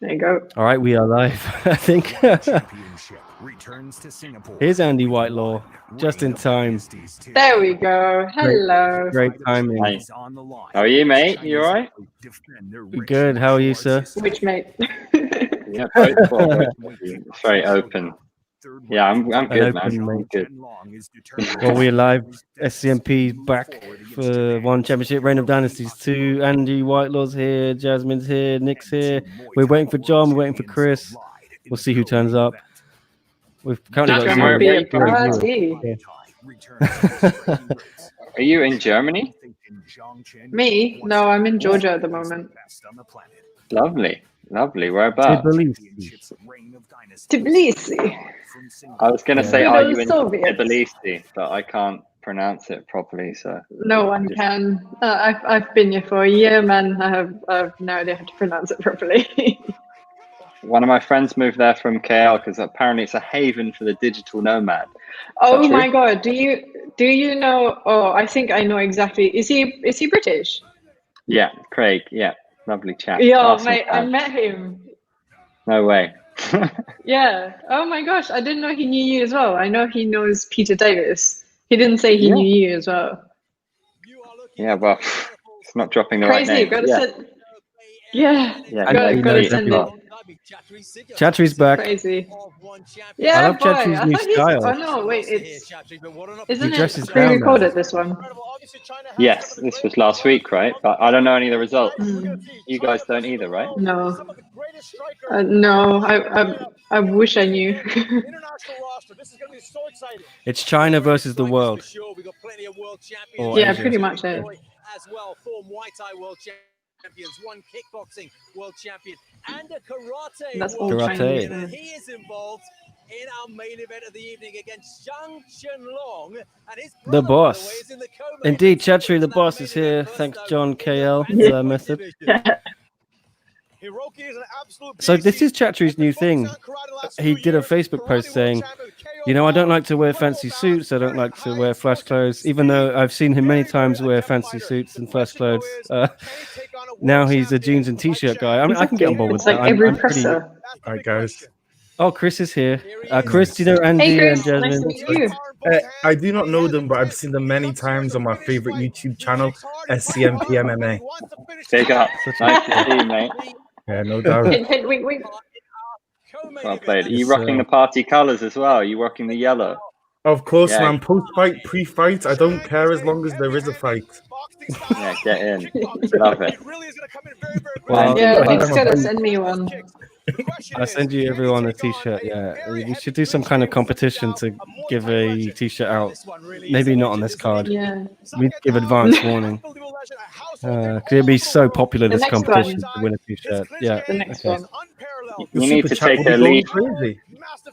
There you go. All right, we are live. I think. Here's Andy Whitelaw, just in time. There we go. Hello. Great timing. Hi. How are you, mate? You all right? Good. How are you, sir? Which mate? Yeah, both. It's very open. Yeah, I'm good, man. I'm good. Well, we're live. SCMP back for one championship. Reign of Dynasties II. Andy Whitelaw's here. Jasmine's here. Nick's here. We're waiting for John. We're waiting for Chris. We'll see who turns up. We've currently got Gonna be a zero party. viewers. Are you in Germany? Me? No, I'm in Georgia at the moment. Lovely. Whereabouts? Tbilisi. I was going to say, Good are old you in Soviets. Tbilisi? But I can't pronounce it properly, so. No one can. I've been here for a year, man. I have no idea how to pronounce it properly. One of my friends moved there from KL because apparently it's a haven for the digital nomad. Oh my God! Do you know? Oh, I think I know exactly. Is he British? Yeah, Craig. Yeah, lovely chap. Yeah, Arsenal mate, I fan. met him. No way. Yeah. Oh my gosh, I didn't know he knew you as well. I know he knows Peter Davis. He didn't say he knew you as well. Yeah, well, it's not dropping the Crazy. right name. Gotta yeah. send. Yeah. Yeah, Gotta send it. Chatri's back. Crazy. Yeah, I love boy. Chatri's I new thought he's. style. Oh no, wait. Isn't dresses it down pre-recorded? This one. Yes, this was last week, right? But I don't know any of the results. You guys don't either, right? No. No. I wish I knew. It's China versus the world. Or Yeah, Asia. pretty much it. As well, four Muay Thai world champions, one kickboxing world champion, and a karate That's world all champion. Chinese. He is involved in our main event of the evening against Zhang Chenlong, and his brother, The boss. by the way, is in the co-main Indeed, event. Chatri, the boss, is here. Thanks, John KL, for the method. So this is Chatri's new thing. He did a Facebook post saying, you know, I don't like to wear fancy suits. I don't like to wear flash clothes, even though I've seen him many times wear fancy suits and flash clothes. Now he's a jeans and t-shirt guy. I mean, I can get on board with It's like that. every I'm pretty... presser. All right, guys. Oh, Chris is here. Chris, do you know Andy Hey, Chris. and Jasmine? Nice to meet you. I do not know them, but I've seen them many times on my favorite YouTube channel, SCMP MMA. Big up. Nice to see you, mate. Yeah, no doubt. Hint, hint, wink, wink. Well played. Are you rocking the party colours as well? Are you rocking the yellow? Of course, Yeah. man. Post-fight, pre-fight, I don't care as long as there is a fight. Yeah, get in. Love it. Well, Yeah, I think Nick's gotta send me one. I'll send you everyone a t-shirt. Yeah, we should do some kind of competition to give a t-shirt out. Maybe not on this card. Yeah. We give advance warning. Could it be so popular, The this next competition, one. to win a t-shirt? Yeah. The next Okay. one. You need to take a leaf. Crazy.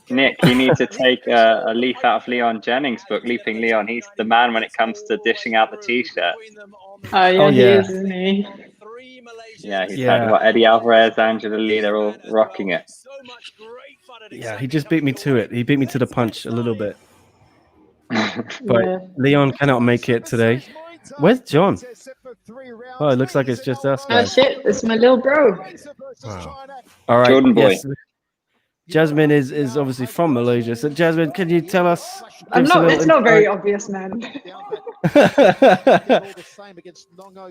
Nick, you need to take a leaf out of Leon Jennings' book, Leaping Leon. He's the man when it comes to dishing out the t-shirt. Oh yeah, Oh, he yeah. is, isn't he? Yeah, he's Yeah. had what, Eddie Alvarez, Angela Lee, they're all rocking it. Yeah, he just beat me to it. He beat me to the punch a little bit. But Yeah. Leon cannot make it today. Where's John? Oh, it looks like it's just us Oh guys. shit, it's my little bro. Wow. All right. Jordan boy. Yes. Jasmine is obviously from Malaysia. So Jasmine, can you tell us? It's not very obvious, man.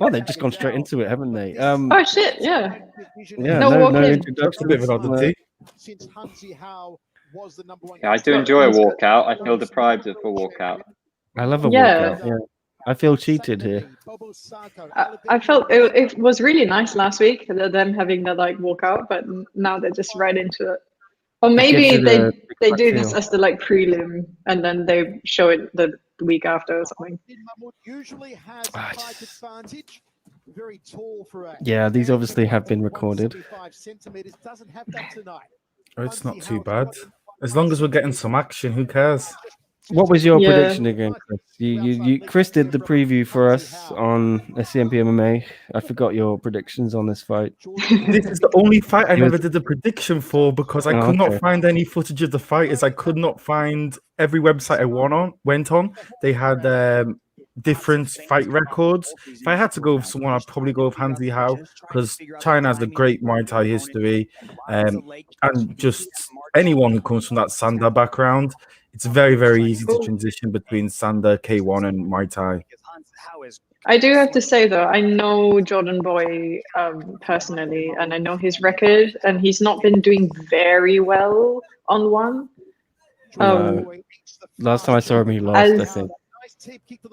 Well, they've just gone straight into it, haven't they? Oh shit, yeah. Yeah, no walk in. That's introduction. a bit of an oddity. Yeah, I do enjoy a walkout. I feel deprived of a walkout. I love a Yeah. walkout. Yeah, I feel cheated here. I felt it was really nice last week, them having the like walkout, but now they're just right into it. Or maybe gives you the they big do feel. this as the like prelim, and then they show it the week after or something. Yeah, these obviously have been recorded. Oh, it's not too bad. As long as we're getting some action, who cares? What was your Yeah. prediction again, Chris? Chris did the preview for us on SCMP MMA. I forgot your predictions on this fight. This is the only fight I He was- never did a prediction for because I Oh, could okay. not find any footage of the fight. As I could not find every website I went on. They had different fight records. If I had to go with someone, I'd probably go with Hansi Hao, because China has a great Muay Thai history, and just anyone who comes from that Sanda background, it's very, very easy to transition between Sanda, K1, and Muay Thai. I do have to say though, I know Jordan Boy personally, and I know his record, and he's not been doing very well on one. Last time I saw him, he lost, I think.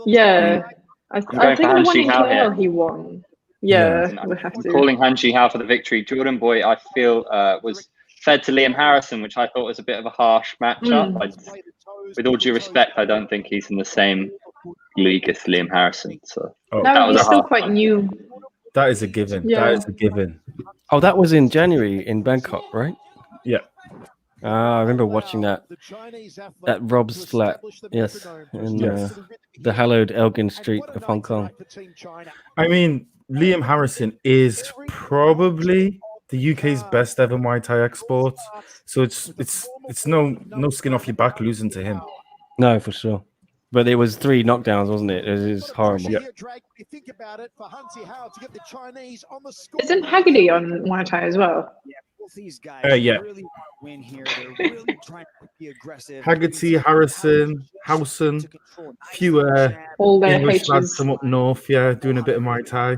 Yeah, I think the one in Hao KL here. he won. Yeah, I'm we have to. calling Hanji Hao for the victory. Jordan Boy, I feel, was fed to Liam Harrison, which I thought was a bit of a harsh matchup. With all due respect, I don't think he's in the same league as Liam Harrison. So No, he's still quite new. That is a given. Yeah. That is a given. Oh, that was in January in Bangkok, right? Yeah. I remember watching that at Rob's flat. Yes, in the hallowed Elgin Street of Hong Kong. I mean, Liam Harrison is probably the UK's best ever Muay Thai export. So it's no skin off your back losing to him. No, for sure. But it was 3 knockdowns, wasn't it? It was horrible. Yeah. Isn't Haggerty on Muay Thai as well? Yeah. Haggerty, Harrison, Howson, few All their English lads H's. from up north, doing a bit of Muay Thai.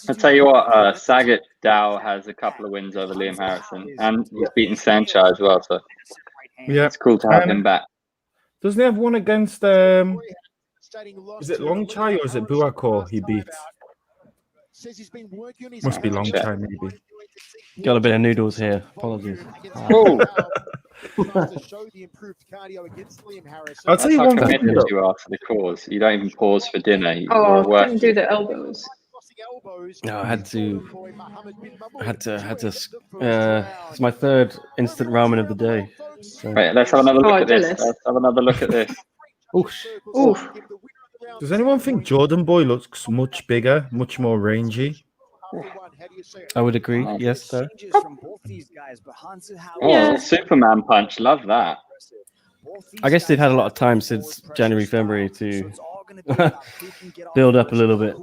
I'll tell you what, Sagat Dow has a couple of wins over Liam Harrison, and he's beaten Sanchai as well, so it's cool to have him back. Doesn't he have one against, is it Long Chai or is it Buakor he beat? Must be Long Chai, maybe. Got a bit of noodles here. Apologies. Oh. I'll tell you one thing. Committed you are to the cause. You don't even pause for dinner. Couldn't do the elbows. No, I had to. It's my 3rd instant ramen of the day. So. Right, let's have another look at this. jealous. Let's have another look at this. Oof. Does anyone think Jordan Boy looks much bigger, much more rangy? I would agree. Yes, sir. Oh, Superman punch. Love that. I guess they've had a lot of time since January, February to build up a little bit.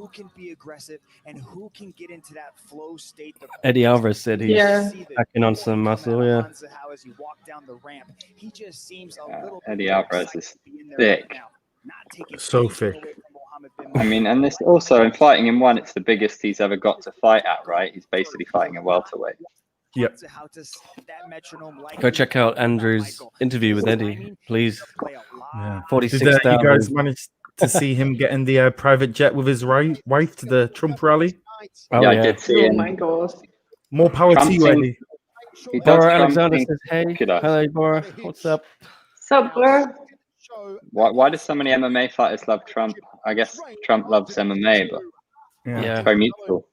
Eddie Alvarez said he's packing on some muscle. Yeah. Eddie Alvarez is thick. So thick. I mean, and this also in fighting in one, it's the biggest he's ever got to fight at, right? He's basically fighting a welterweight. Yep. Go check out Andrew's interview with Eddie, please. Yeah. 46,000. Did you guys manage to see him getting the private jet with his wife to the Trump rally? Oh, I did see Oh him. my god. More power to you, Eddie. Bora Alexander says, hey. Hello, Bora. What's up? What's up, bro? Why do so many MMA fighters love Trump? I guess Trump loves MMA, but Yeah. it's very mutual.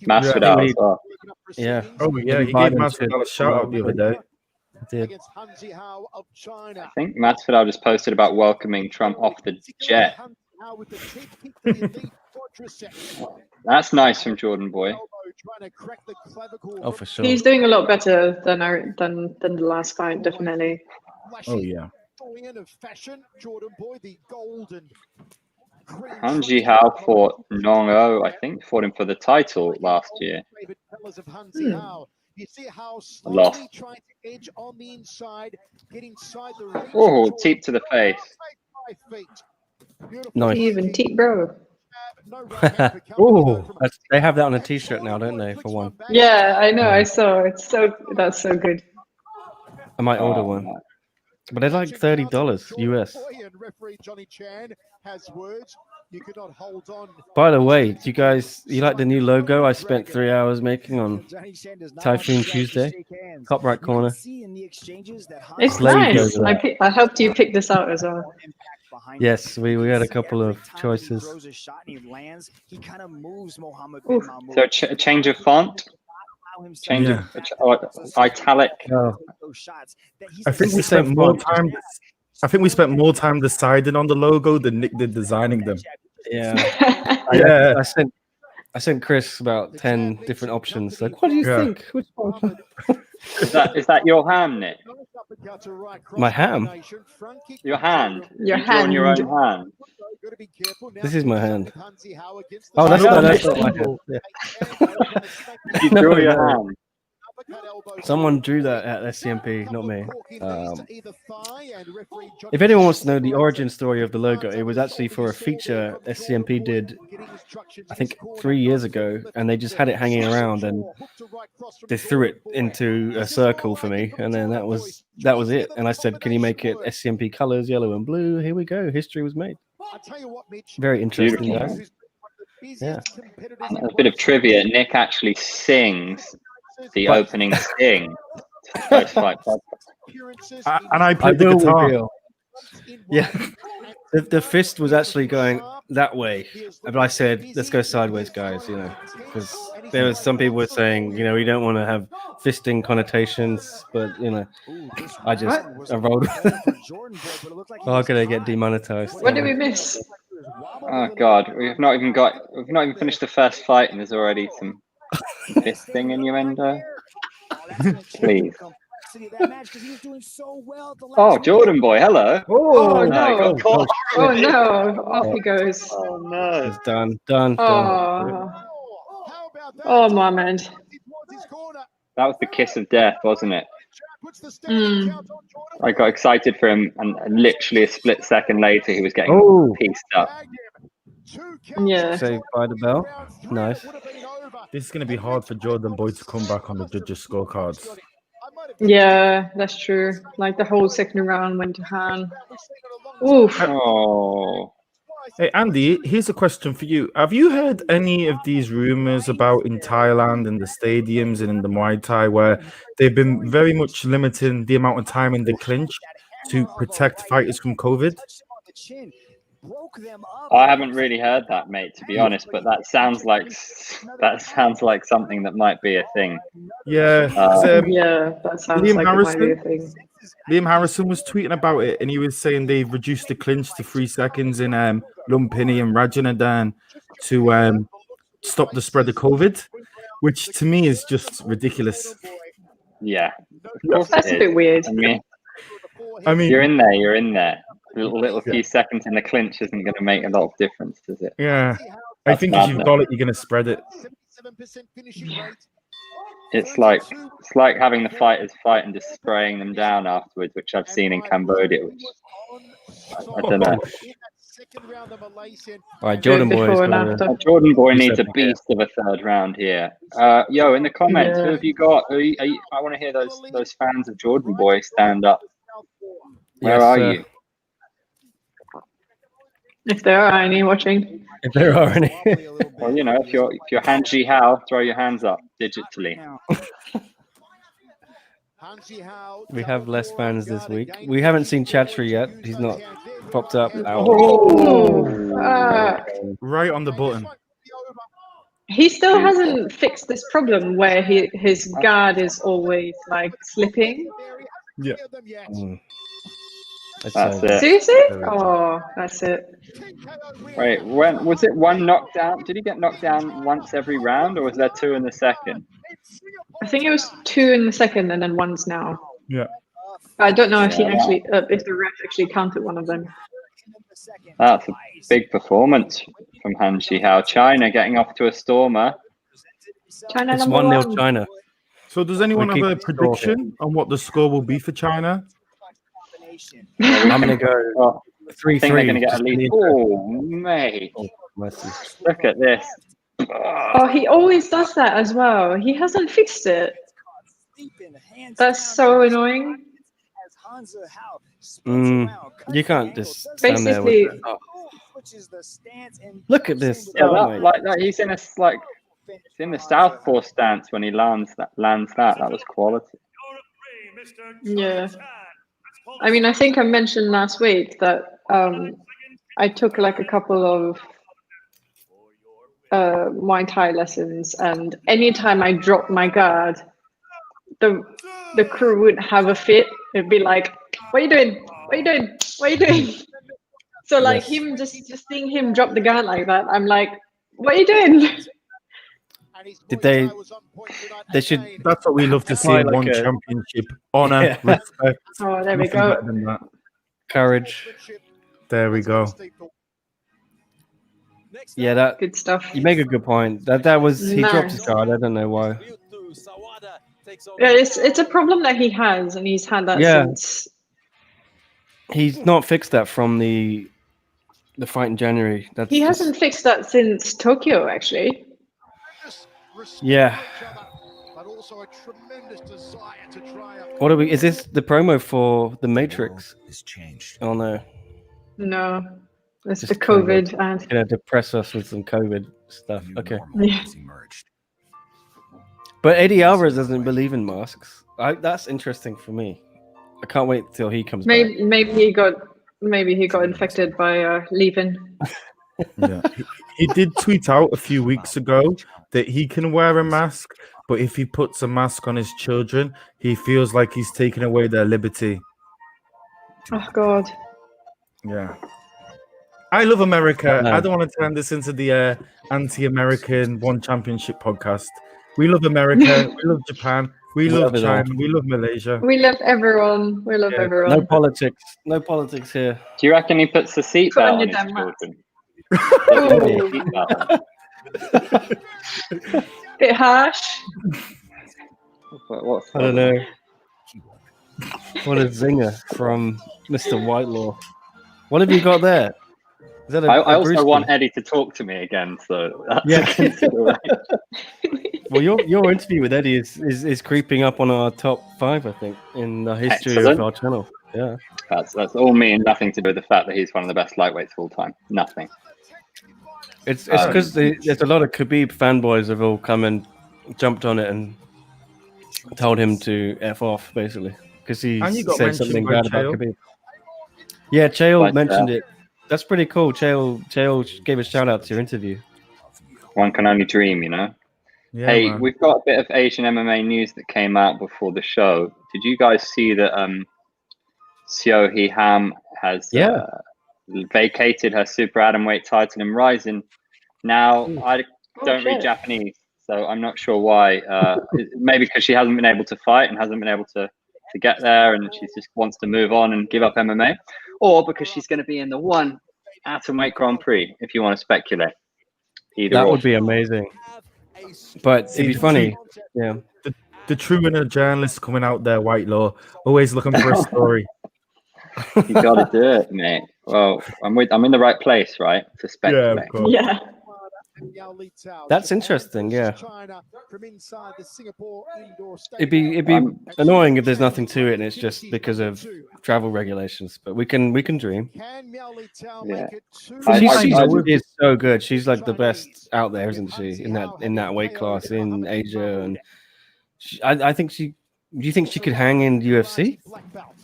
Masvidal as well. Yeah. Oh, yeah. He gave Masvidal a shout out the other day. Did. I think Masvidal just posted about welcoming Trump off the jet. That's nice from Jordan Boy. Oh, for sure. He's doing a lot better than the last fight, definitely. Oh, yeah. Hanji Hao fought Nong O, I think, fought him for the title last year. Lost. Oh, teep to the face. Nice. Even T, bro. Oh, they have that on a t-shirt now, don't they? For one. Yeah, I know. I saw. That's so good. I might order one. But they're like $30 US. By the way, you like the new logo I spent 3 hours making on Typhoon Tuesday? Top right corner. It's Slave nice. I helped you pick this out as well. Yes, we had a couple of choices. So a change of font? Change of italic. Oh. I think we spent more time. I think we spent more time deciding on the logo than Nick did designing them. Yeah. Yeah. I sent Chris about 10 different options. Like, what do you think? Which one? Is that your ham, Nick? My ham? Your hand? Your You drawn your own hand. hand? This is my hand. Oh, that's that's not my not hand. Yeah. You No, draw your no. hand. Someone drew that at SCMP, not me. If anyone wants to know the origin story of the logo, it was actually for a feature SCMP did, I think 3 years ago, and they just had it hanging around, and they threw it into a circle for me, and then that was it. And I said, "Can you make it SCMP colors, yellow and blue?" Here we go. History was made. Very interesting, Beautiful. guys. Yeah. A bit of trivia. Nick actually sings the But- opening sting. Post-fight podcast. And I I played the will guitar. reveal. Yeah. The fist was actually going that way, but I said, "Let's go sideways, guys." You know, because there was some people were saying, you know, we don't want to have fisting connotations, but you know, I rolled. Oh, could I get demonetized? What did we miss? Oh God, we've not even finished the first fight, and there's already some fisting innuendo. Please. Oh, Jordan boy, hello. Oh, I no. got caught. Oh, no. Off he goes. Oh no. It's done. Oh, Mohammed. That was the kiss of death, wasn't it? Mm. I got excited for him, and literally a split second later, he was getting Oh, pieced up. Yeah. Saved by the bell. Nice. this is going to be hard for Jordan Boy to come back on the judges' scorecards. Yeah, that's true. Like the whole second round went to Han. Oof. Oh. Hey, Andy, here's a question for you. Have you heard any of these rumors about in Thailand and the stadiums and in the Muay Thai where they've been very much limiting the amount of time in the clinch to protect fighters from COVID? I haven't really heard that, mate, to be honest, but that sounds like something that might be a thing. Yeah. Yeah, that sounds Liam like it might be a thing. Liam Harrison was tweeting about it, and he was saying they've reduced the clinch to 3 seconds in Lumpini and Rajanadan to stop the spread of COVID, which to me is just ridiculous. Yeah, of course That's it a bit is. weird. I mean, You're in there. A little few seconds in the clinch isn't going to make a lot of difference, does it? yeah. I That's think if you've madness. got it, you're going to spread it. It's like having the fighters fight and just spraying them down afterwards, which I've seen in Cambodia. Which I don't know. All right, Jordan Boy is Before and gonna- after. Jordan boy You needs a said- beast of a third round here. Yo, in the comments, Yeah. who have you got? I want to hear those fans of Jordan boy stand up. Where Yes, are sir. you? If there are any watching. If there are any. Well, you know, if you're Hanji Hao, throw your hands up digitally. We have less fans this week. We haven't seen Chatri yet. He's not popped up. Oh, Right on the button. he still hasn't fixed this problem where his guard is always like slipping. Yeah. Mm. That's it. Seriously? Oh, that's it. Wait, when was it one knockdown? Did he get knocked down once every round, or was there two in the second? I think it was 2 in the second and then one's now. Yeah. I don't know if he Yeah. actually, if the ref actually counted one of them. That's a big performance from Hanji Hao. China getting off to a stormer. China It's number 1-0 one. China. So does anyone We have a keep score. prediction on what the score will be for China? I'm gonna go Oh, I 3-3. think they're going to get a just lead. in the Oh, mate. mercy. Look at this. Oh, he always does that as well. He hasn't fixed it. That's so annoying. You can't just stand there Basically- with Look at this. Yeah, Oh, that, my- like that. He's in the southpaw stance when he lands that. That was quality. Yeah. I mean, I think I mentioned last week that I took like a couple of Muay Thai lessons, and anytime I dropped my guard, the crew would have a fit. It'd be like, "What are you doing? What are you doing? What are you doing?" So like Yes. just seeing him drop the guard like that, I'm like, "What are you doing?" Did they should That's what we love to see Apply in like one a- championship. Honor, Yeah. respect. Oh, there we Nothing go. better than that. courage. There we go. Yeah, that Good stuff. you make a good point. That was he dropped his Nice. guard. I don't know why. Yeah, it's a problem that he has, and he's had that Yeah. since. He's not fixed that from the fight in January. That's He just, hasn't fixed that since Tokyo, actually. yeah. What are we? Is this the promo for the Matrix? Oh no, No, it's Just the COVID and gonna depress us with some COVID stuff. Okay, yeah. but Eddie Alvarez doesn't believe in masks. That's interesting for me. I can't wait till he comes back. Maybe he got infected by leaving. Yeah. He did tweet out a few weeks ago that he can wear a mask, but if he puts a mask on his children, he feels like he's taking away their liberty. Oh God. Yeah. I love America. No. I don't want to turn this into the anti-American One Championship podcast. We love America. We love Japan. We love love it all. China. We love Malaysia. We love everyone. We love Yeah. everyone. No politics. No politics here. Do you reckon he puts the seatbelt Put on on your his damn mask. children? Ooh. Bit harsh. What's I don't know. What a zinger from Mr. Whitelaw. What have you got there? Is that I also brewski? want Eddie to talk to me again, so that's Yeah. a consideration. Well, your interview with Eddie is creeping up on our top 5, I think, in the history Excellent. of our channel. Yeah. That's all me and nothing to do with the fact that he's one of the best lightweights of all time. Nothing. It's because there's a lot of Khabib fanboys have all come and jumped on it and told him to F off, basically, because he And you got said mentioned something by bad about Chael. Khabib. Yeah, Chael But, mentioned it. That's pretty cool. Chael gave a shout out to your interview. One can only dream, you know. Yeah, Hey, man. we've got a bit of Asian MMA news that came out before the show. Did you guys see that Seo Hee Ham has vacated her super atomweight title in Rising? Now, I don't read shit. Japanese, so I'm not sure why. Maybe because she hasn't been able to fight and hasn't been able to get there, and she just wants to move on and give up MMA, or because she's going to be in the one atomweight Grand Prix, if you want to speculate. Either That or. would be amazing. But it'd be funny. Yeah. The true inner journalist coming out there, Whitelaw, always looking for a story. You got to do it, mate. Well, I'm in the right place, right, to speculate. Yeah, of course. Yeah. That's interesting, yeah. It'd be annoying if there's nothing to it and it's just because of travel regulations. But we can dream. Yeah. She's so good. She's like the best out there, isn't she? In that weight class in Asia, and I think she. Do you think she could hang in UFC?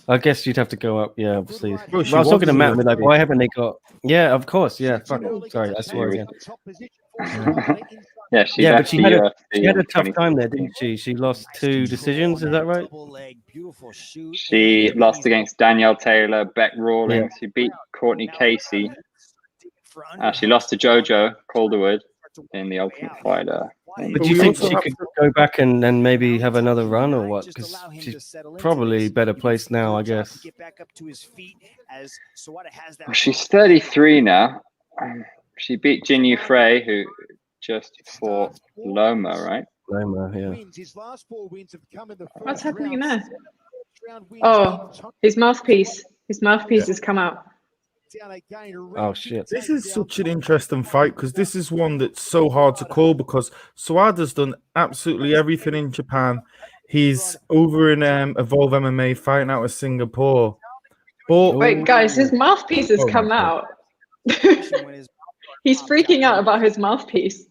I guess you'd have to go up. Yeah, obviously. Well, I was talking to Matt. in We're like, UFC. why haven't they got? Yeah, of course. Yeah. Fuck. Sorry, I swore again. Yeah, she Yeah, left but she the had UFC a in tough time there, 2014. didn't she? She lost 2 decisions. Is that right? She lost against Danielle Taylor, Beck Rawlings. She beat Courtney Casey. She lost to JoJo Calderwood in the Ultimate Fighter. But do you think she could go back and maybe have another run or what? Because she's probably better placed now, I guess. Well, she's 33 now. She beat Jinyu Frey, who just fought Loma, right? Loma, yeah. What's happening there? Oh, his mouthpiece. His mouthpiece has come out. Oh shit! This is such an interesting fight because this is one that's so hard to call because Suada's done absolutely everything in Japan. He's over in Evolve MMA fighting out of Singapore. But Wait, guys, his mouthpiece has come out. He's freaking out about his mouthpiece.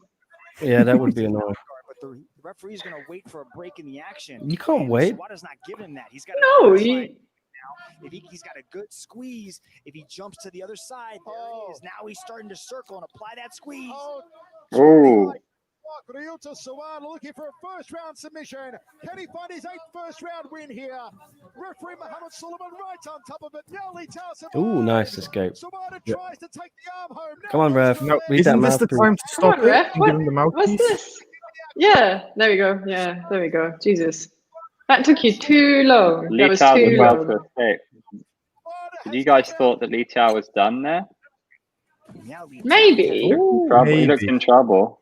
Yeah, that would be annoying. The referee's going to wait for a break in the action. You can't wait. Suada's not giving him that. He's got No, if he's got a good squeeze, if he jumps to the other side, there he is. Now he's starting to circle and apply that squeeze. Ooh. Ryota Sawada looking for a first-round submission. Can he find his 8th first-round win here? Referee Muhammad Sullivan right on top of it. Nearly Ooh, nice escape. Sawada tries to take the arm home. Come on, ref. no, Read that isn't this the mouthpiece. time to stop Come on, it ref. and give him the What's mouthpiece? this? Yeah, there we go. Yeah, there we go. Jesus. That took you too long. Li That was Tao too did well to long. escape. Did you guys thought that Li Tao was done there? Maybe. He looks in trouble.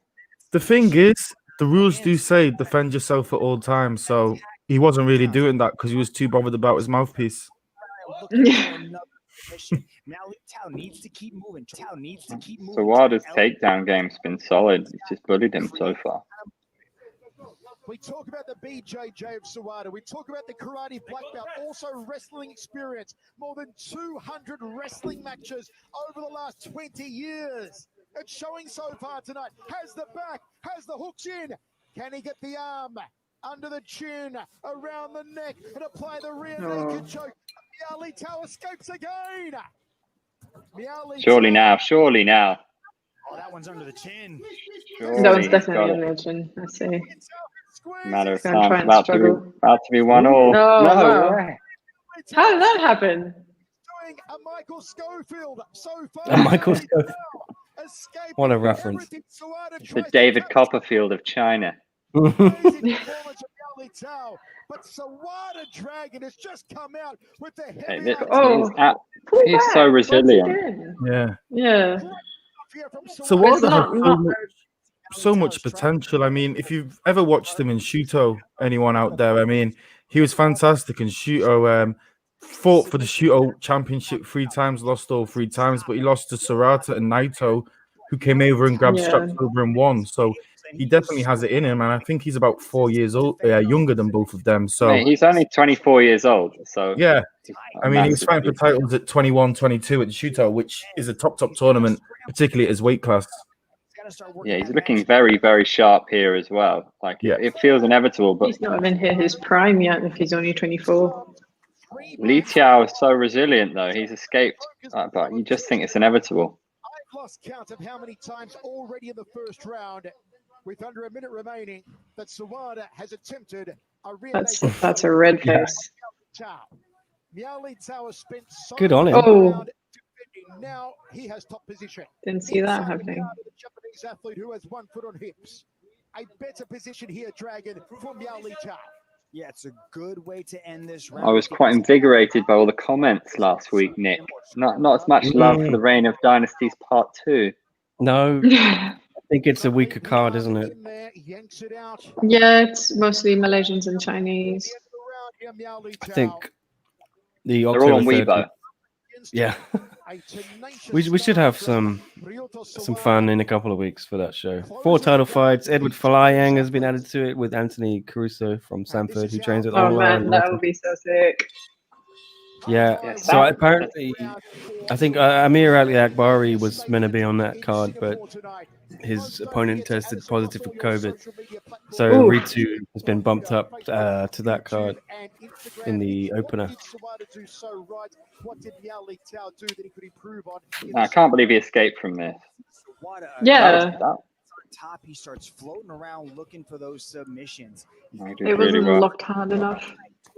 The thing is, the rules do say defend yourself at all times. So he wasn't really doing that because he was too bothered about his mouthpiece. Sawada's takedown game's been solid. He's just bullied him so far. We talk about the BJJ of Sawada. We talk about the karate black belt, also wrestling experience. More than 200 wrestling matches over the last 20 years. It's showing so far tonight. Has the back, has the hooks in. Can he get the arm under the chin, around the neck, and apply the rear naked choke? Miao Li Tao escapes again. Surely now. Oh, that one's under the chin. That one's definitely under the chin. I see. Matter of He's gonna try time. and About struggle. to be 1-1. No, wow. way. How did that happen? Doing a Michael Schofield so far. A Michael Schofield. What a reference. The David Copperfield of China. But Sawada Dragon has just come out with the heavy He's so resilient. Yeah. Sawada has so much potential. I mean, if you've ever watched him in Shuto, anyone out there, I mean, he was fantastic in Shuto. Fought for the Shuto championship 3 times, lost all 3 times, but he lost to Sarata and Naito, who came over and grabbed straps over and won. So he definitely has it in him, and I think he's about 4 years old, younger than both of them. So he's only 24 years old. So yeah, I mean, he was fighting for titles at 21, 22 at Shuto, which is a top tournament, particularly at his weight class. Yeah, he's looking very, very sharp here as well. Like, it feels inevitable, but he's not even hit his prime yet if he's only 24. Li Tiao is so resilient, though. He's escaped, but you just think it's inevitable. I've lost count of how many times already in the first round, with under a minute remaining, that Sawada has attempted a rear. That's a red face. Miao Li Tao has spent so Good on him. Oh. Now he has top position. Didn't see that happening. The Japanese athlete who has 1 foot on hips. A better position here, Dragon, for Miao Li Tao. Yeah, it's a good way to end this round. I was quite invigorated by all the comments last week, Nick. Not as much love for the reign of Dynasties Part 2. No, I think it's a weaker card, isn't it? Yeah, it's mostly Malaysians and Chinese. I think the They're all on Weibo. Yeah, we should have some fun in a couple of weeks for that show. 4 title fights. Edward Falayang has been added to it with Anthony Caruso from Sanford, who trains at man, that would be so sick. Yeah. So apparently, I think Amir Ali Akbari was meant to be on that card, but his opponent tested positive for COVID. So Ritu has been bumped up to that card in the opener. I can't believe he escaped from this. Yeah. Top, he starts floating around looking for those submissions. It wasn't locked hard enough.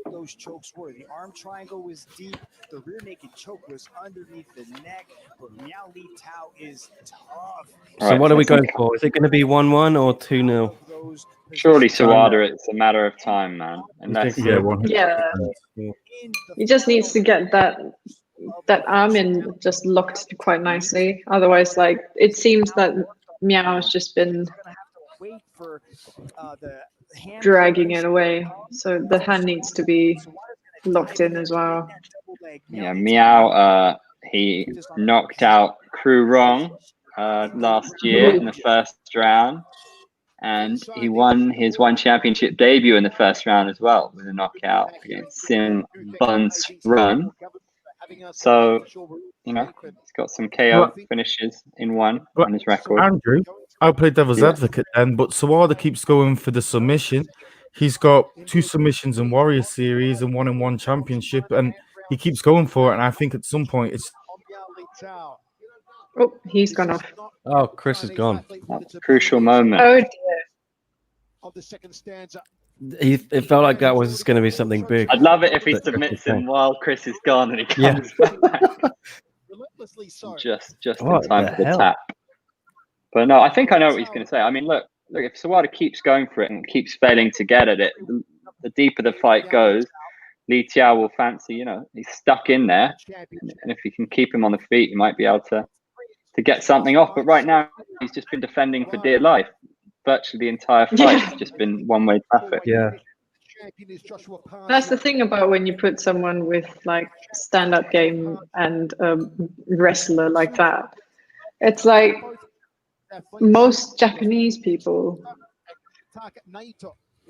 Those chokes were. The arm triangle was deep. The rear naked choke was underneath the neck. But Miao Li Tao is tough. So what are we going for? Is it going to be 1-1 or 2-0? Surely Sawada, it's a matter of time, man. Unless He just needs to get that arm in just locked quite nicely. Otherwise, like, it seems that Miao has just been dragging it away. So the hand needs to be locked in as well. Yeah, Miao, he knocked out Kru Rong last year in the first round. And he won his one championship debut in the first round as well with a knockout against Sim Buns Run. So, you know, he's got some KO finishes in one on his record. Andrew, I'll play devil's advocate then, but Sawada keeps going for the submission. He's got 2 submissions in Warrior Series and 1 in 1 championship, and he keeps going for it. And I think at some point it's. Oh, he's gone off. Oh, Chris is gone. Crucial moment. Oh dear. It felt like that was going to be something big. I'd love it if he submits him while Chris is gone and he comes back. Just in time for the tap. But no, I think I know what he's going to say. I mean, look, if Sawada keeps going for it and keeps failing to get at it, the deeper the fight goes, Li Tiao will fancy, you know, he's stuck in there. And if he can keep him on the feet, he might be able to to get something off. But right now, he's just been defending for dear life. Virtually the entire fight has just been one-way traffic. Yeah. That's the thing about when you put someone with like stand-up game and wrestler like that. It's like most Japanese people,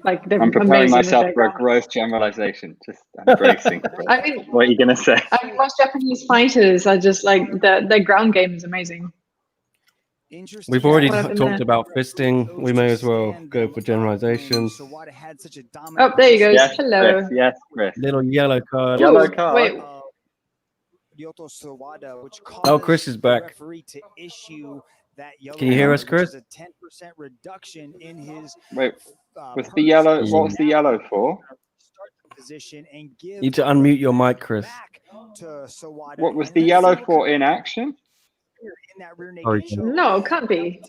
like they're I'm preparing amazing with myself their for a ground. gross generalization. Just I'm bracing. I mean, What are you gonna say? most Japanese fighters are just like their ground game is amazing. We've already What happened talked there? about fisting. We may as well go for generalizations. Oh, there he goes. Yes, Hello. Chris. Yes, Chris. Little yellow card. Yellow Ooh, card. Wait, Oh, Chris is back. Can you hear us, Chris? Wait, was the yellow? What was the yellow for? You need to unmute your mic, Chris. What was the yellow for in action? no, it can't be.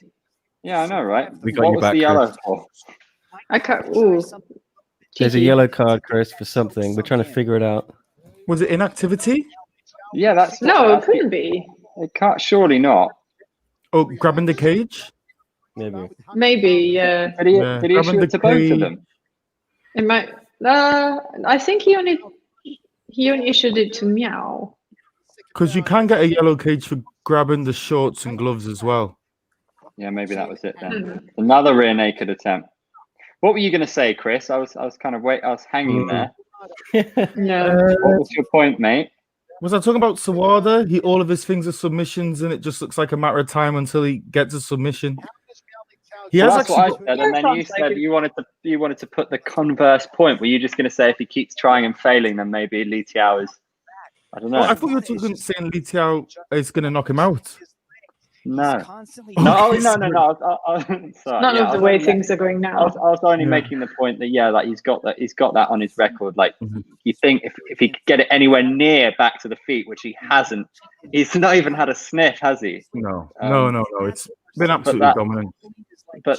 Yeah, I know, right? We got What you was back, the yellow Chris. for? I can't. Ooh. There's a cheeky. yellow card, Chris, for something. We're trying to figure it out. Was it inactivity? Yeah, that's No, it that's the- couldn't be. It can't. Surely not. Oh, grabbing the cage? Maybe. Maybe. Yeah. Did he, Yeah, did he grabbing issue the it to both cage. of them? It might. I think he only issued it to Meow. Because you can get a yellow cage for grabbing the shorts and gloves as well. Yeah, maybe that was it then. Hmm. Another rear naked attempt. What were you going to say, Chris? I was kind of I was hanging there. No. What was your point, mate? Was I talking about Sawada? All of his things are submissions, and it just looks like a matter of time until he gets a submission. He Well, has that's what I actually. said, and then you sounds like said it. you wanted to put the converse point. Were you just going to say if he keeps trying and failing, then maybe Li Tiao is? I don't know. Oh, I thought you were talking, saying Li Tiao is going to knock him out. No. No, no. Sorry, None yeah, of I the was way only things are going I now. was only Yeah. making the point that like he's got that on his record. Like Mhm. you think if he could get it anywhere near back to the feet, which he hasn't, he's not even had a sniff, has he? No, Um, no. It's been absolutely that- dominant. But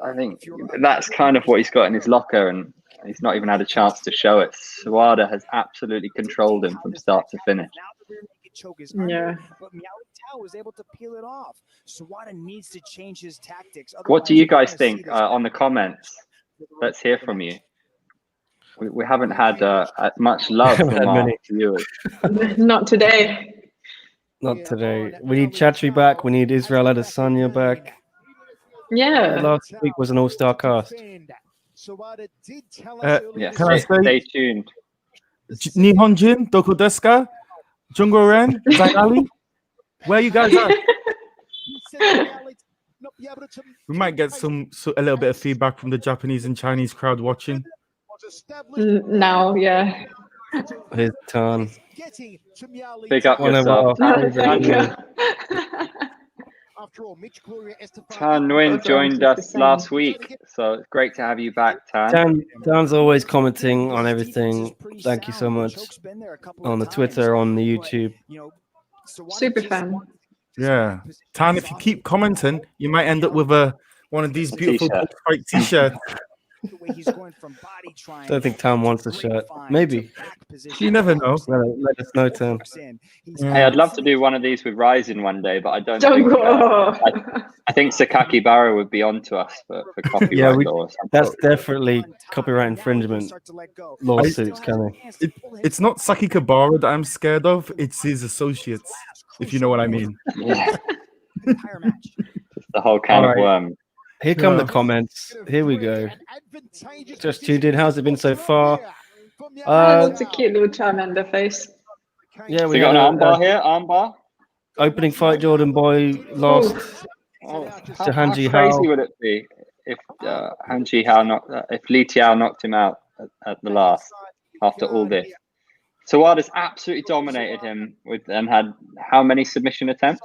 I think that's kind of what he's got in his locker, and he's not even had a chance to show it. Sawada has absolutely controlled him from start to finish. Yeah. But Meow Tao was able to peel it off. Sawada needs to change his tactics. What do you guys Otherwise, think on the comments? Let's hear from you. We haven't had much love Haven't from had our many. viewers. Not today. Not today. We need Chatri back. We need Israel Adesanya back. Yeah. Last week was an all-star cast. Yeah, Can I stay say- tuned. Nihon Jin, Doko Deska, Jungo Ren, Zainali, where you guys at? We might get a little bit of feedback from the Japanese and Chinese crowd watching. Now, yeah. Here's Tan. Big up One of yourself. our No, there you go. Tan Nguyen joined us last week, so it's great to have you back, Tan. Dan's always commenting on everything. Thank you so much. On the Twitter, on the YouTube. Super fan. Yeah. Tan, if you keep commenting, you might end up with one of these beautiful t-shirt. fight t-shirts. Don't think Tan wants a shirt. Maybe. You never know. Well, let us know, Tan. Hey, I'd love to do one of these with Ryzen one day, but I don't Don't think. go. I think Sakaki Barra would be onto us for copyright Yeah, law or something. That's definitely copyright infringement lawsuits coming. It's not Saki Kabara that I'm scared of, it's his associates, if you know what I mean. Yeah. Just the whole can All of right. worms. Here come the Yeah. comments. Here we go. Just tuned in. How's it been so far? That's a cute little Charmander face. Yeah, So we you got got an armbar here, armbar. opening fight. Jordan Boy lost. Oh, To how Hanji crazy Hao. would it be if Hanji Hao if Li Tiao knocked him out at the last after all this? Sawada's absolutely dominated him and had how many submission attempts?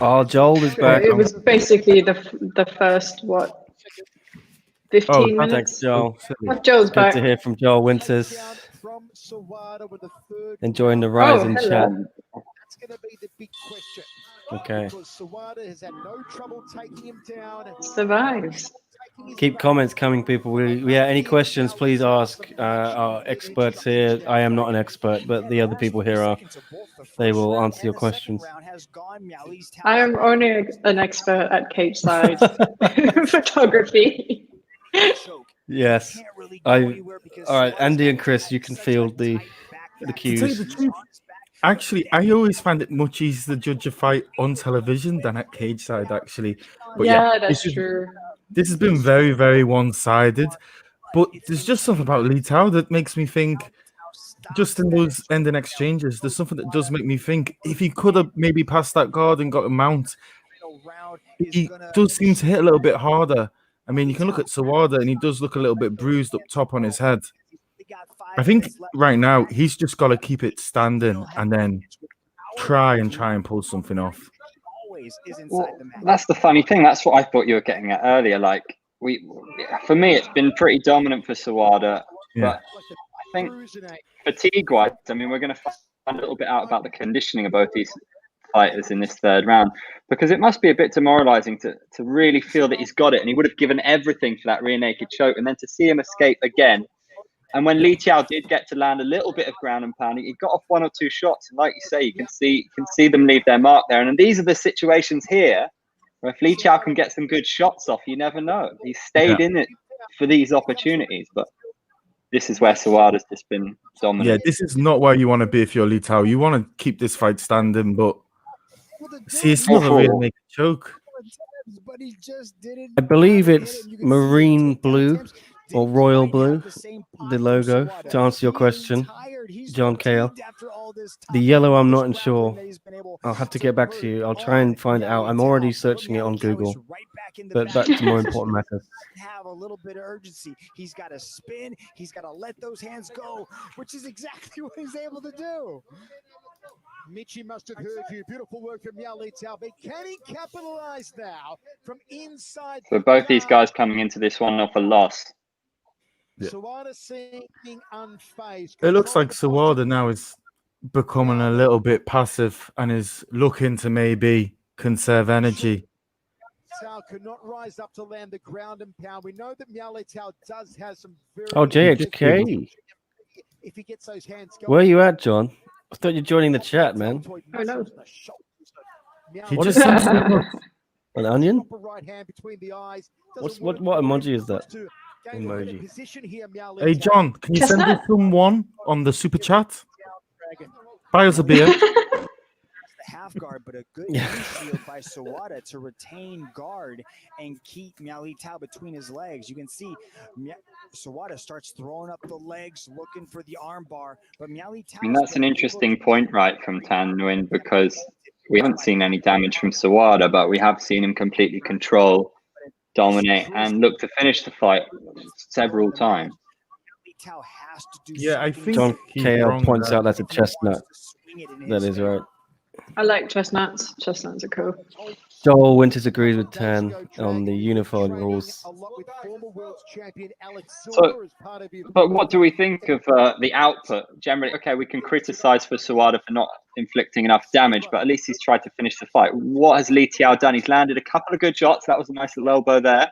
Oh, Joel is back. It was basically the first, what, 15 Thanks, minutes? Joel. Oh, Joel's Good back. to hear from Joel Winters. Enjoying the rise in hello. chat. That's going to be the big question. Okay. Because Sawada has had no trouble taking him down. Survives. Keep comments coming, people. Any questions, please ask our experts here. I am not an expert, but the other people here are. they will answer your questions. I am only an expert at cage side photography. Yes. All right, Andy and Chris, you can field the To tell you the cues. truth, actually, I always find it much easier to judge a fight on television than at cage side, actually. But Yeah, that's this true. this has been very, very one-sided. But there's just something about Lee Tao that makes me think, just in those ending exchanges, there's something that does make me think if he could have maybe passed that guard and got a mount, he does seem to hit a little bit harder. I mean, you can look at Sawada and he does look a little bit bruised up top on his head. I think right now he's just got to keep it standing and then try and pull something off. Well, that's the funny thing. That's what I thought you were getting at earlier. Like for me, it's been pretty dominant for Sawada, but I think fatigue-wise, I mean, we're going to find a little bit out about the conditioning of both these fighters in this third round, because it must be a bit demoralizing to really feel that he's got it and he would have given everything for that rear naked choke, and then to see him escape again. And when Lee Tao did get to land a little bit of ground and pound, he got off 1 or 2 shots, and like you say, you can see them leave their mark there. And these are the situations here where if Lee Tao can get some good shots off, you never know. He stayed in it for these opportunities, but this is where Sawada's just been dominant. Yeah, this is not where you want to be if you're Lee Tao. You want to keep this fight standing, but see, it's not a real naked choke. I believe it's marine blue or royal blue, the logo, to answer your question, John Kale. The yellow, I'm not sure. I'll have to get back to you. I'll try and find it out. I'm already searching it on Google. But back to more important matters. Have a little bit of urgency. He's got to spin. He's got to let those hands go, which is exactly what he's able to do. Michi must have heard you. Beautiful work from Yao Li Tao. But can he capitalize now from inside? So both these guys coming into this one off a loss. Sawada seeming unfazed. It looks like Sawada now is becoming a little bit passive and is looking to maybe conserve energy. Tao could not rise up to land the ground and pound. We know that Miao Li Tao does have some very JHK. if he gets those hands going. Where are you at, John? I thought you're joining the chat, man. Oh no. He What just is seems that? to- An onion? Right hand between the eyes. What emoji is that? Emoji. Hey, John, can you send us someone on the super chat? Buy us a beer. The half guard, but a good shield by Sawada to retain guard and keep Miao Li Tao between his legs. You can see Sawada starts throwing up the legs, looking for the arm bar, but Miao Li Tao. I mean, that's an interesting point, right, from Tan Nguyen, because we haven't seen any damage from Sawada, but we have seen him completely control, dominate, and look to finish the fight several times. Yeah, I think John he's KL wrong points there. out that's a chestnut. That is right. I like chestnuts. Chestnuts are cool. Joel Winters agrees with Tan on the unified rules. So, but what do we think of the output? Generally, okay, we can criticize for Sawada for not inflicting enough damage, but at least he's tried to finish the fight. What has Lee Tao done? He's landed a couple of good shots. That was a nice little elbow there.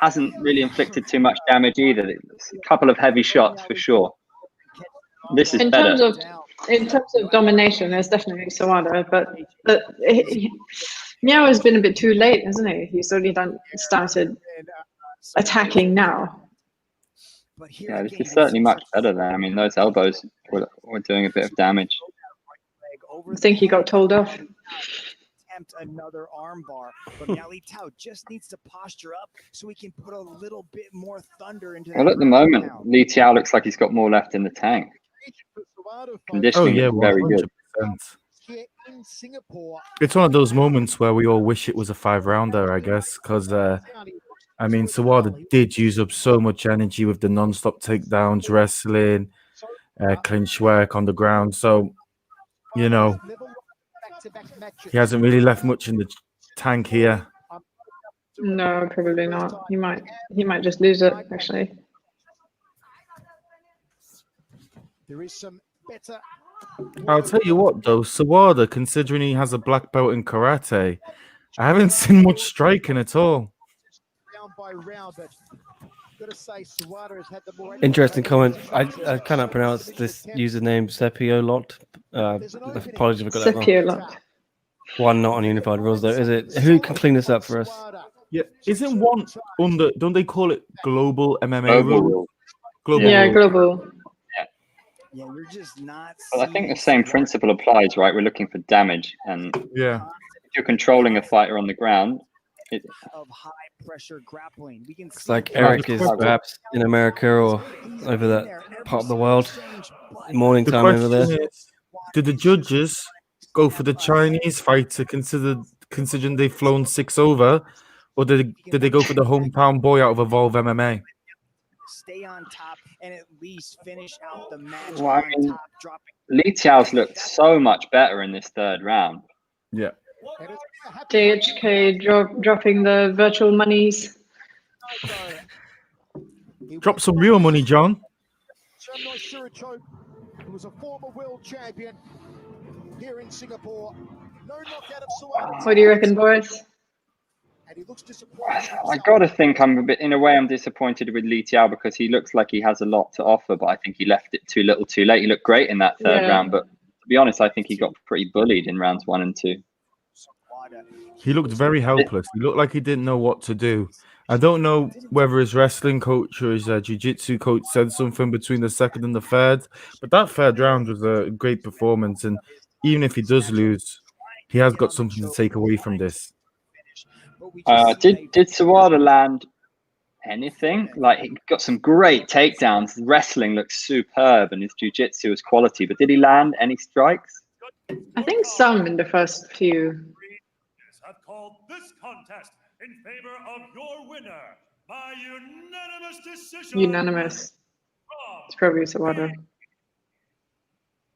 Hasn't really inflicted too much damage either. It's a couple of heavy shots for sure. This is better. In terms of domination, there's definitely Sawada, but Miao has been a bit too late, hasn't he? He's already started attacking now. Yeah, this is certainly much better than. I mean, those elbows were doing a bit of damage. I think he got told off. Another arm bar, but Miao Li Tao just needs to posture up so he can put a little bit more thunder into. Well, at the moment, Lee Tao looks like he's got more left in the tank. Conditioning is very good. It's one of those moments where we all wish it was a 5-rounder, I guess, because I mean, Sawada did use up so much energy with the non-stop takedowns, wrestling, clinch work on the ground. So, you know, he hasn't really left much in the tank here. No, probably not. He might just lose it, actually. There is some better. I'll tell you what, though, Sawada, considering he has a black belt in karate, I haven't seen much striking at all. Interesting comment. I cannot pronounce this username Sepiolot. Apologies if I got that wrong. Sepia lock. One not on unified rules though, is it? Who can clean this up for us? Yeah, isn't one under? Don't they call it global MMA Global rule? rule. Global Yeah, rule. global. Yeah, you're just not. Well, I think the same principle applies, right? We're looking for damage, and Yeah. if you're controlling a fighter on the ground, of high pressure grappling. We can It's like Eric is perhaps in America or over that part of the world. Morning The time over question there. is, did the judges go for the Chinese fighter considering they've flown 6 over, or did they go for the hometown boy out of Evolve MMA? Stay on top and at least finish out the match Well, I on mean, top, dropping. Li Tiao's looked so much better in this third round. Yeah. JHK dropping the virtual monies. Drop some real money, John. Who was a former world champion here in Singapore. No knockout of Suarez. What do you reckon, Boris? And he looks disappointed. I gotta think I'm disappointed with Li Tiao because he looks like he has a lot to offer, but I think he left it too little too late. He looked great in that third round, but to be honest, I think he got pretty bullied in rounds 1 and 2. He looked very helpless. He looked like he didn't know what to do. I don't know whether his wrestling coach or his jiu-jitsu coach said something between the second and the third, but that third round was a great performance. And even if he does lose, he has got something to take away from this. Did Sawada land anything? Like, he got some great takedowns. His wrestling looks superb and his jiu-jitsu was quality, but did he land any strikes? I think some in the first few. Have called this contest in favor of your winner by unanimous decision. Unanimous. It's probably Sawada.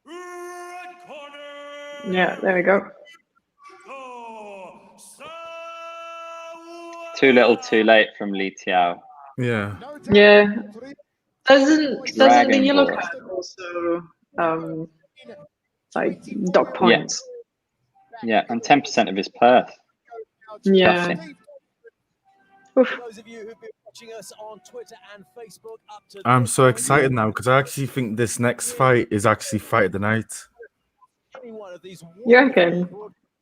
Red corner. Yeah, there we go. Too little, too late from Li Tiao. Yeah. Yeah. Doesn't the Dragon yellow Ball. card also like dock points? Yeah, and 10% of his purse. Yeah. Nothing. Oof. I'm so excited now because I actually think this next fight is actually fight of the night. You reckon?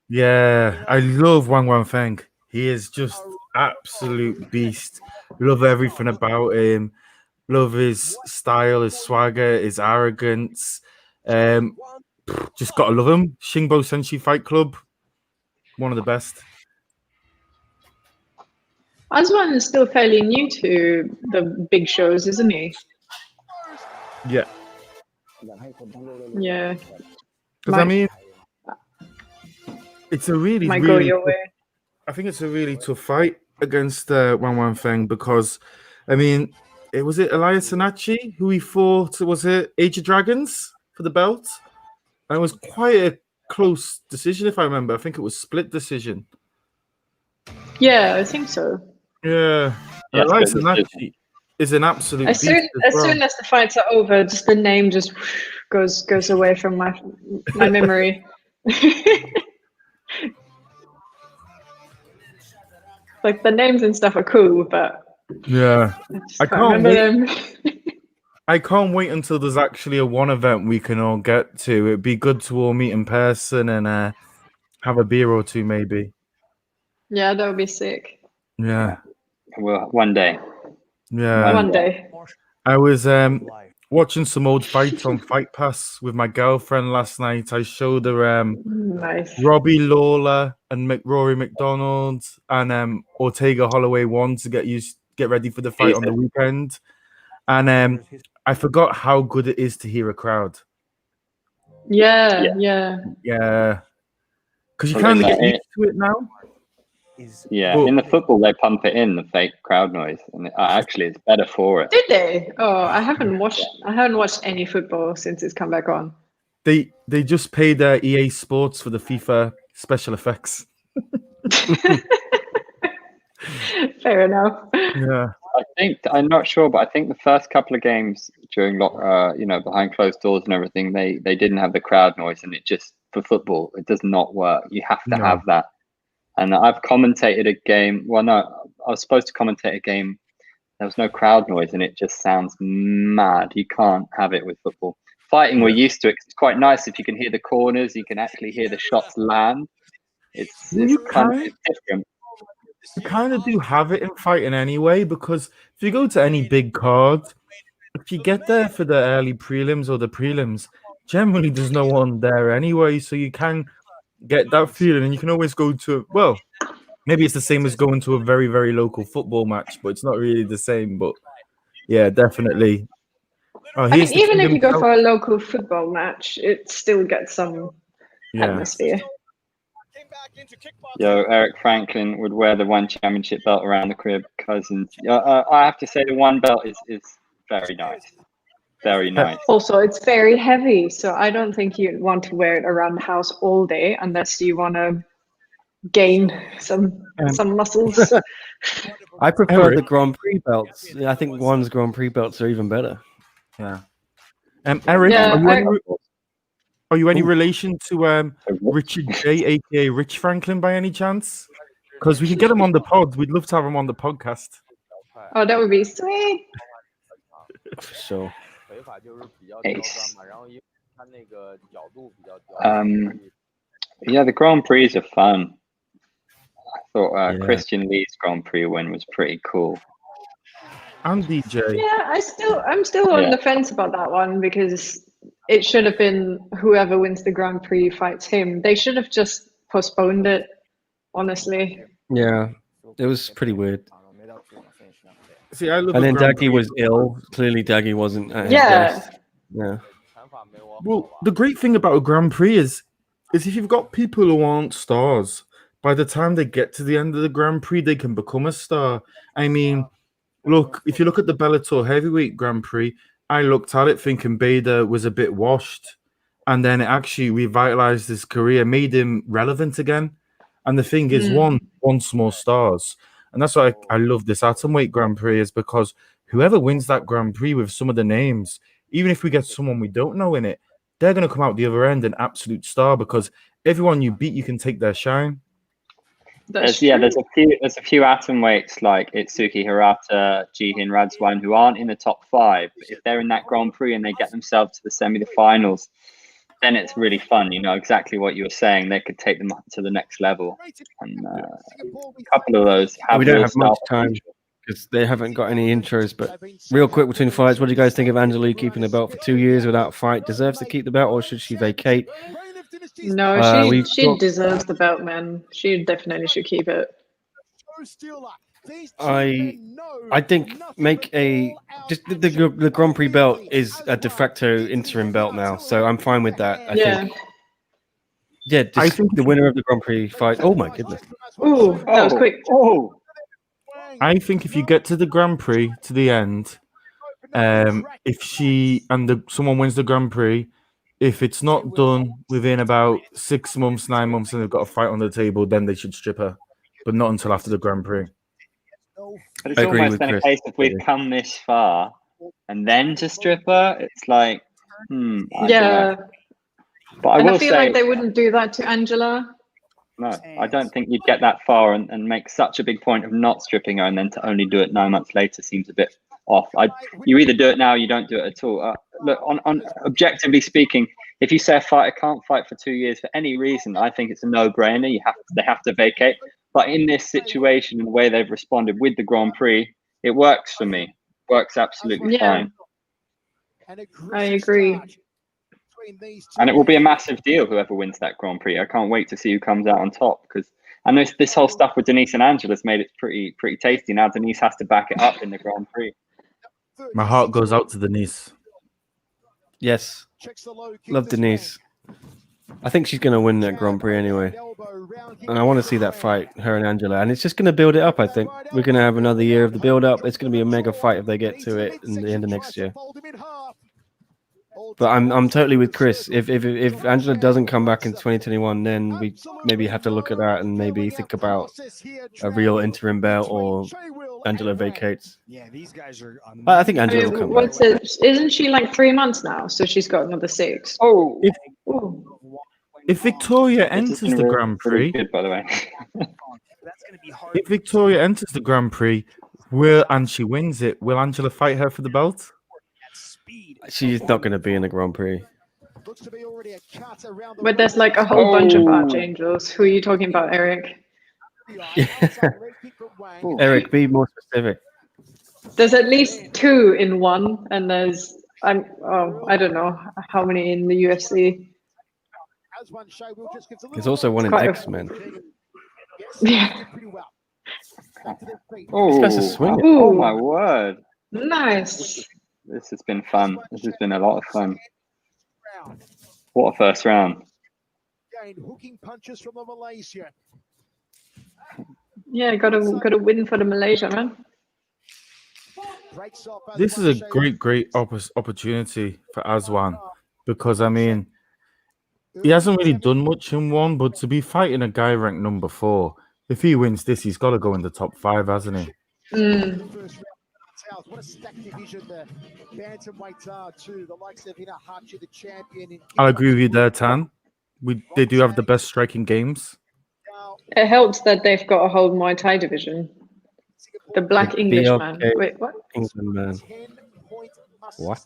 Yeah, I love Wang Feng. He is just absolute beast. Love everything about him. Love his style, his swagger, his arrogance. Just gotta love him. Shingbo Senshi Fight Club, one of the best. Aswan is still fairly new to the big shows, isn't he? Yeah. Yeah. Because I mean, it's a really, Might go really. your way. I think it's a really tough fight against Wang Feng because, I mean, was it Elias Sanachi who he fought? Was it Age of Dragons for the belt? And it was quite a close decision, if I remember. I think it was split decision. Yeah, I think so. Yeah, Yeah, Elias split Sanachi is an absolute As beast soon as the fights are over, just the name just goes away from my memory. Like the names and stuff are cool, but Yeah, I can't remember them. I can't wait until there's actually a one event we can all get to. It'd be good to all meet in person and have a beer or two, maybe. Yeah, that would be sick. Yeah, Well, one day. yeah. One day. I was watching some old fights on Fight Pass with my girlfriend last night. I showed her Nice. Robbie Lawler and Rory McDonald and Ortega Holloway won to get ready for the fight on the weekend. And I forgot how good it is to hear a crowd. Yeah. Yeah. Because you Well, kind of like get used to it now. Yeah, Well- in the football they pump it in, the fake crowd noise, and actually it's better for it. Did they? Oh, I haven't watched any football since it's come back on. They just paid EA Sports for the FIFA special effects. Fair enough. Yeah. I'm not sure, but I think the first couple of games during behind closed doors and everything, they didn't have the crowd noise, and it just, for football, it does not work. You have to have that. And I've commentated a game. Well, no, I was supposed to commentate a game. There was no crowd noise, and it just sounds mad. You can't have it with football. fighting we're used to. It's quite nice if you can hear the corners, you can actually hear the shots land. It's kind of different. You kind of do have it in fighting anyway, because if you go to any big card, if you get there for the early prelims or the prelims, generally there's no one there anyway, so you can get that feeling, and you can always go to, well, maybe it's the same as going to a very, very local football match, but it's not really the same. But yeah, definitely. Oh, I mean, even if you go for a local football match, it still gets some atmosphere. Yo, Eric Franklin would wear the one championship belt around the crib. Cousins. I have to say the one belt is very nice. Very nice. Also, it's very heavy, so I don't think you'd want to wear it around the house all day unless you want to gain some muscles. I prefer the Grand Prix belts. I think one's Grand Prix belts are even better. Yeah. Eric, are you any relation to Richard J, aka Rich Franklin, by any chance? Because we could get him on the pod. We'd love to have him on the podcast. Oh, that would be sweet. For sure. Ace. Yeah, the Grand Prix are fun. I thought Christian Lee's Grand Prix win was pretty cool. And DJ. Yeah, I'm still on the fence about that one, because it should have been whoever wins the Grand Prix fights him. They should have just postponed it, honestly. Yeah, it was pretty weird. See, I love and then Daggy was ill. Clearly, Daggy wasn't at his best. Yeah. Well, the great thing about a Grand Prix is if you've got people who aren't stars, by the time they get to the end of the Grand Prix, they can become a star. I mean, look, if you look at the Bellator Heavyweight Grand Prix, I looked at it thinking Bader was a bit washed, and then it actually revitalized his career, made him relevant again. And the thing is, wants more stars. And that's why I love this Atomweight Grand Prix, is because whoever wins that Grand Prix with some of the names, even if we get someone we don't know in it, they're going to come out the other end an absolute star, because everyone you beat, you can take their shine. There's a few atomweights like Itsuki Hirata, Jihin Radzwan, who aren't in the top 5. But if they're in that Grand Prix and they get themselves to the semi-finals, then it's really fun. You know exactly what you were saying. They could take them up to the next level. And a couple of those have. We don't have much time because they haven't got any intros. But real quick between fights, what do you guys think of Angela Lee keeping the belt for 2 years without a fight? Deserves to keep the belt, or should she vacate? No, she deserves the belt, man. She definitely should keep it. I think make the Grand Prix belt is a de facto interim belt now, so I'm fine with that. I think the winner of the Grand Prix fight. Oh my goodness! Ooh, that was quick. Oh, I think if you get to the Grand Prix to the end, if she and someone wins the Grand Prix, if it's not done within about 6 months, 9 months, and they've got a fight on the table, then they should strip her, but not until after the Grand Prix. But it's almost been a case if we've come this far and then to strip her, it's like, I don't know. But I feel like they wouldn't do that to Angela. No, I don't think you'd get that far and make such a big point of not stripping her, and then to only do it 9 months later seems a bit off. You either do it now or you don't do it at all. Look, on objectively speaking, if you say a fighter can't fight for 2 years for any reason, I think it's a no-brainer. They have to vacate. But in this situation, and the way they've responded with the Grand Prix, it works for me. Works absolutely fine. I agree. And it will be a massive deal, whoever wins that Grand Prix. I can't wait to see who comes out on top, because I know this whole stuff with Denise and Angela's made it pretty tasty. Now Denise has to back it up in the Grand Prix. My heart goes out to Denise. Yes. Love Denise. I think she's going to win that Grand Prix anyway. And I want to see that fight, her and Angela. And it's just going to build it up, I think. We're going to have another year of the build-up. It's going to be a mega fight if they get to it in the end of next year. But I'm totally with Chris. If Angela doesn't come back in 2021, then we maybe have to look at that and maybe think about a real interim belt, or Angela vacates. Yeah, these guys are. I think Angela will come back. Isn't she like 3 months now? So she's got another 6. Oh, if Victoria enters the Grand Prix, good, by the way. If Victoria enters the Grand Prix, and she wins it, will Angela fight her for the belt? She's not going to be in the Grand Prix. Looks to be already a cut around the But there's like a whole bunch of archangels. Who are you talking about, Eric? Eric, be more specific. There's at least 2 in one, and there's I don't know how many in the UFC. There's also one in Quite a- X-Men. Yeah. This guy's a swinger. Oh my word. Nice. This has been fun. This has been a lot of fun. What a first round. Hooking punches from the Malaysian. Yeah, got to win for the Malaysia, man. This is a great opportunity for Aswan because, I mean, he hasn't really done much in one, but to be fighting a guy ranked number 4, if he wins this, he's got to go in the top 5, hasn't he? What a stacked division there. Bantamweights are too. The likes of Hachi, the champion. I'll agree with you there, Tan. They do have the best striking games. It helps that they've got a whole Muay Thai division. The Black The Englishman. BLK Wait, what? England man. What?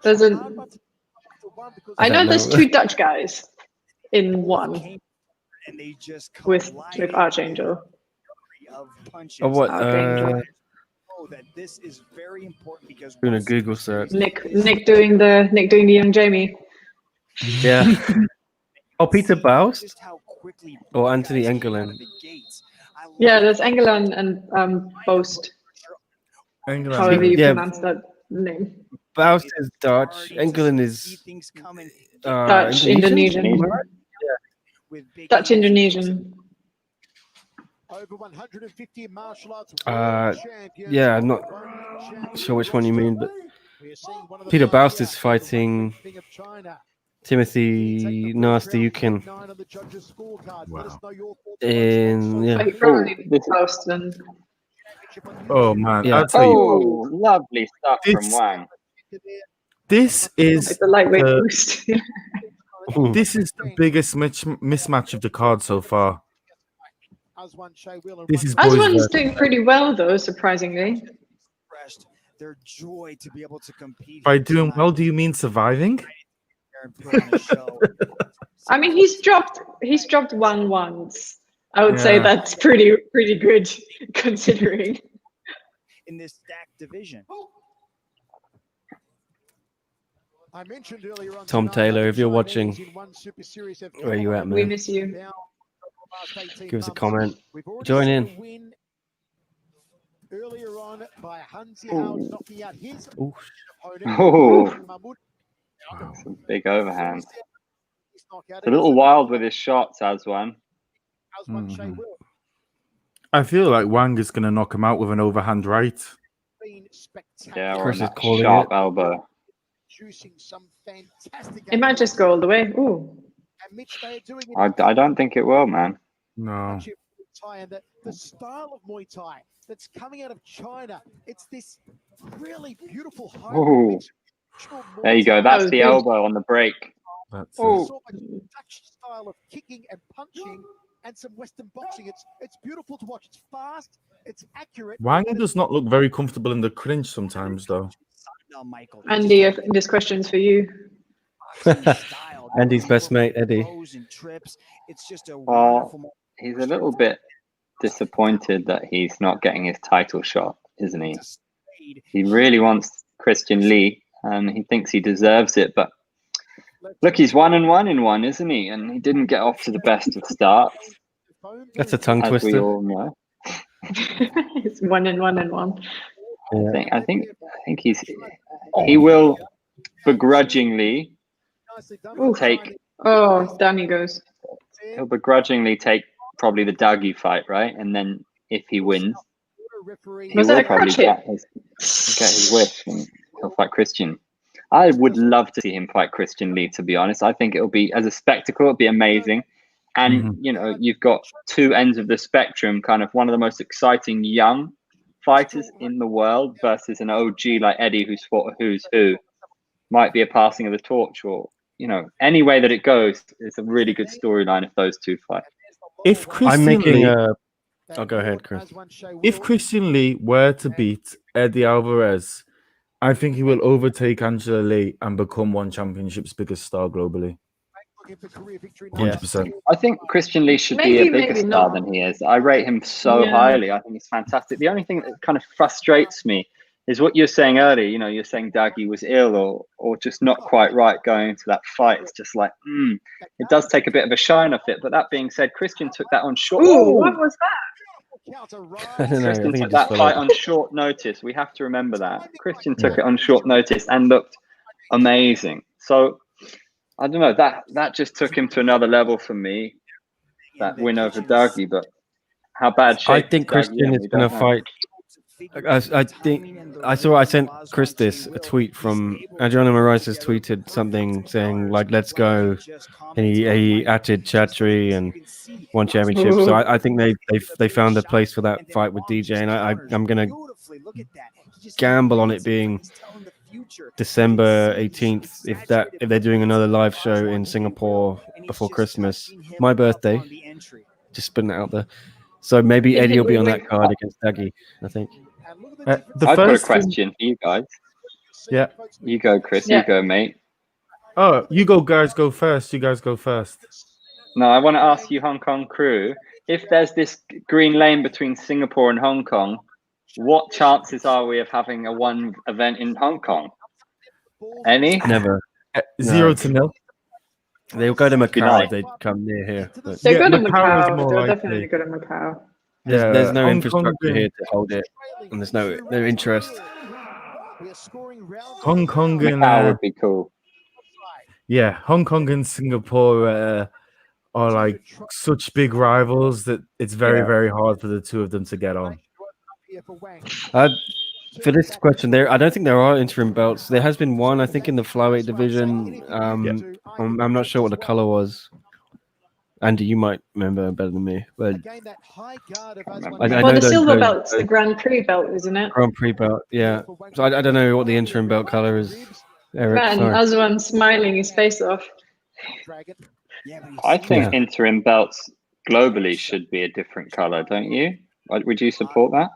There's a. I know don't there's know. 2 Dutch guys in one And they just with collided Archangel. of punches. Oh, what? Archangel. That this is very important because Doing a Google search. Nick doing the young Jamie. Yeah. Oh, Peter Baust just how quickly or Anthony guys came out Engelin. of the gates. I love Yeah, there's Engeland and Boast. However you Yeah. pronounce that name. Baust is Dutch. Engelin see is things coming Dutch, Indonesian. with big Dutch Indonesian. Over 150 martial arts Yeah, I'm not sure which one you mean, but Peter Baust is fighting Timothy Nasty Atkin in Like, probably this- Boast and Oh, man. Yeah. I'll tell you, Oh, lovely stuff from This- Wang. this is like the lightweight the- boost. this is the biggest mismatch of the card so far. This is boys Aswan's versus- doing pretty well though, surprisingly. expressed their joy to be able to compete. By here doing well, tonight do you mean surviving? and put on a show. I mean, he's dropped one once. I would say Yeah. that's pretty good considering. in this stacked division. I mentioned earlier on Tom tonight Taylor, that if you're the watching, Chinese in one Super Series have where you at, We man? miss you. down over the last 18 Give us a months. comment. We've already Join seen in. a win earlier on by Hansi Hao knocking out his Ooh. opponent. Oh. Mahmoud. Some big overhands. His knockout. A little wild with his shots, Aswan. Aswan Shea Mhm. Will I feel like Wang is going to knock him out with an overhand right. been Yeah, spectacular. or Chris is that calling sharp it. elbow. Producing some fantastic It might just go all the way. Ooh. And Mitch, they are doing it I don't think it will, man. No. Thai, and the style of Muay Thai that's coming out of China. It's this really beautiful Ooh. mix of traditional There you Muay go. Thai That's was the good. elbow on the break. That's Oh. sort of Dutch style of kicking and punching and some Western boxing. It's beautiful to watch. It's fast. It's accurate. Wang and does not look very comfortable in the clinch sometimes, though. Michael. Andy, this question's for you. Andy's best mate, Eddie. It's just a Well, wonderful he's a little bit disappointed that he's not getting his title shot, isn't he? He really wants Christian Lee, and he thinks he deserves it. But look, he's 1-1 in one, isn't he? And he didn't get off to the best of starts, That's a tongue as we twister. all know. It's 1-1. Yeah. I think he will begrudgingly take Oh, down he goes. he'll begrudgingly take probably the Dagi fight, right? And then if he wins, he Was that will a probably crutch hit? get his wish and he'll fight Christian. I would love to see him fight Christian Lee, to be honest. I think it'll be, as a spectacle, it'll be amazing. And, you know, you've got 2 ends of the spectrum, kind of one of the most exciting young fighters in the world versus an OG like Eddie, who's fought a who's who. Might be a passing of the torch, or, you know, any way that it goes, it's a really good storyline if those 2 fight. If I'm Christian making Lee, a. Oh, go ahead, Chris. if Christian Lee were to beat Eddie Alvarez, I think he will overtake Angela Lee and become one championship's biggest star globally. 100%. I think Christian Lee should be Maybe, a bigger maybe star not. than he is. I rate him so Yeah. highly. I think he's fantastic. The only thing that kind of frustrates me is what you're saying earlier. You know, you're saying Daggy was ill or just not quite right going into that fight. It's just like, it does take a bit of a shine off it. But that being said, Christian took that on short. Ooh, what was that? I don't know. I Christian think he took just that fell fight over. on short notice. We have to remember that. Christian took it on short notice and looked amazing. So I don't know, that just took him to another level for me, that win over Daggy. But how bad shape I think is Daggy Christian in? is We going don't to know. fight. I think I sent Chris this a tweet from Adriano Moraes tweeted something saying like let's go, and he added Chatri and one championship. So I think they found a place for that fight with DJ, and I'm gonna gamble on it being December 18th if they're doing another live show in Singapore before Christmas, my birthday. Just putting it out there. So maybe Eddie will be on that card against Daggy, I think. I've got a question for you guys. Yeah. You go, Chris. Yeah. You go, mate. Oh, you guys go first. You guys go first. No, I want to ask you, Hong Kong crew, if there's this green lane between Singapore and Hong Kong, what chances are we of having a one event in Hong Kong? Any? Never. 0-0. They'll go to Macau nice. if they come near here. But They'll Yeah, go to Macau is Macau. more They'll likely. definitely go to Macau. there's no Hong infrastructure Kong- here to hold it, and there's no interest. Hong Kong and Macau would be cool. Hong Kong and Singapore are like such big rivals that it's very, very hard for the two of them to get on. For this question, I don't think there are interim belts. There has been one, I think, in the flyweight division. I'm not sure what the color was. Andy, you might remember better than me, but I Well, know the those- silver those- belt's the Grand Prix belt, isn't it? Grand Prix belt, yeah. So I don't know what the interim belt color is. Eric, Man, sorry. Aswan smiling his face off. I think Yeah. interim belts globally should be a different color, don't you? Would you support that?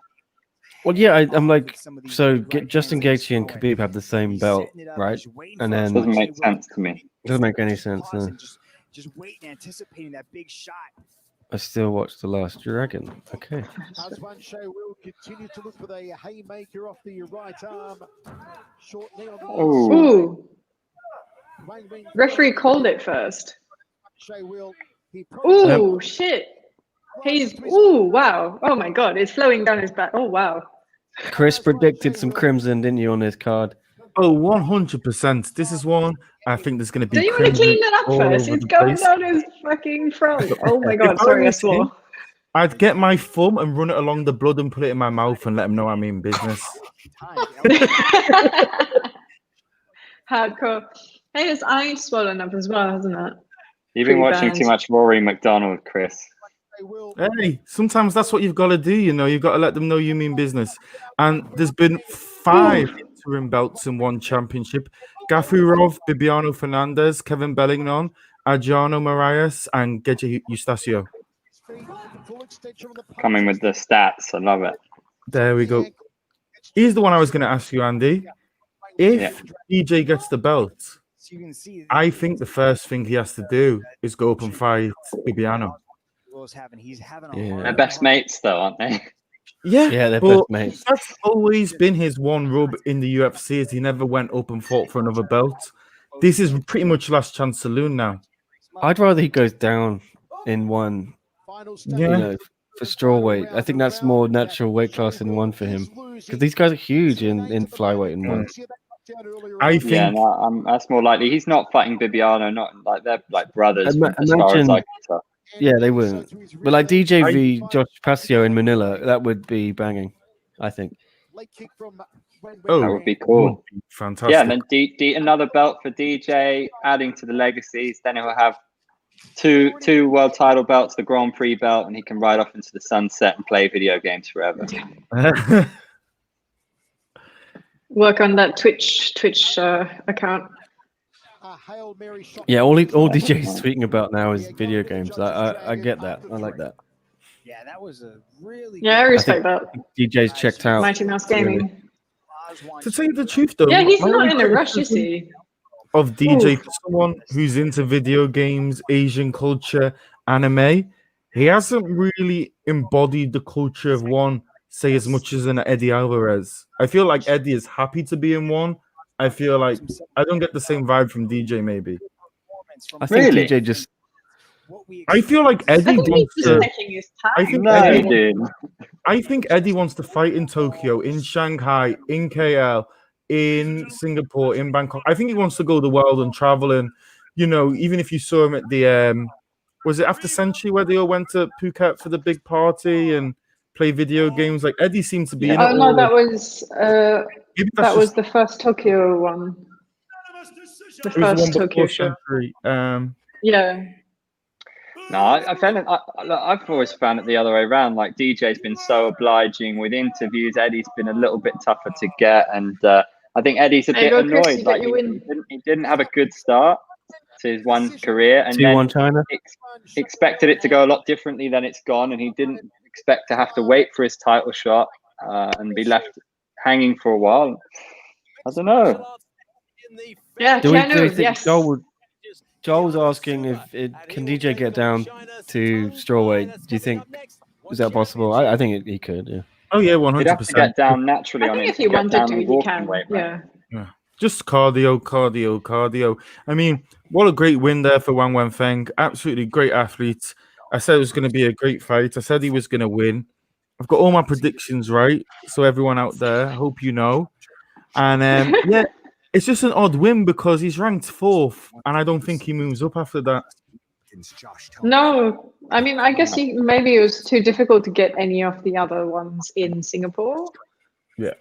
Well, yeah, I'm like, so Justin Gaethje and Khabib have the same belt, right? And then Doesn't make sense to me. doesn't make any sense. No. Just waiting, anticipating that big shot. I still watch The Last Dragon. Okay. Aswan Shea will continue to look for the haymaker off the right arm. Short knee on the Oh, Ooh, Wang Wing- referee called it first. Shea will. He Ooh, shit. Ooh, wow. Oh my God, it's flowing down his back. Oh, wow. Chris predicted some crimson, didn't you, on this card? Oh, 100%. This is one I think there's going to be. Do you want to crimson clean that up all first? over It's the going place. down his fucking front. Oh my God, If I sorry, I was him, swore. I'd get my thumb and run it along the blood and put it in my mouth and let him know I mean business. Hardcore. Hey, his eye's swollen up as well, hasn't it? you've been Pretty watching bad. too much Rory McDonald, Chris. Hey, sometimes that's what you've got to do. You've got to let them know you mean business. And there's been 5 interim belts in one championship. Gafurov, Bibiano Fernandez, Kevin Bellignon, Adriano Moraes, and Geje Eustacio. Coming with the stats. I love it. There we go. Here's the one I was going to ask you, Andy. If DJ gets the belt, I think the first thing he has to do is go up and fight Bibiano. They're best mates, though, aren't they? Yeah, they're but best mates. That's always been his one rub in the UFC, is he never went up and fought for another belt. This is pretty much last chance saloon now. I'd rather he goes down in one, Yeah. you know, for strawweight. I think that's more natural weight class in one for him. Because these guys are huge in flyweight in one. I think Yeah, no, that's more likely. He's not fighting Bibiano. Not like they're like brothers. Ima- as far as imagine- I can tell. Yeah, they wouldn't. But like DJ v Josh Pasio in Manila, that would be banging, I think. Oh, That would be cool. fantastic. Yeah, and then another belt for DJ, adding to the legacies. Then he'll have two world title belts, the Grand Prix belt, and he can ride off into the sunset and play video games forever. Work on that Twitch account. Yeah, all DJ's tweeting about now is video games. I get that. I like that. Yeah, that was a really Yeah, I respect that. DJ's checked out. Mighty Mouse Gaming. To tell you the truth, though, Yeah, he's my not only in a rush, you criticism see. of DJ, for someone who's into video games, Asian culture, anime, he hasn't really embodied the culture of one, say, as much as an Eddie Alvarez. I feel like Eddie is happy to be in one. I feel like I don't get the same vibe from DJ, maybe. I think Really? DJ just. I feel like I Eddie think he's wants just to. taking his time. I think No, Eddie. dude. I think Eddie wants to fight in Tokyo, in Shanghai, in KL, in Singapore, in Bangkok. I think he wants to go the world and travel. And, you know, even if you saw him at the, was it after Century where they all went to Phuket for the big party and play video games? Like, Eddie seems to be in it Oh no, all. that was Maybe that's that was just- the first Tokyo one. The it was the one first Tokyo before show. Century. Yeah. No, I found it. I've always found it the other way around. Like DJ's been so obliging with interviews. Eddie's been a little bit tougher to get, and I think Eddie's a There you bit go, Chris, annoyed. you got Like your he win. didn't have a good start to his one career, and 2-1 then China. expected it to go a lot differently than it's gone, and he didn't expect to have to wait for his title shot and be left hanging for a while. I don't know. Yeah, Do we Keanu, think yes. Joel was asking if can DJ get down to strawweight? Do you think is that possible? I think he could. Yeah. Oh, yeah, He'd have to 100%. get down naturally I on think him. if he get wanted down to, the he walking can. weight, right? Yeah. Just cardio. I mean, what a great win there for Wang Wenfeng. Absolutely great athlete. I said it was going to be a great fight. I said he was going to win. I've got all my predictions right. So everyone out there, I hope you know. And yeah, it's just an odd win because he's ranked 4th, and I don't think he moves up after that. No, I mean, I guess maybe it was too difficult to get any of the other ones in Singapore. Yeah.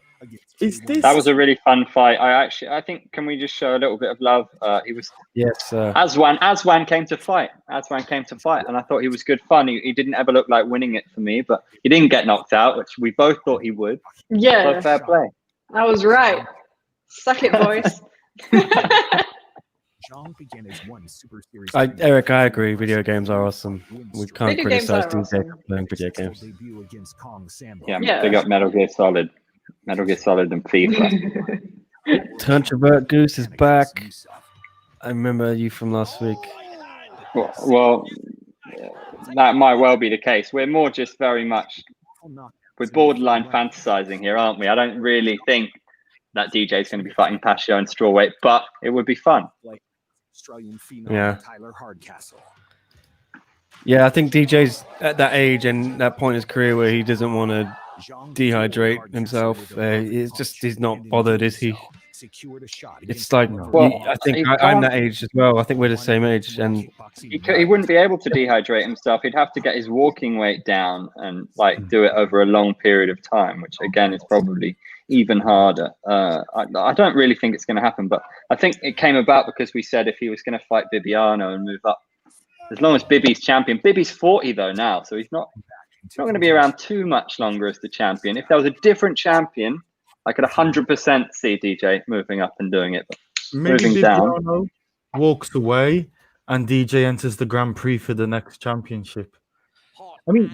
Is this... That was a really fun fight. I think, can we just show a little bit of love? He was Yes. Aswan came to fight. And I thought he was good fun. He didn't ever look like winning it for me, but he didn't get knocked out, which we both thought he would. Yeah, So fair play. I was right. Suck it, boys. Eric, I agree. Video games are awesome. We can't Video games criticize are DJ awesome. for playing video games. Yeah, big up Metal Gear Solid and FIFA. Controvert Goose is back. I remember you from last week. Well, that might well be the case. We're more just very much, we're borderline fantasizing here, aren't we? I don't really think that DJ is going to be fighting Pascio in strawweight, but it would be fun. Yeah. Yeah, I think DJ's at that age and that point in his career where he doesn't want to dehydrate himself. He's not bothered, is he? It's like, I think I'm that age as well. I think we're the same age, and he wouldn't be able to dehydrate himself. He'd have to get his walking weight down and like do it over a long period of time, which again is probably even harder. I don't really think it's going to happen, but I think it came about because we said if he was going to fight Bibiano and move up, as long as Bibi's champion. Bibi's 40 though now, so he's not going to be around too much longer as the champion. If there was a different champion, I could 100% see DJ moving up and doing it. But maybe moving Bibiano down, walks away and DJ enters the Grand Prix for the next championship. I mean,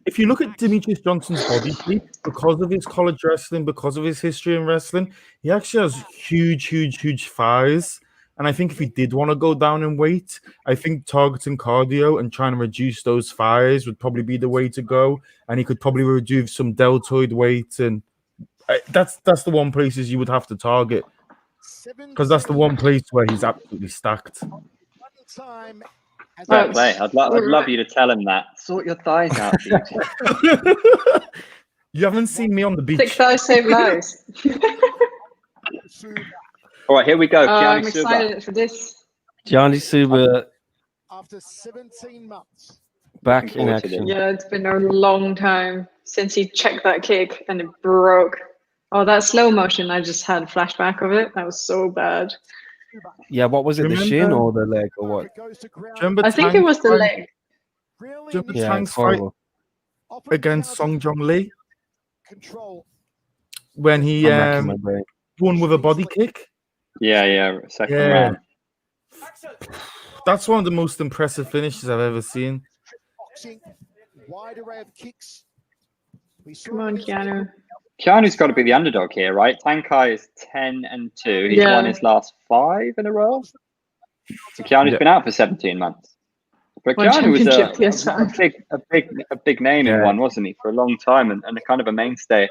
if you look at Demetrius Johnson's body shape, because of his college wrestling, because of his history in wrestling, he actually has huge thighs. And I think if he did want to go down in weight, I think targeting cardio and trying to reduce those thighs would probably be the way to go. And he could probably reduce some deltoid weight, and that's the one places you would have to target, because that's the one place where he's absolutely stacked. fair play. I'd love you to tell him that. Sort your thighs out, DJ. You haven't seen me on the beach. Thick thighs save lives. All right, here we go. I'm Gianni excited Suba. for this. Gianni Suba After 17 months. back in forward to action. Yeah, it's been a long time since he checked that kick and it broke. Oh, that slow motion, I just had a flashback of it. That was so bad. Yeah, what was it, the shin or the leg or what? I think it was the leg. Remember Yeah, Tang's it's fight horrible. against Song Jong Lee Control. when he I'm racking my brain. won with a body kick? Yeah, second Yeah. round. That's one of the most impressive finishes I've ever seen. Boxing, wide array of kicks. We saw Come on, against Keanu. Keanu's got to be the underdog here, right? Tankai is 10-2. He's won his last 5 in a row. So Keanu's been out for 17 months. But One Keanu was championship, yes, a big name in one, wasn't he, for a long time, and a kind of a mainstay.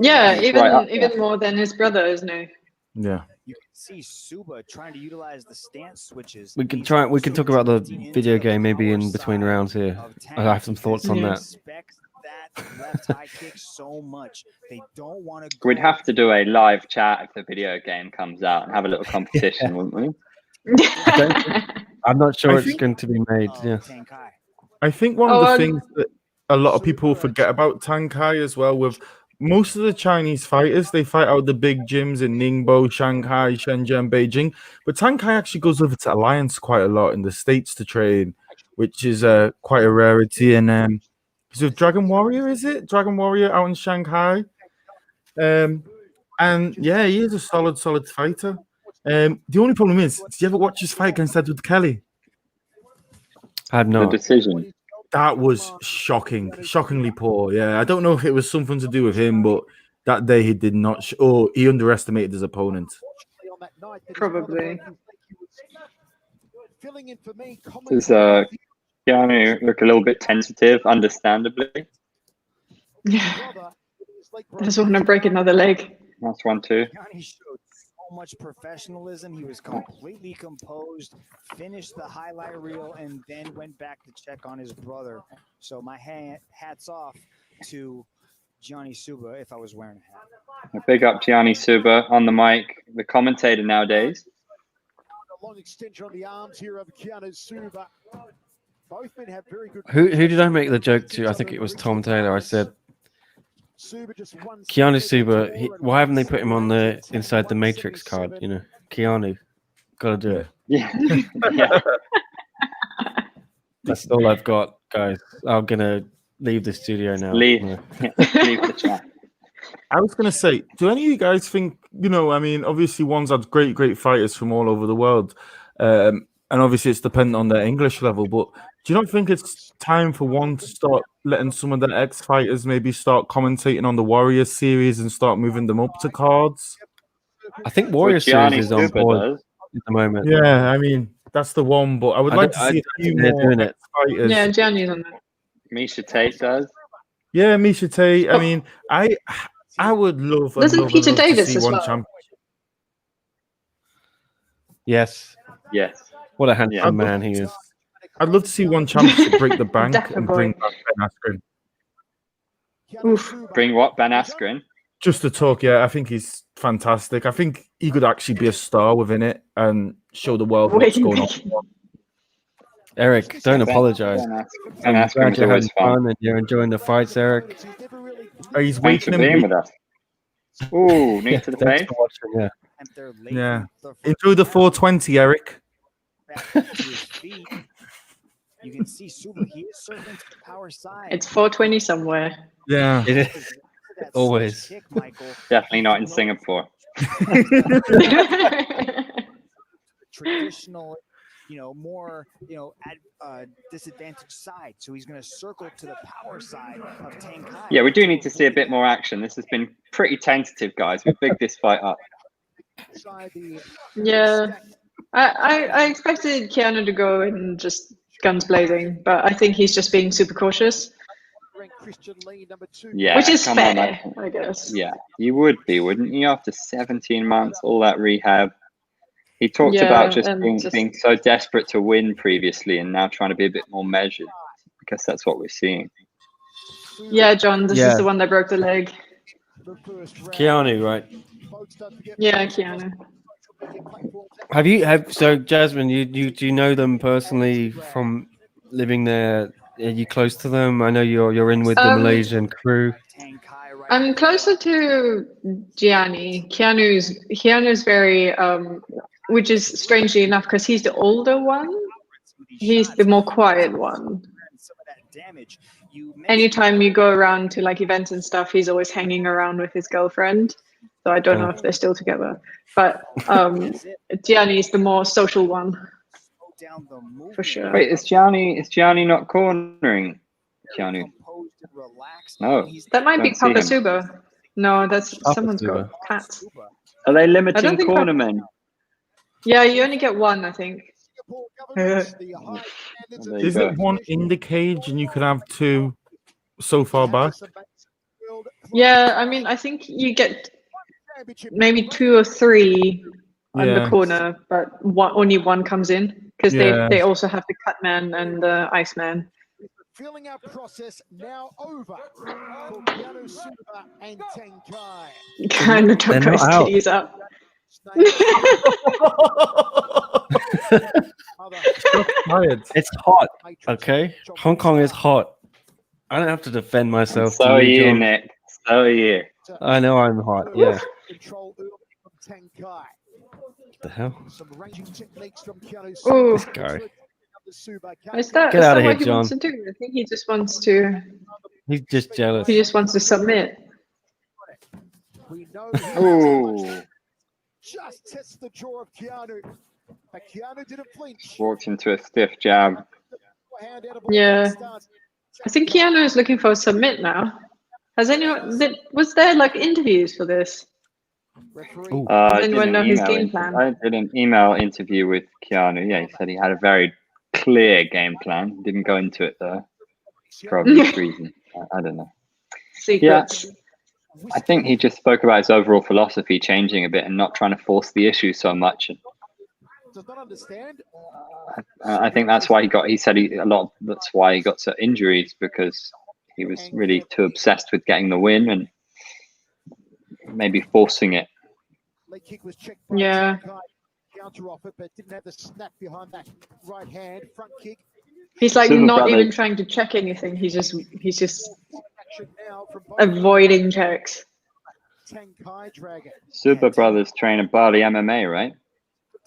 Yeah, He's right up even there. more than his brother, isn't he? Yeah. You can see Suba trying to utilize the stance switches. We can talk about the video game maybe in between rounds here. I have some thoughts on that. That left high kick so much. They don't want to go. We'd have to do a live chat if the video game comes out and have a little competition, wouldn't we? I'm not sure it's going to be made. Yeah. I think one of the things that a lot of people forget about Tankai as well, with most of the Chinese fighters, they fight out the big gyms in Ningbo, Shanghai, Shenzhen, Beijing. But Tankai actually goes over to Alliance quite a lot in the States to train, which is quite a rarity. And he's with Dragon Warrior, is it? Dragon Warrior out in Shanghai. And yeah, he is a solid fighter. The only problem is, did you ever watch his fight against Edward Kelly? I have not. The decision. That was shockingly poor. Yeah, I don't know if it was something to do with him, but that day he did not, or he underestimated his opponent. Probably. Does Keanu look a little bit tentative, understandably? Yeah. Doesn't want to break another leg. That's one too. Keanu showed so much professionalism. He was completely composed, finished the highlight reel, and then went back to check on his brother. So my hats off to Gianni Suba if I was wearing a hat. Big up Gianni Suba on the mic, the commentator nowadays. A long extension on the arms here of Keanu Suba. Both men have very good. Who did I make the joke to? I think it was Tom Taylor. I said, Keanu Suba, why haven't they put him on the inside the Matrix card? You know, Keanu, gotta do it. Yeah. That's all I've got, guys. I'm gonna leave the studio now. Leave the chat. I was gonna say, do any of you guys think, you know, I mean, obviously one's had great fighters from all over the world, and obviously it's dependent on their English level, but do you not think it's time for one to start letting some of the ex-fighters maybe start commentating on the Warriors series and start moving them up to cards? I think Warrior series is on board at the moment. Yeah, I mean, that's the one, but I would like to see a few more ex-fighters. Yeah, Gianni's on that. Misha Tate does. Yeah, Misha Tate. I mean, I would love. Doesn't Peter Davis to see as one well? champion. Yes. What a handsome man he is. I'd love to see one championship break the bank and bring back Ben Askren. Oof. Bring what? Ben Askren? Just to talk, yeah, I think he's fantastic. I think he could actually be a star within it and show the world what's going on. Eric, don't apologize. Ben Askren's always fun. And you're enjoying the fights, Eric. He's Thanks for being with us. Ooh, knee to the face. Yeah. Enjoy the 420, Eric. You can see Suba, he is circling to the power side. It's 420 somewhere. Yeah. It is. Always. Kick, Michael. Definitely not in Singapore. Traditional, more, disadvantaged side. So he's going to circle to the power side of Tankai. Yeah, we do need to see a bit more action. This has been pretty tentative, guys. We've bigged this fight up. Yeah. I expected Keanu to go in just guns blazing, but I think he's just being super cautious. Yeah, which is come fair, on, I guess. Yeah, you would be, wouldn't you? After 17 months, all that rehab. He talked about just being so desperate to win previously and now trying to be a bit more measured. I guess that's what we're seeing. Yeah, John, this is the one that broke the leg. Keanu, right? Yeah, Keanu. So Jasmine, do you know them personally from living there? Are you close to them? I know you're in with the Malaysian crew. I'm closer to Gianni. Keanu's very which is strangely enough because he's the older one. He's the more quiet one. Anytime you go around to like events and stuff, he's always hanging around with his girlfriend. So I don't know if they're still together. But Gianni is the more social one. For sure. Wait, is Gianni not cornering Keanu? relaxed. No. and he's That might be Don't see him. Papa Suba. No, that's someone's Suba. got cats. Are they I don't limiting think cornermen? Yeah, you only get one, I think. There you Is go. it one in the cage and you can have two so far back? Yeah, I mean, I think you get maybe 2 or 3 on the Yeah. corner, but only one comes in because Yeah. they also have the Cutman and the Iceman. Filling out process now over for Keanu Suba and Tenkai. Kind of They're took not those out. titties up. Tired. It's hot. Okay, Hong Kong is hot. I don't have to defend myself. So to are you, you, John. Nick. So are you. I know I'm hot. Yeah. Control early from Tenkai. What the hell? Some ranging techniques from Keanu Oh, This guy. is that Get outta here, what he wants to John. do? I think he just wants to. He's just jealous. He just wants to submit. We know Ooh. just tests the jaw of Keanu. But Keanu didn't flinch. Walked into a stiff jab. Hand out of Yeah. stance. I think Keanu is looking for a submit now. Has anyone? Was there like interviews for this? Referee Ooh. I Does did anyone an know his email game inter- plan? I did an email interview with Keanu. Yeah, he said he had a very clear game plan. Didn't go into it though, for obvious reasons. I don't know. Secrets. I think he just spoke about his overall philosophy changing a bit and not trying to force the issue so much. does not understand. I think that's why he said that's why he got so injuries, because he was really too obsessed with getting the win and maybe forcing it. Leg kick was checked by Yeah. Tenkai. Counter off it, but didn't have the snap behind that right hand. Front kick. He's like Super not Brothers. even trying to check anything. He's just Action now from both avoiding checks. Tenkai Dragon. Super Brothers trainer Bali MMA, right?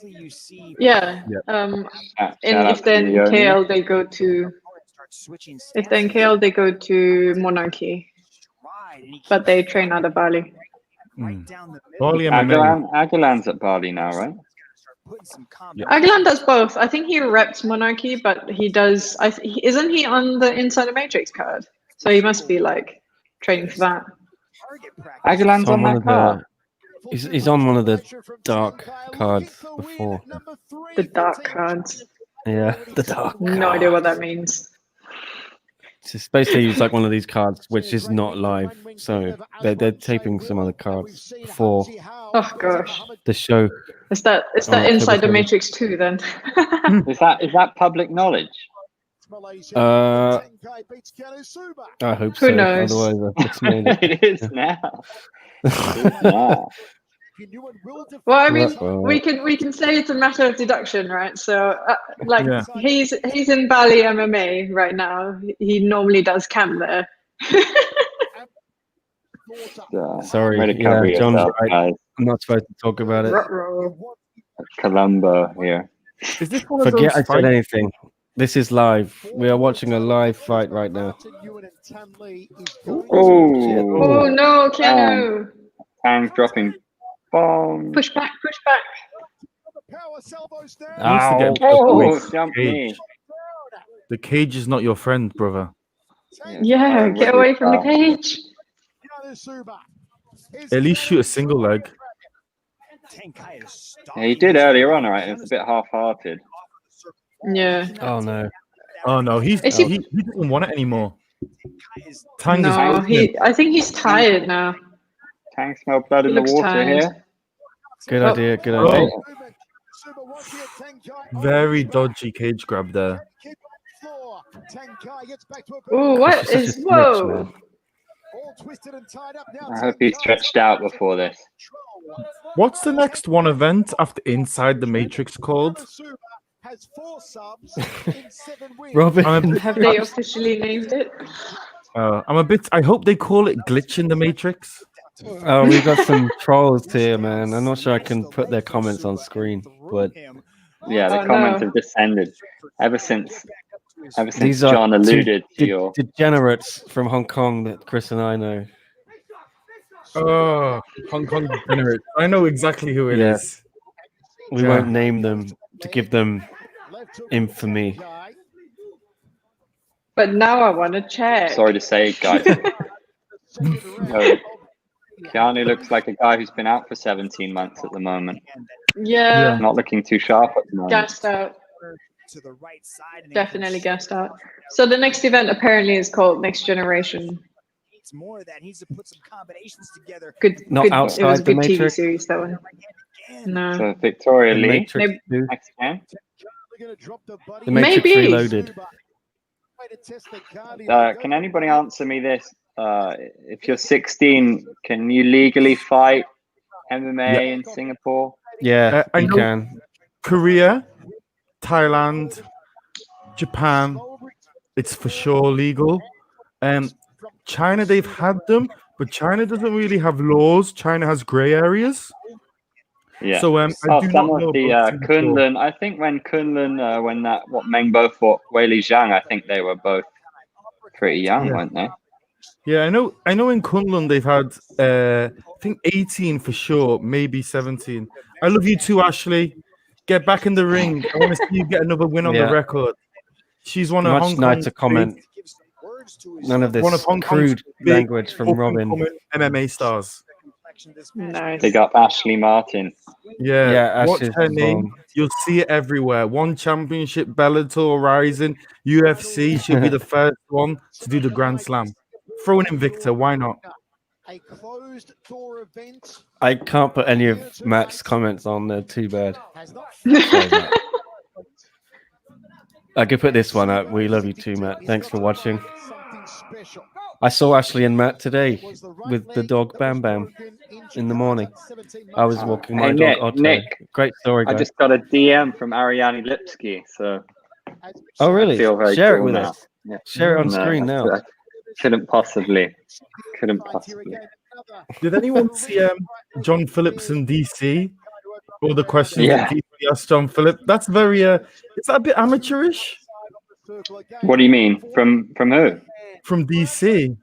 You see Yeah. Yep. And Shout if out they're to in Leone. KL, they go to. start switching If they're in stances. KL, they go to Monarchy, Stride, and he but keeps they train out of Bali. right down the middle. Bali MMA. Aguilan's at Bali now, right? Start putting some Yeah. Aguilan does both. I think he reps Monarchy, but he does. Isn't he on the Inside the Matrix card? So he must be like training for that. target practice. Aguilan's He's on on one that of card. the. He's on one of the dark cards before. The dark cards. Yeah, the dark No idea what cards. that means. It's basically it's like one of these cards which is not live, so they're taping some other cards before Oh gosh, the show. is that October Inside the 20th. Matrix 2 then? Is that public knowledge? I hope so. Who knows? Otherwise, I've just made it. It is now. It is now. Well, I mean, Uh-oh. we can say it's a matter of deduction, right? So, like, Yeah. he's in Bali MMA right now. He normally does camp there. Sorry, Way to yeah, cover John's yourself, right. guys. I'm not supposed to talk about it. Ruh-roh. Columbo here. Is this one of Forget I those said fights? anything. This is live. We are watching a live fight right now. Oh, Oh no, Keanu! Tang's dropping bombs. Push back, push back. Needs to Ow. get Oh, away. jump me. The cage is not your friend, brother. Yeah, get away from the cage. At least shoot a single leg. Tenkai is Yeah, he did earlier on, alright. It was a bit half-hearted. Yeah. Oh no. Oh no, he Is he- doesn't want it anymore. Tang No, is I think he's tired now. Tang smell blood He in the looks water tired. here. Good Oh. idea. Good Oh. idea. very dodgy cage grab there. Oh, what Such a is? snitch, Whoa! man. I hope he stretched out before this. What's the next one event after Inside the Matrix called? Robin. Have they officially named it? I hope they call it Glitch in the Matrix. Oh, we got some trolls here, man. I'm not sure I can put their comments on screen, but Yeah, the Oh, comments no. have descended ever since these are John alluded to your. degenerates from Hong Kong that Chris and I know. Oh, Hong Kong degenerate. I know exactly who it is. Yeah. We won't name them to give them infamy. But now I want to check. Sorry to say, guys. No, Keanu looks like a guy who's been out for 17 months at the moment. Yeah, Not looking too sharp at the moment. gassed out. To the right side. And Definitely gassed out. So the next event apparently is called Next Generation. It's more of that. He needs to put some combinations together. Good. Not good. outside It was a the good TV Matrix? series, that one. No. So Victoria The Lee, Matrix 2. next game. The Matrix Maybe. Reloaded. Can anybody answer me this? If you're 16, can you legally fight MMA in Singapore? Yeah, I you know- can. Korea, Thailand, Japan, it's for sure legal. China, they've had them, but China doesn't really have laws. China has grey areas. Yeah. So I do some not know of the about Singapore. Kunlun, I think when Kunlun, when Mengbo fought Weili Zhang, I think they were both pretty young, Yeah. weren't they? Yeah, I know in Kunlun they've had I think 18 for sure, maybe 17. I love you too, Ashley. Get back in the ring. I want to see you get another win on the Yeah. record. She's one of Much Hong nicer Kong's comment. None of one this of Hong Kong's crude big language from Robin. up-and-coming MMA stars. Nice. Big up Ashley Martin. Yeah, Yeah, watch Ash's her name. bomb. You'll see it everywhere. One championship, Bellator, Rising, UFC. She'll be the first one to do the Grand Slam. Throw in Invicta, why not? A closed door event I can't put any of Matt's comments on there. Too bad. has not Sorry, Matt. I could put this one up. We love you too, Matt. Thanks for watching. something special. I saw Ashley and Matt today with the dog Bam Bam in the morning. I was walking my Hey, dog Nick, Otto. Nick. Great story, I guys. just got a DM from Ariane Lipsky, so Oh, really? I feel very Share it cool with now. us. Yeah. Share it on No, screen I now. couldn't possibly. Did anyone see John Phillips in DC? All the questions Yeah. that people asked John Phillips. That's very is that a bit amateurish What do you mean? From who? from DC?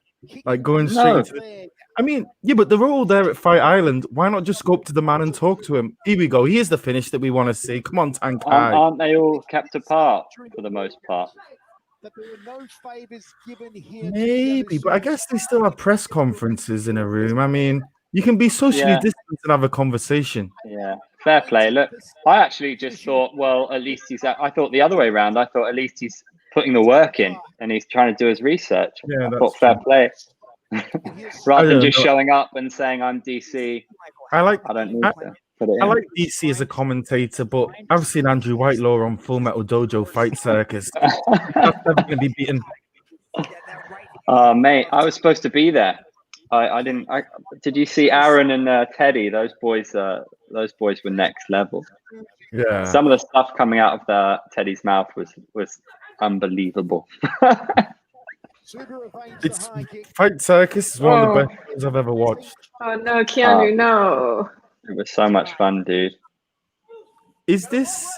Like going straight No. into the... I mean, yeah, but they're all there at Fight Island. Why not just go up to the man and talk to him? Here we go. Here's the finish that we want to see. Come on, Tank High. Aren't they all kept apart for the most part? Maybe, but I guess they still have press conferences in a room. I mean, you can be socially Yeah. distant and have a conversation. Yeah, fair play. Look, I actually just thought, well, at least I thought the other way around. I thought at least he's putting the work in and he's trying to do his research. Yeah, I that's thought fair true. play. Rather than don't just know. showing up and saying I'm DC, I like I don't need to put it I in. like DC as a commentator, but I've seen Andrew Whitelaw on Full Metal Dojo Fight Circus. That's never going to be beaten. Mate, I was supposed to be there. I didn't. Did you see Aaron and Teddy? Those boys were next level. Yeah. Some of the stuff coming out of Teddy's mouth was unbelievable. It's Fight Circus is one of the best things I've ever watched. Oh no, Keanu, no. It was so much fun, dude. Is this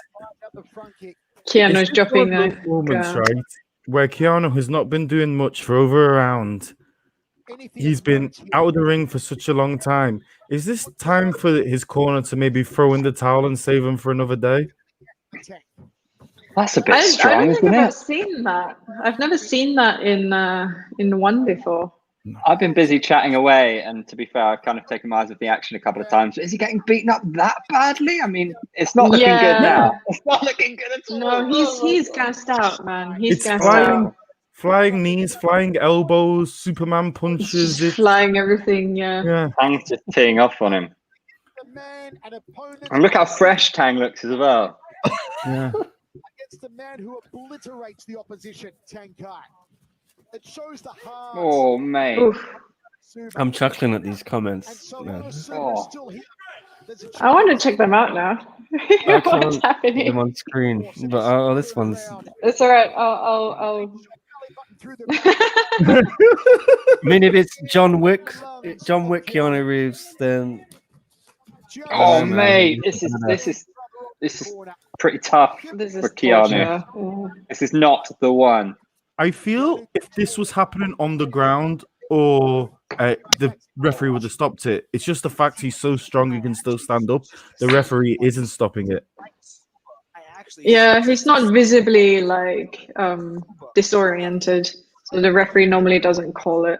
Keanu's dropping one of the those moments, gun. right, where Keanu has not been doing much for over a round? He's been out of the ring for such a long time. Is this time for his corner to maybe throw in the towel and save him for another day? That's a bit I strong, don't think isn't I've it? seen that. I've never seen that in one before. I've been busy chatting away, and to be fair, I've kind of taken my eyes off the action a couple of times. Is he getting beaten up that badly? I mean, it's not looking good now. It's not looking good at all. No, he's gassed out, man. He's It's gassed flying, out. flying knees, flying elbows, Superman punches. Just flying everything, yeah. Yeah. Tang's just teeing off on him. And look how fresh Tang looks as well. Yeah. Against the man who obliterates the opposition, Tankai. It shows the heart. Oh, mate. Oof. I'm chuckling at these comments, man. Oh. I want to check them out now. I What's can't put them happening? on screen, but oh, this one's. It's all right. I'll I mean, if it's John Wick, Keanu Reeves, then Oh, man. mate. This is pretty tough This is for Keanu. torture. This is not the one. I feel if this was happening on the ground or the referee would have stopped it. It's just the fact he's so strong he can still stand up. The referee isn't stopping it. Yeah, he's not visibly like disoriented, so the referee normally doesn't call it.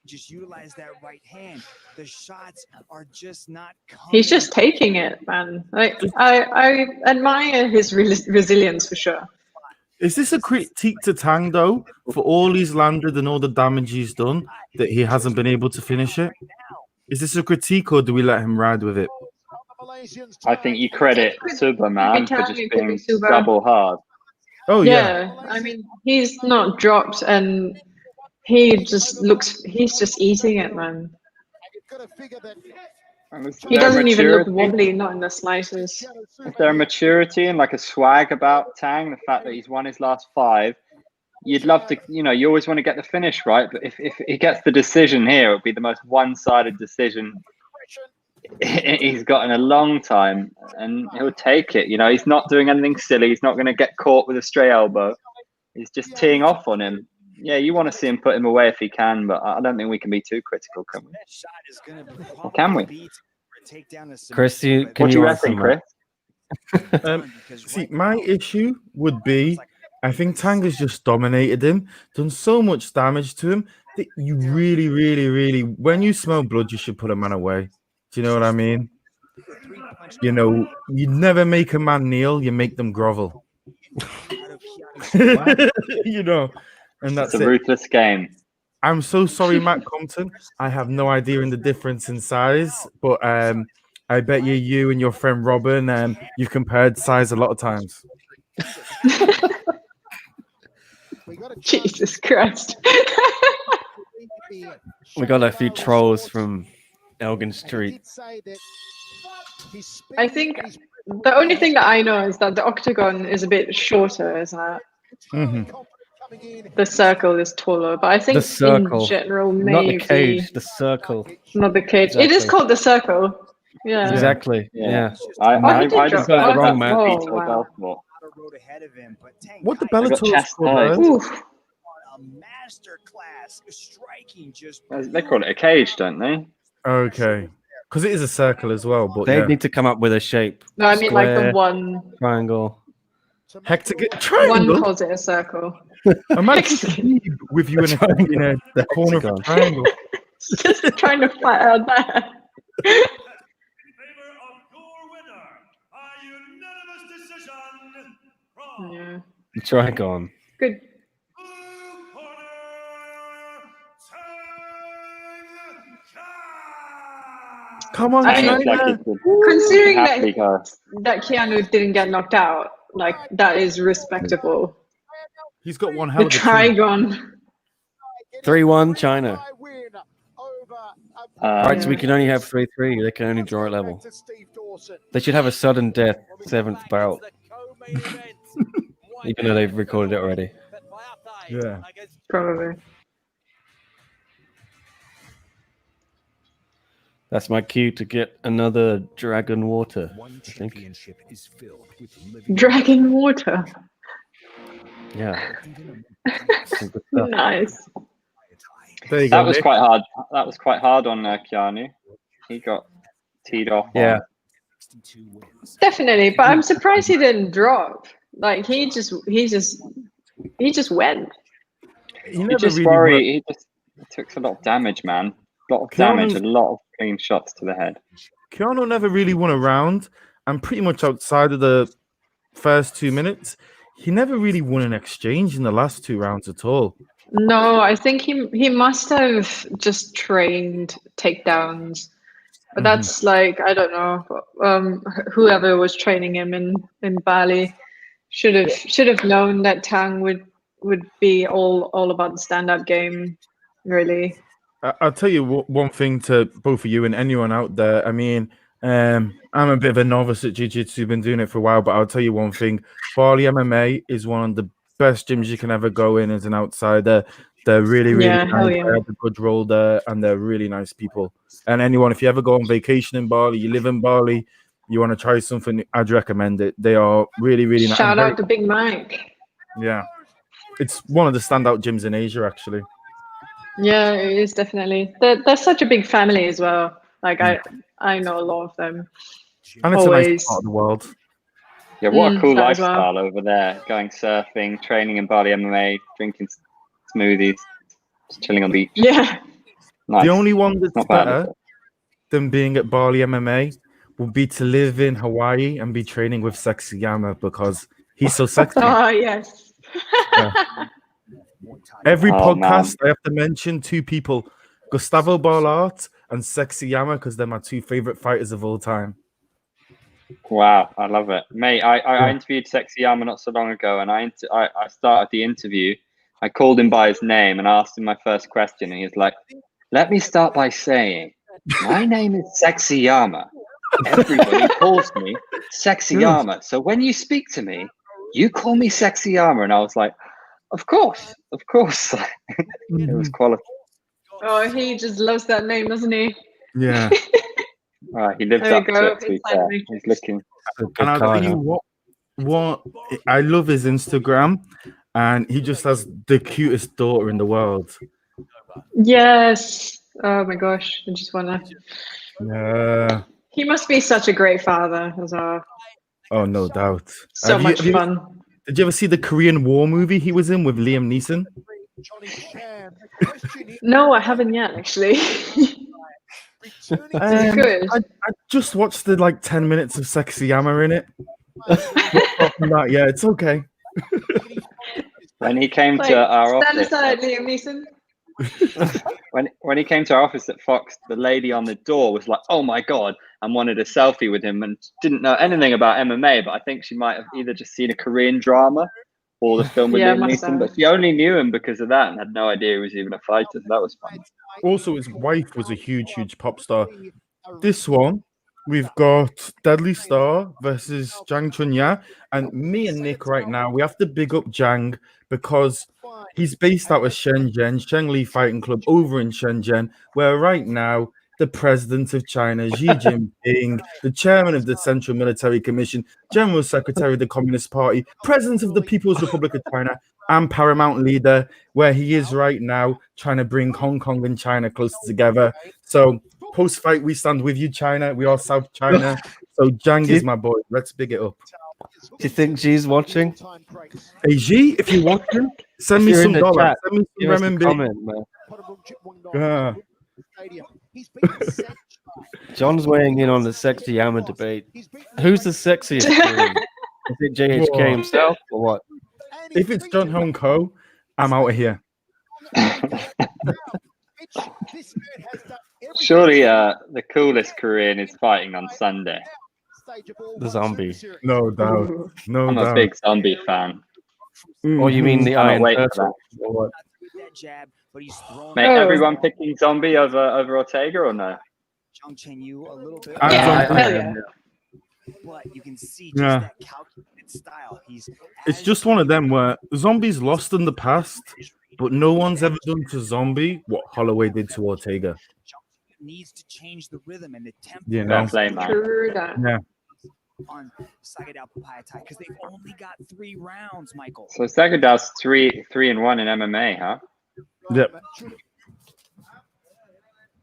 Just utilize that right hand. The shots are just not coming. He's just taking it, man. Like I admire his resilience for sure. Is this a critique to Tang though, for all he's landed and all the damage he's done, that he hasn't been able to finish it? Is this a critique, or do we let him ride with it? I think you credit Superman for just It could be being Suba. double hard. Oh yeah. Yeah, I mean, he's not dropped, and he's just eating it, man. And is He there doesn't even look maturity? wobbly, not in the slightest. Is there a maturity and like a swag about Tang? The fact that he's won his last 5, you'd love to, you always want to get the finish right. But if he gets the decision here, it would be the most one-sided decision he's got in a long time, and he'll take it. He's not doing anything silly. He's not going to get caught with a stray elbow. He's just teeing off on him. Yeah, you want to see him put him away if he can, but I don't think we can be too critical, can we? Or can we? Chris, can What do you you answer reckon, that? Chris? See, my issue would be, I think Tang has just dominated him, done so much damage to him that you really, really, really, when you smell blood, you should put a man away. Do you know what I mean? You never make a man kneel, you make them grovel. And that's It's a it. ruthless game. I'm so sorry, Matt Compton. I have no idea in the difference in size, but I bet you and your friend Robin, you've compared size a lot of times. Jesus Christ. We got a few trolls from Elgin Street. I think the only thing that I know is that the octagon is a bit shorter, isn't it? Mm-hmm. The circle is taller, but I think The circle, in general, maybe not the cage, the circle. Not the cage. It is Exactly. called the circle. Yeah. Exactly. Yeah. I he did just drop- got wrong, man. Bellator wow. Belfort. What the I got Bellator score chastised. there? Oof. A masterclass striking just They call it a cage, don't they? Okay. Because it is a circle as well, but They yeah. need to come up with a shape. No, I mean like the Square, one triangle. Triangle? calls it a circle. Imagine Steve with you in the corner of a hexagon. triangle. Just trying to fight out there. In favor of your winner, by unanimous decision, from Yeah. The trigon. Good. blue corner, Tang. Come on, I- Looks like China. he could Considering happily go. that Keanu didn't get knocked out, like that is respectable. He's got one The hell of a team. trigon. 3-1 China. Right, so we Yeah. can only have 3-3. They can only draw at level. They should have a sudden death 7th bout. Even though they've recorded it already. Yeah. Probably. That's my cue to get another dragon water. One I think. championship is filled with Dragon water. Yeah. Some good stuff. Nice. There you That go. was Nick. quite hard. That was quite hard on Keanu. He got teed off. Yeah. 62 wins. Definitely, but I'm surprised he didn't drop. Like he just went. He You never just really worry. worked. He just took a lot of damage, man. A lot of Keanu- damage. A lot of clean shots to the head. Keanu never really won a round, and pretty much outside of the first 2 minutes, he never really won an exchange in the last 2 rounds at all. No, I think he must have just trained takedowns. But that's like I don't know. Whoever was training him in Bali should have known that Tang would be all about the stand-up game, really. I'll tell you one thing to both of you and anyone out there. I mean, I'm a bit of a novice at jiu-jitsu, been doing it for a while, but I'll tell you one thing. Bali MMA is one of the best gyms you can ever go in as an outsider. They're really, really Yeah, nice. hell yeah. They have a good role there, and they're really nice people. And anyone, if you ever go on vacation in Bali, you live in Bali, you want to try something, I'd recommend it. They are really, really nice. Shout out to Big Mike. Yeah. It's one of the standout gyms in Asia, actually. Yeah, it is definitely. They're such a big family as well. Like I know a lot of them. And it's a nice Always. part of the world. Yeah, what a cool that as well. lifestyle over there. Going surfing, training in Bali MMA, drinking smoothies, just chilling on the beach. Yeah. Nice. The only one that's Not bad, better is it? than being at Bali MMA would be to live in Hawaii and be training with Sexy Yama because he's so sexy. Oh yes. Every Oh, podcast, man. I have to mention two people, Gustavo Barlart and Sexy Yama, because they're my two favorite fighters of all time. Wow, I love it, mate. I interviewed Sexy Yama not so long ago, and I started the interview. I called him by his name and asked him my first question, and he was like, "Let me start by saying, my name is Sexy Yama. Everybody calls me Sexy Yama. So when you speak to me, you call me Sexy Yama." And I was like, "Of course, of course." It was quality. Oh, he just loves that name, doesn't he? Yeah. He lives There you up to go. it. To be Inside fair, me. he's looking. And I'll tell you what I love his Instagram, and he just has the cutest daughter in the world. Yes. Oh my gosh. I just wanna. Yeah. He must be such a great father as well. Oh, no doubt. So much fun. Did you ever see the Korean War movie he was in with Liam Neeson? No, I haven't yet, actually. Is it good? I just watched the 10 minutes of Sexy Yama in it. Apart from that, yeah, it's okay. When he came Like, to our stand office, aside, Liam Neeson. when he came to our office at Fox, the lady on the door was like, "Oh my god," and wanted a selfie with him, and didn't know anything about MMA. But I think she might have either just seen a Korean drama or the film with Yeah, Liam must Neeson. have. But she only knew him because of that and had no idea he was even a fighter. So that was fun. Also, his wife was a huge pop star. This one, we've got Deadly Star versus Jang Chunya. And me and Nick right now, we have to big up Jang because he's based out of Shenzhen, Shengli Fighting Club over in Shenzhen, where right now the president of China, Xi Jinping, the chairman of the Central Military Commission, general secretary of the Communist Party, president of the People's Republic of China, and paramount leader, where he is right now trying to bring Hong Kong and China closer together. So post-fight, we stand with you, China. We are South China. So Jang is my boy. Let's big it up. Do you think she's watching? Hey, Xi, if you're watching, send me If you're some in the dollars. chat, Send me give us a some RMB. comment, man. Yeah. John's weighing in on the Sexy Yama debate. Who's the sexiest Korean? Is it JHK Whoa. himself or what? If it's John Hyon Ko, I'm out of here. Surely, the coolest Korean is fighting on Sunday. The zombie. No doubt. No I'm doubt. a big zombie fan. Or you mean the Cannot Iron wait for Turtle? Or what? Mate, Oh. everyone picking zombie over Ortega or no? Yeah, hell yeah. But you can see Yeah. that calculated style. It's just one of them where Zombie's lost in the past, but no one's ever done to Zombie what Holloway did to Ortega. Needs to change the rhythm and the tempo. You know? Fair play, man. True that. Yeah. On Sagadao Papaya Thai because they've only got 3 rounds, Michael. So Sagadow's 3-1 in MMA, huh? Yep.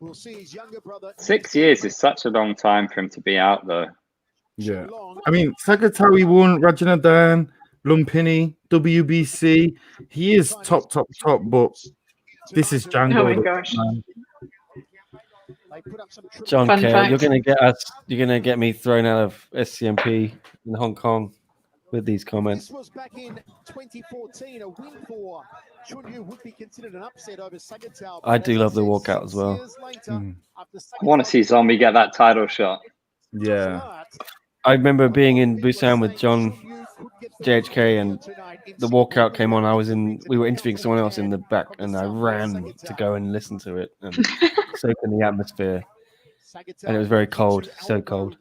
We'll see his younger brother. 6 years is such a long time for him to be out, though. Yeah. I mean, Sakatawi won Rajanadan, Lumpini, WBC. He is top, but this is Django. Oh my gosh. John Fun K, fact. you're gonna get me thrown out of SCMP in Hong Kong with these comments. This was back in 2014, a win for Chunyu would be considered an upset over Sagatao. I do love the walkout as well. I want to see Zombie get that title shot. Yeah. I remember being in Busan with John JHK and the walkout came on. We were interviewing someone else in the back and I ran to go and listen to it and soak in the atmosphere. And it was very cold, so cold.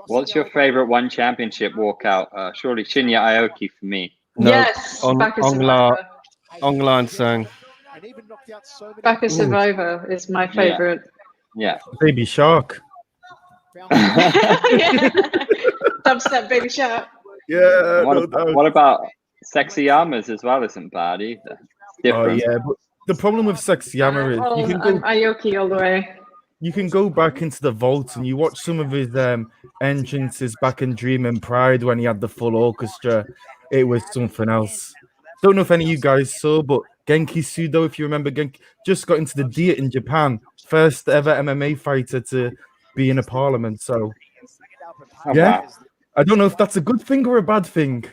What's your favorite one championship walkout? Surely Shinya Aoki for me. No, Yes, back as Ongla Survivor. and Sang. Back as Survivor is my favorite. Yeah. Baby Shark. Dubstep Baby Shark. Yeah. What about Sexy Yamas as well? Isn't bad either. It's Oh, different. yeah. But the problem with Sexy Yama is you can I'm go. Aoki all the way. you can go back into the vault and you watch some of his entrances back in Dream and Pride when he had the full orchestra. It was something else. Don't know if any of you guys saw, but Genki Sudo, if you remember, Genki just got into the Diet in Japan. First ever MMA fighter to be in a parliament. So, yeah, I don't know if that's a good thing or a bad thing.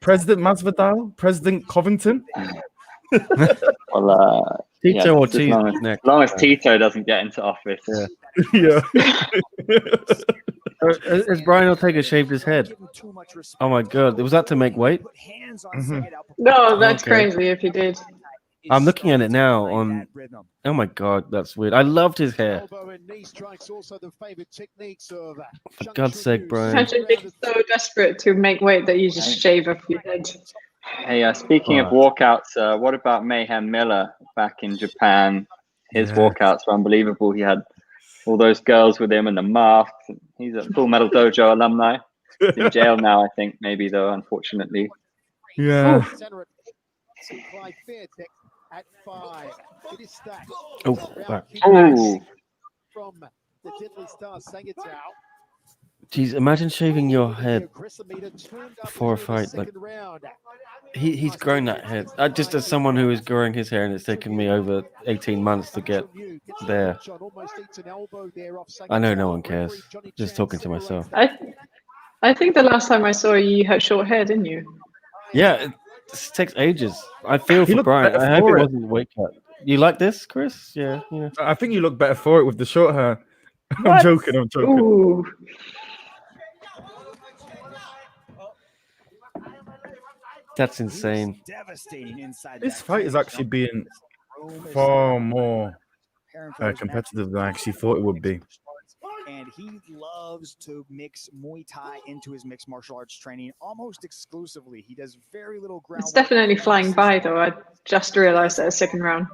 President Masvidal, President Covington. Well, Tito or as cheese long as Tito doesn't get into office. Yeah. Yeah. Has Brian Ortega shaved his head? Oh my god, was that to make weight? No, that's Okay. crazy if he did. I'm looking at it now on. Oh my god, that's weird. I loved his hair. For God's sake, Brian. Imagine being so desperate to make weight that you just shave off your head. Hey, speaking of walkouts, what about Mayhem Miller back in Japan? His walkouts were unbelievable. He had all those girls with him and the masks. He's a Full Metal Dojo alumni. He's in jail now, I think, maybe, though, unfortunately. Yeah. At 5. It is stacked. Oh, From the Deadly Star Sangatao. Jeez, imagine shaving your head before a fight. Like he's growing that head. Just as someone who is growing his hair, and it's taken me over 18 months to get there. I know no one cares. Just talking to myself. I think the last time I saw you, you had short hair, didn't you? Yeah, it takes ages. I feel for Brian. I hope it wasn't weight cut. You like this, Chris? Yeah. I think you look better for it with the short hair. I'm joking. Ooh. That's insane. This fight is actually being far more competitive than I actually thought it would be. And he loves to mix Muay Thai into his mixed martial arts training almost exclusively. He does very little ground. It's definitely flying by, though. I just realized that second round.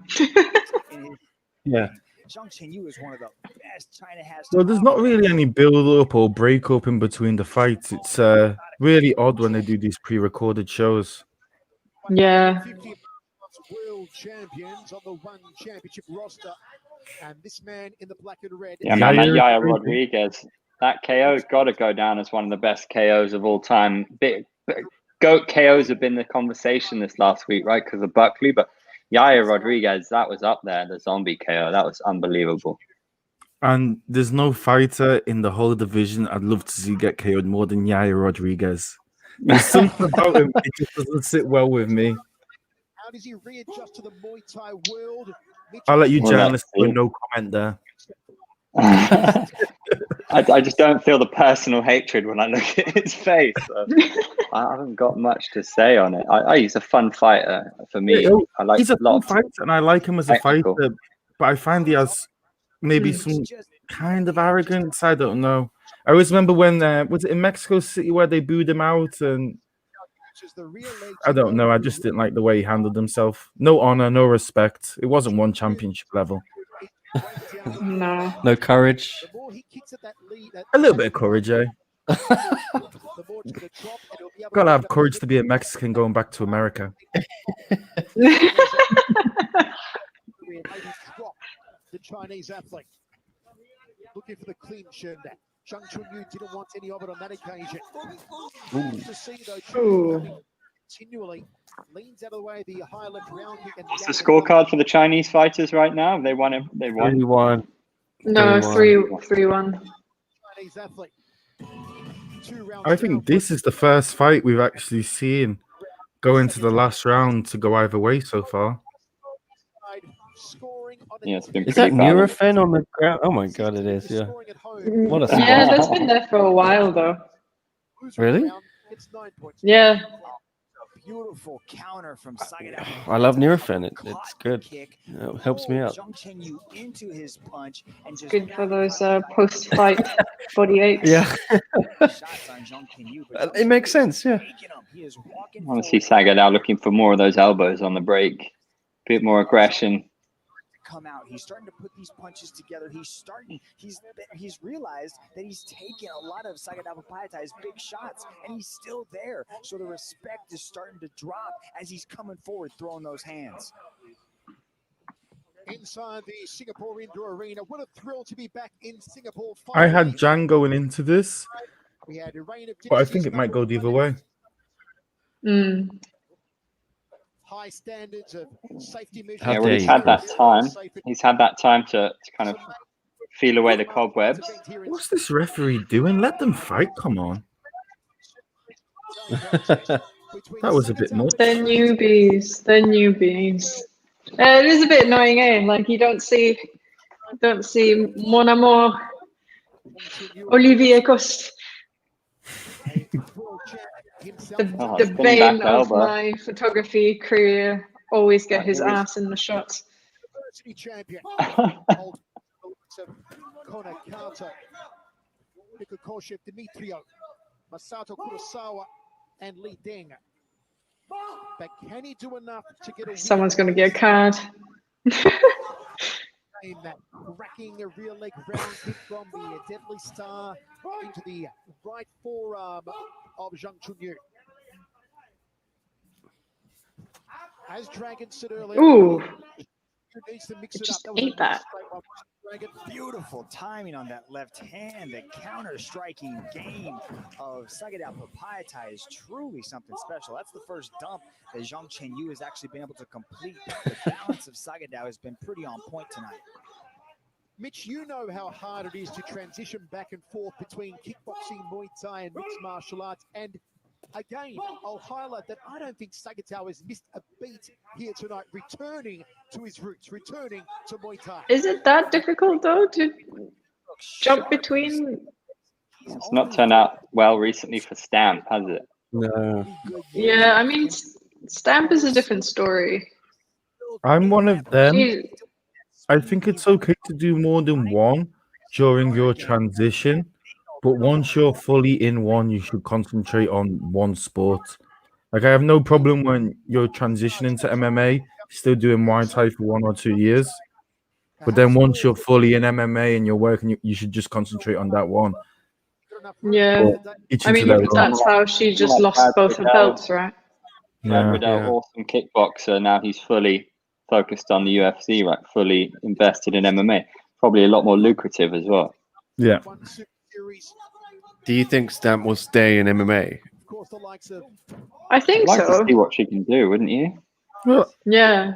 Yeah. Zhang Qinyu is one of the best China has. Well, there's not really any build up or break up in between the fights. It's really odd when they do these pre-recorded shows. Yeah. World champions on the one championship roster. And this man in the black and red. Yeah, man, that Yair Rodriguez, that KO's got to go down as one of the best KOs of all time. GOAT KOs have been the conversation this last week, right? Because of Buckley, but Yair Rodriguez, that was up there. The zombie KO, that was unbelievable. And there's no fighter in the whole division I'd love to see get KO'd more than Yair Rodriguez. There's something about him, it just doesn't sit well with me. How does he readjust to the Muay Thai world? I'll let you journalists put no comment there. I just don't feel the personal hatred when I look at his face. So I haven't got much to say on it. He's a fun fighter for me. Yeah, I like he's a fun fighter, and I like him as a fighter, but I find he has maybe some kind of arrogance. I don't know. I always remember when was it in Mexico City where they booed him out, and I don't know. I just didn't like the way he handled himself. No honor, no respect. It wasn't one championship level. No courage. A little bit of courage, eh? Gotta have courage to be a Mexican going back to America. The Chinese athlete looking for the clinch, and Zhang Qinyu didn't want any of it on that occasion. To see though, continually leans out of the way the high left round kick. What's the scorecard for the Chinese fighters right now? They won it. They won. 3-1. No, 3-1. Chinese athlete. I think this is the first fight we've actually seen go into the last round to go either way so far. Yeah, it's been is that balanced. Nurofen on the ground? Oh my god, it is. Yeah. What a Yeah, spot. that's been there for a while, though. Really? Yeah. Beautiful counter from Sagadaw. I love Nurofen. It's good. It helps me out. Into his punch and just Good for those post-fight body aches. Yeah. It makes sense. Yeah. I want to see Sagadaw looking for more of those elbows on the break. A bit more aggression. Come out. He's starting to put these punches together. He's realized that he's taken a lot of Sagadaw Paiatai's big shots, and he's still there. So the respect is starting to drop as he's coming forward, throwing those hands. inside the Singapore Indoor Arena. What a thrill to be back in Singapore. I had Finally. Jan going into this, We had a reign of but I Dynasties think it might go the other number way. Mm. high standards of safety measures. How Yeah, well, dare he's you, had that Chris. time. He's had that time to kind of feel away the cobwebs. What's this referee doing? Let them fight. Come on. That was a bit much. They're newbies. They're newbies. It is a bit annoying, eh? Like you don't see mon amour, Olivier Coste, Oh, the spinning bane back of elbow. my photography career. Always get Right, his here we- ass in the shots. University champion. Connor Carter, Nikokoshev, Dimitriov, Masato Kurosawa, and Li Deng. But can he do enough to get a win? Someone's going to get a card. That cracking a rear leg round kick from the Deadly Star into the right forearm of Zhang Chunyu. As Dragon said earlier, Ooh, he needs to mix it it just up. That was ate that. Dragon. Beautiful timing on that left hand. The counter-striking game of Sagadao Papayata is truly something special. That's the first dump that Zhang Chenyu has actually been able to complete. The balance of Sagadao has been pretty on point tonight. Mitch, you know how hard it is to transition back and forth between kickboxing, Muay Thai, and mixed martial arts. And again, I'll highlight that I don't think Sagatao has missed a beat here tonight, returning to his roots, returning to Muay Thai. is it that difficult though to jump between? It's not turned out well recently for Stamp, has it? No. Yeah, I mean, Stamp is a different story. I'm one of them. She, I think it's okay to do more than one during your transition, but once you're fully in one, you should concentrate on one sport. Like, I have no problem when you're transitioning to MMA, still doing Muay Thai for 1 or 2 years. But then once you're fully in MMA and you're working, you should just concentrate on that one. yeah, Each I into mean, their own. that's how she just lost both her belts, right? Yeah. Riddell, Yeah. awesome kickboxer. Now he's fully focused on the UFC, right? Fully invested in MMA. Probably a lot more lucrative as well. Yeah. Do you think Stamp will stay in MMA? I think I'd like to so. see what she can do, wouldn't you? Well, Yeah,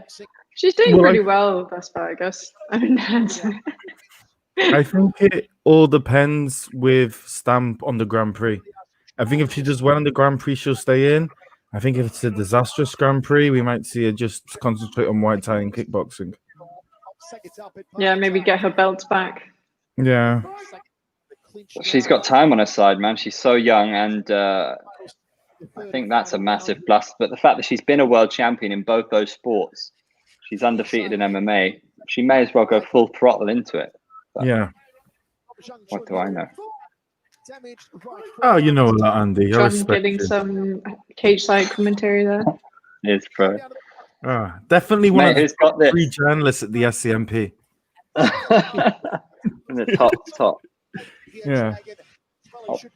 she's doing Well, pretty well thus far, I guess. I mean, I think it all depends with Stamp on the Grand Prix. I think if she does well in the Grand Prix, she'll stay in. I think if it's a disastrous Grand Prix, we might see her just concentrate on Muay Thai and kickboxing. yeah, maybe get her belts back. Yeah. She's got time on her side, man. She's so young, and I think that's a massive plus. But the fact that she's been a world champion in both those sports, she's undefeated in MMA, she may as well go full throttle into it. But Yeah. what do I know? Oh, you know a lot, Andy. I John respect getting you. some cage side commentary there. It's pro. Definitely one Mate, of the who's got this? 3 journalists at the SCMP. In the top Yeah.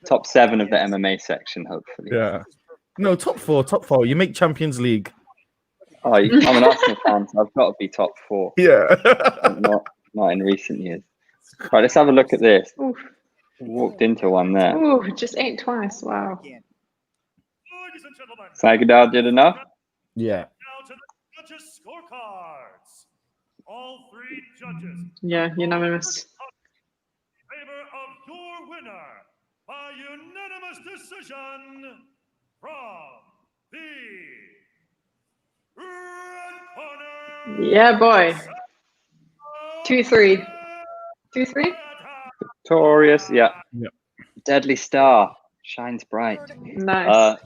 top 7 of the MMA section, hopefully. Yeah. No, top 4. You make Champions League. Oh, I'm an Arsenal fan, so I've got to be top 4. Yeah. not in recent years. Right, let's have a look at this. Oof. Walked into one there. Ooh, just ate twice. Wow. Ladies and gentlemen, Sagadao did enough. Yeah. now to the judges' scorecards. All 3 judges Yeah, unanimous. in favor of your winner by unanimous decision from the red corner. Yeah, boy. 2-3. 2-3? Victorious, yeah. Yeah. Deadly Star shines bright. Nice.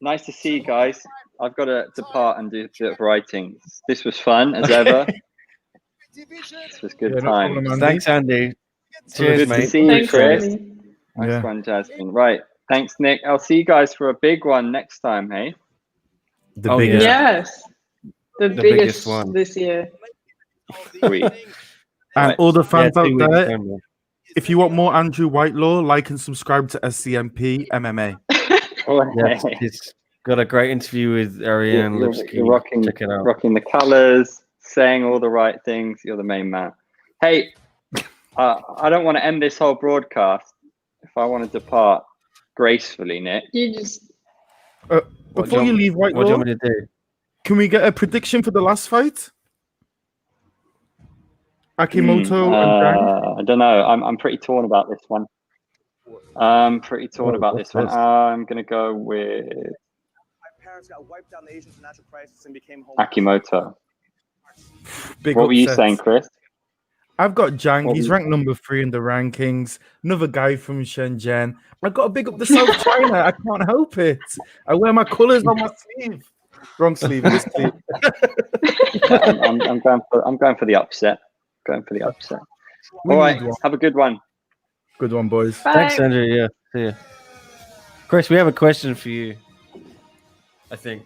Nice to see you guys. I've got to depart and do a bit of writing. This was fun as ever. This was good Yeah, no time. problem, Andy. Thanks, Andy. Cheers, Good to mate. see you, Thanks, Chris. Andy. Nice Yeah. one, Jasmine. Right. Thanks, Nick. I'll see you guys for a big one next time, hey? The Oh, biggest. Yes. The biggest biggest one. this year. Sweet. And all the fans 2 out weeks there, time, if you want more Andrew Whitelaw, like and subscribe to SCMP MMA. yeah. He's got a great interview with Ariane You're Lipsky. rocking, Check it out. rocking the colours. saying all the right things. You're the main man. Hey, I don't want to end this whole broadcast. If I want to depart gracefully, Nick. You just Before you leave, White what do you Law, want me to do? can we get a prediction for the last fight? Akimoto and Zhang? I don't know. I'm pretty torn about this one. I'm pretty torn about this one. I'm gonna go with Akimoto. What were you saying, Chris? I've got Zhang. He's ranked number 3 in the rankings. Another guy from Shenzhen. I've got to big up the South China. I can't help it. I wear my colours on my sleeve. Wrong sleeve. This sleeve. I'm going for the upset. Going for the upset. All right. Have a good one. Good one, boys. Bye. Thanks, Andrew. Yeah, see ya. Chris, we have a question for you. I think,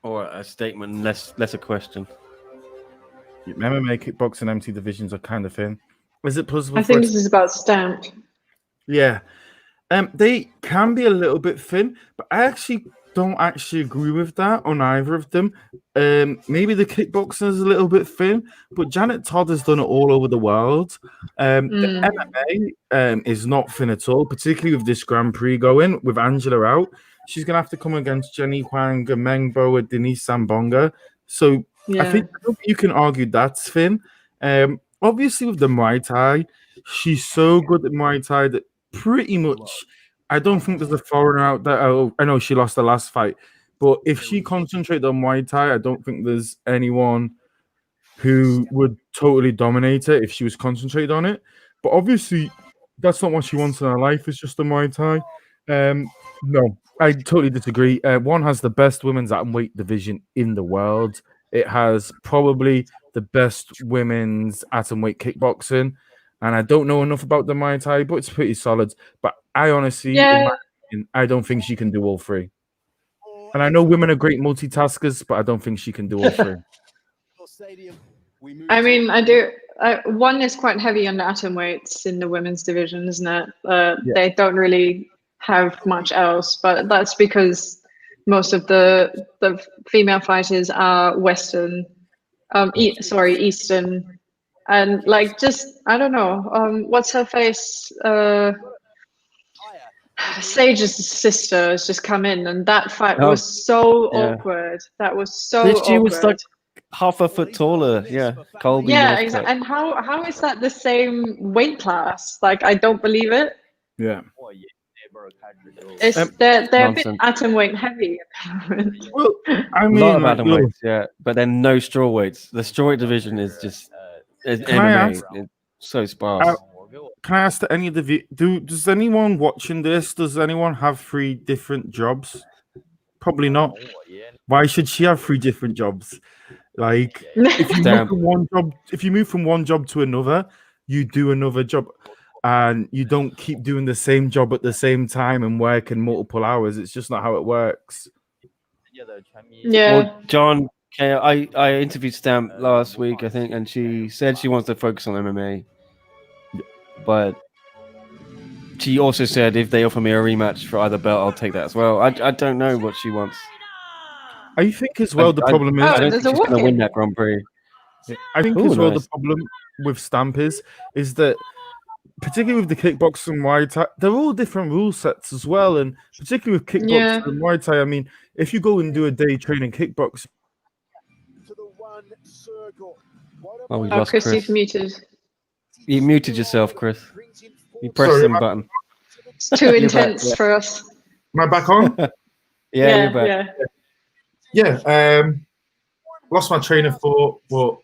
or a statement, less a question. MMA, kickboxing, empty divisions are kind of thin. Is it possible? I think this is about stamped. Yeah. They can be a little bit thin, but I actually don't actually agree with that on either of them. Maybe the kickboxing is a little bit thin, but Janet Todd has done it all over the world. The MMA is not thin at all, particularly with this Grand Prix going, with Angela out. She's going to have to come against Jenny Huang, Mengbo, and Denise Sambonga. So I think you can argue that's thin. Obviously, with the Muay Thai, she's so good at Muay Thai that pretty much I don't think there's a foreigner out there. Oh, I know she lost the last fight, but if she concentrated on Muay Thai, I don't think there's anyone who would totally dominate it if she was concentrated on it. But obviously, that's not what she wants in her life. It's just the Muay Thai. No, I totally disagree. One has the best women's atomweight division in the world. It has probably the best women's atomweight kickboxing. And I don't know enough about the Muay Thai, but it's pretty solid. But I honestly, in my opinion, I don't think she can do all three. And I know women are great multitaskers, but I don't think she can do all three. I mean, I do. One is quite heavy on the atom weights in the women's division, isn't it? They don't really have much else, but that's because most of the female fighters are Western, Eastern. And like, just I don't know, what's her face? Sage's sister has just come in, and that fight was so awkward. That was so awkward. She was like half a foot taller. Yeah, Colby. Yeah, exactly. And how is that the same weight class? Like, I don't believe it. Yeah. It's they're a bit atom weight heavy. Well, I mean, a lot of atom weights, yeah, but then no straw weights. The straw weight division is just MMA. It's so sparse. Can I ask to any of the does anyone watching this? Does anyone have 3 different jobs? Probably not. Why should she have 3 different jobs? Like, if you move from one job to another, you do another job. And you don't keep doing the same job at the same time and working multiple hours. It's just not how it works. Yeah. Well, John, I interviewed Stamp last week, I think, and she said she wants to focus on MMA. But she also said if they offer me a rematch for either belt, I'll take that as well. I don't know what she wants. I think as well the problem is I don't think she's going to win that Grand Prix. I think as well the problem with Stamp is that particularly with the kickboxing and Muay Thai, they're all different rule sets as well. And particularly with kickboxing and Muay Thai, I mean, if you go and do a day training kickboxing. Oh, we lost Chris. You've muted. You muted yourself, Chris. You pressed some button. It's too intense for us. Am I back on? You're back. Yeah. Lost my train of thought, but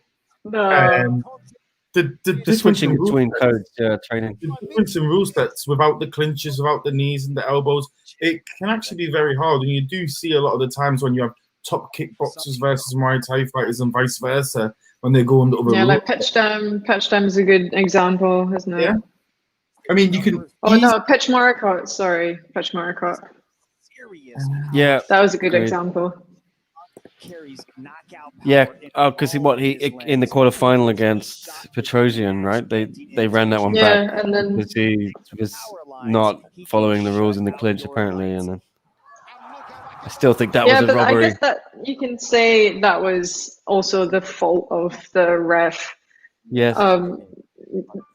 the switching between codes, training. The difference in rule sets without the clinches, without the knees and the elbows, it can actually be very hard. And you do see a lot of the times when you have top kickboxers versus Muay Thai fighters and vice versa when they go under other rules. Like Patchdam is a good example, isn't it? Yeah. I mean, you can. Oh no, Patchmaricot. Sorry, Patchmaricot. Yeah, that was a good example. Yeah, because he in the quarterfinal against Petrosian, right? They ran that one back and then because he was not following the rules in the clinch apparently, and then I still think that Yeah, was a but I robbery. guess that you can say that was also the fault of the ref. Yes.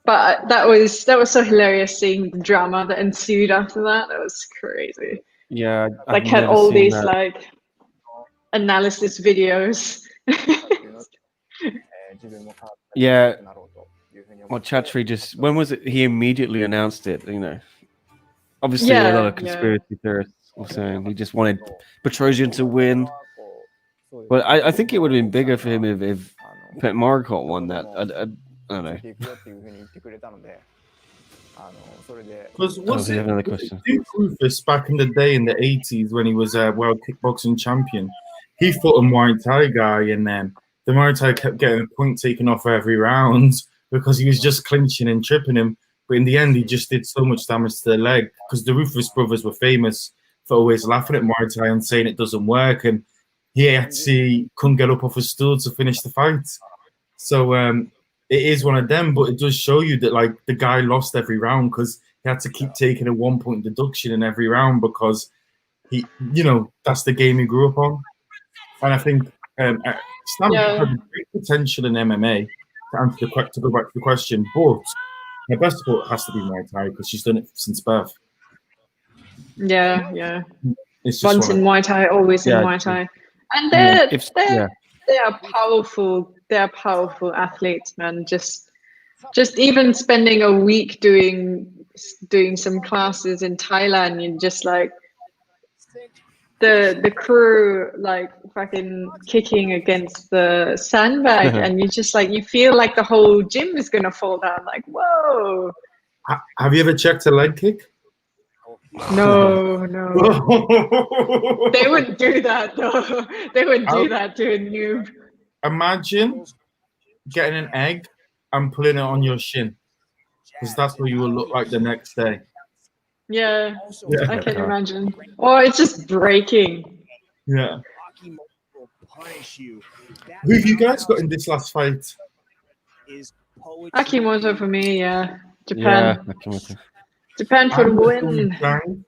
But that was so hilarious seeing the drama that ensued after that. That was crazy. Yeah, I've Like had never all seen these that. like analysis videos. Yeah. Well, Chatri just, when was it? He immediately announced it, you know. Obviously, a lot of conspiracy theorists were saying he just wanted Petrosian to win. But I think it would have been bigger for him if Pet Marcotte won that. I don't know. Because was we it have another question. Duke Rufus back in the day in the 80s when he was a world kickboxing champion? He fought a Muay Thai guy, and then the Muay Thai kept getting a point taken off every round because he was just clinching and tripping him. But in the end, he just did so much damage to the leg because the Rufus brothers were famous for always laughing at Muay Thai and saying it doesn't work. And he actually couldn't get up off his stool to finish the fight. So it is one of them, but it does show you that like the guy lost every round because he had to keep taking a 1 point deduction in every round because he, you know, that's the game he grew up on. And I think Stamp has great potential in MMA to go back to the question, but her best sport has to be Muay Thai because she's done it since birth. Yeah. It's just Once in Muay Thai, always in Muay Thai. And they are powerful. They are powerful athletes, man. Just even spending a week doing some classes in Thailand, you just like the crew like fucking kicking against the sandbag, and you just like you feel like the whole gym is gonna fall down. Like, whoa. Have you ever checked a leg kick? No. They wouldn't do that though. They wouldn't do that to a noob. Imagine getting an egg and putting it on your shin, because that's what you will look like the next day. Yeah. I can imagine. Or it's just breaking. Yeah. Who have you guys got in this last fight? Akimoto for me, yeah. Japan. Yeah, Akimoto. Japan for the win.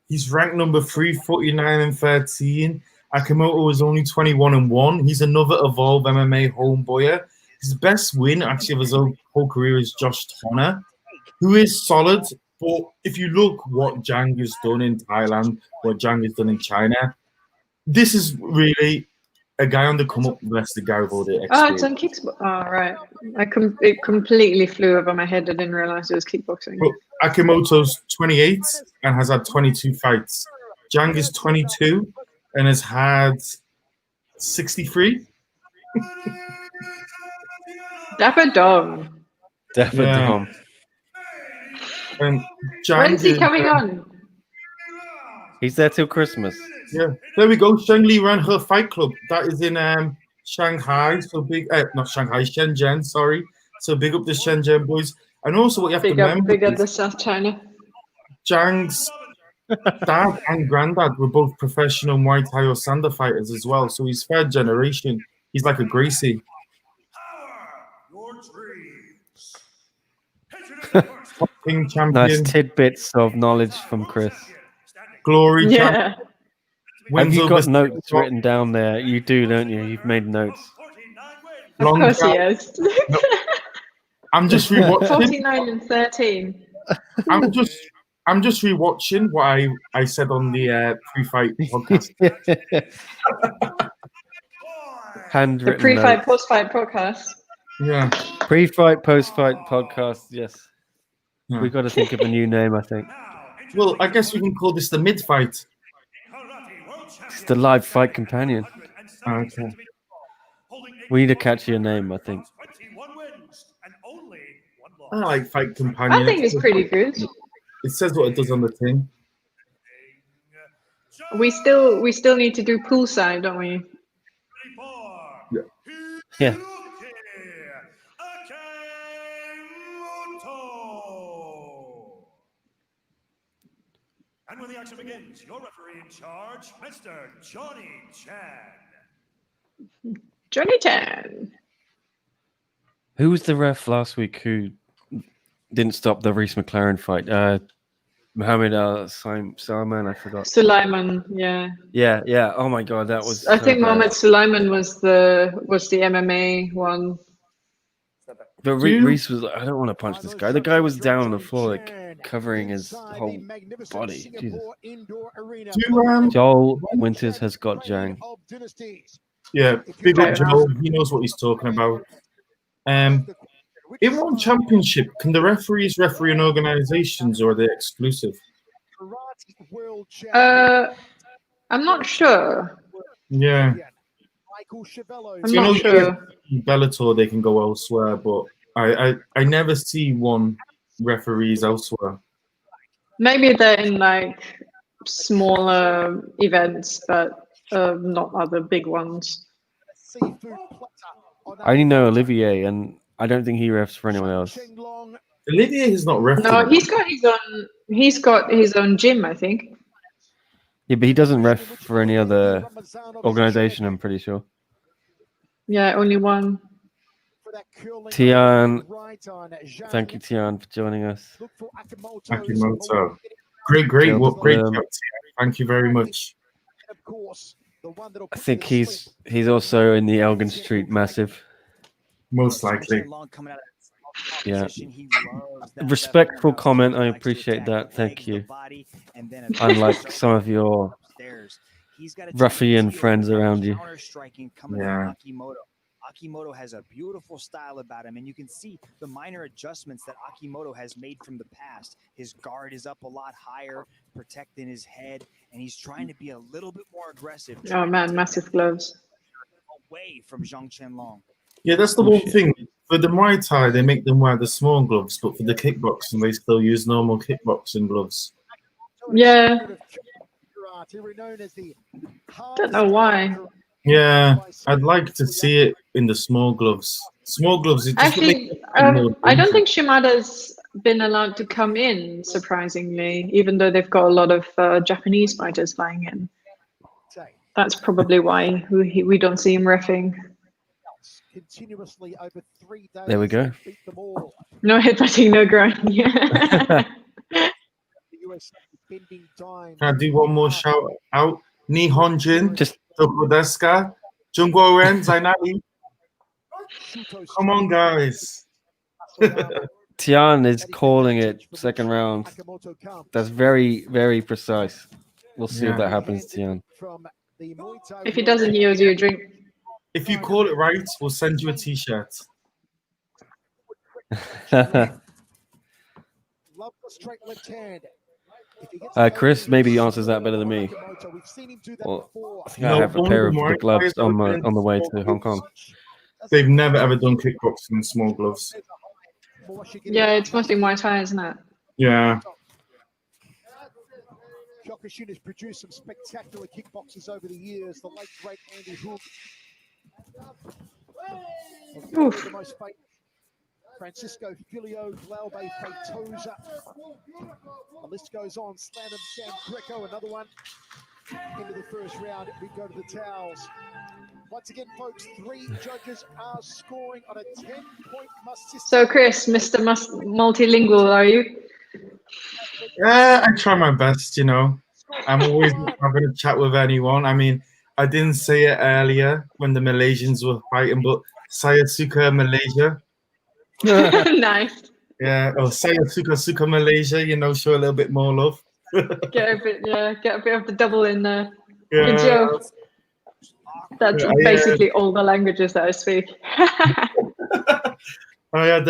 He's ranked number 349 and 13. Akimoto is only 21-1. He's another Evolve MMA homeboyer. His best win actually of his whole career is Josh Tonner, who is solid. But if you look what Jang has done in Thailand, what Jang has done in China, this is really a guy on the come up versus the guy with all the experience. Oh, it's on kickboxing. Oh, right. It completely flew over my head. I didn't realize it was kickboxing. But Akimoto's 28 and has had 22 fights. Jang is 22 and has had 63. Dapper Dom. Dapper Dom. And when's he coming on? He's there till Christmas. Yeah, there we go. Sheng Li ran her fight club. That is in Shanghai. So big, not Shanghai, Shenzhen. Sorry. So big up the Shenzhen boys. And also, what you have to remember, big up the South China. Jang's dad and granddad were both professional Muay Thai or Sanda fighters as well. So he's third generation. He's like a Gracie. King champion. Nice tidbits of knowledge from Chris. Glory champion. Have you got notes written down there? You do, don't you? You've made notes. Of course he has. No. I'm just rewatching. 49 and 13. I'm just rewatching what I said on the pre-fight podcast. The pre-fight, post-fight podcast. Yeah. Pre-fight, post-fight podcast. Yes. Yeah. We've got to think of a new name, I think. Well, I guess we can call this the mid-fight. It's the live fight companion. Okay. We need to catch your name, I think. I like fight companion. I think it's pretty good. It says what it does on the thing. We still need to do poolside, don't we? Yeah. And when the action begins, your referee in charge, Mr. Johnny Chan. Johnny Chan. Who was the ref last week who didn't stop the Reese McLaren fight? Mohammed Salman, I forgot. Sulaiman, yeah. Yeah. Oh my god, that was. I so think bad. Mohammed Sulaiman was the MMA one. But Reese was like, I don't want to punch this guy. The guy was down on the floor, like covering his whole body. Jesus. Joel Winters has got Jang. Yeah, big up Joel. He knows what he's talking about. In one championship, can the referees referee in organizations or are they exclusive? I'm not sure. Yeah. I'm not sure. In Bellator, they can go elsewhere, but I never see one referees elsewhere. Maybe they're in like smaller events, but not other big ones. I only know Olivier, and I don't think he refs for anyone else. Olivier is not refereeing. No, he's got his own. He's got his own gym, I think. Yeah, but he doesn't ref for any other organization, I'm pretty sure. Yeah, only one. Tian, thank you, Tian, for joining us. Akimoto. Great work, great job, Tian. Thank you very much. I think he's also in the Elgin Street Massive. Most likely. Yeah. Respectful comment. I appreciate that. Thank you. Unlike some of your ruffian friends around you. Yeah. Akimoto has a beautiful style about him, and you can see the minor adjustments that Akimoto has made from the past. His guard is up a lot higher, protecting his head, and he's trying to be a little bit more aggressive. Oh man, massive gloves. Away from Zhang Qianlong. Yeah, that's the one thing. For the Muay Thai, they make them wear the small gloves, but for the kickboxing, they still use normal kickboxing gloves. Yeah. Don't know why. Yeah, I'd like to see it in the small gloves. Small gloves. Actually, I don't think Shimada's been allowed to come in, surprisingly, even though they've got a lot of Japanese fighters flying in. That's probably why we don't see him reffing. There we go. No headbutting, no groin. Yeah. Can I do one more shout out? Nihonjin, just Tokodeska, Jungwo Ren, Zainari. Come on, guys. Tian is calling it second round. That's very, very precise. We'll see if that happens, Tian. If he doesn't, he owes you a drink. If you call it right, we'll send you a t-shirt. Chris maybe answers that better than me. Well, I think I have a pair of the gloves on the way to Hong Kong. They've never ever done kickboxing in small gloves. Yeah, it's mostly Muay Thai, isn't it? Yeah. Kyokushin has produced some spectacular kickboxers over the years. The late great Andy Hook. Oof. Francisco Filio, Glaube Feitosa. The list goes on. Slanham Sam Greco, another one. Into the first round, we go to the towels. Once again, folks, 3 judges are scoring on a 10-point must system. So, Chris, Mr. Multilingual, are you? I try my best, you know. I'm always having a chat with anyone. I mean, I didn't say it earlier when the Malaysians were fighting, but saya suka Malaysia. Nice. Yeah, or saya suka Malaysia, you know, show a little bit more love. Get a bit of the double in there. Yeah. Good job. That's basically all the languages that I speak. I had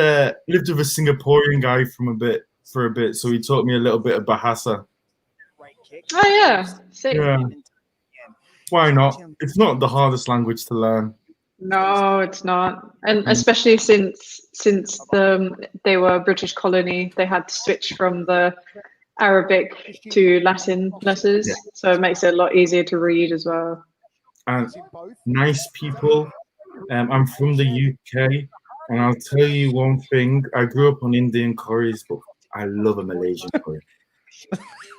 lived with a Singaporean guy for a bit, so he taught me a little bit of Bahasa. Oh yeah. Sick. Yeah. Why not? It's not the hardest language to learn. No, it's not, and especially since they were a British colony, they had to switch from the Arabic to Latin letters, so it makes it a lot easier to read as well. And nice people. I'm from the UK, and I'll tell you one thing. I grew up on Indian curries, but I love a Malaysian curry.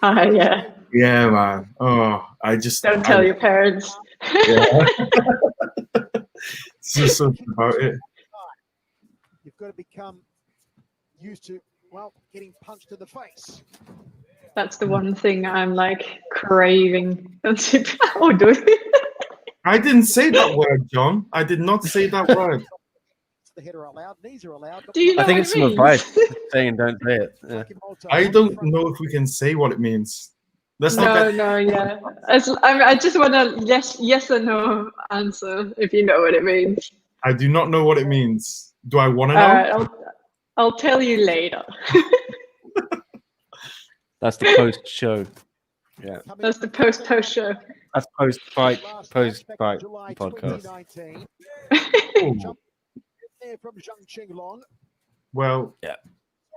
Yeah. Yeah, man. Oh, Don't tell your parents. Yeah. It's just something about it. You've got to become used to, well, getting punched in the face. That's the one thing I'm like craving. Oh, dude. I didn't say that word, John. I did not say that word. The header allowed, knees are allowed. Do you know I think what it's it some means? advice saying don't say it. Yeah. I don't know if we can say what it means. Let's not No, get. no, yeah. I just want a yes or no answer if you know what it means. I do not know what it means. Do I want to All know? right, I'll tell you later. That's the post show. Yeah. That's the post show. That's post fight podcast. Oh, There from Zhang Qinglong. well,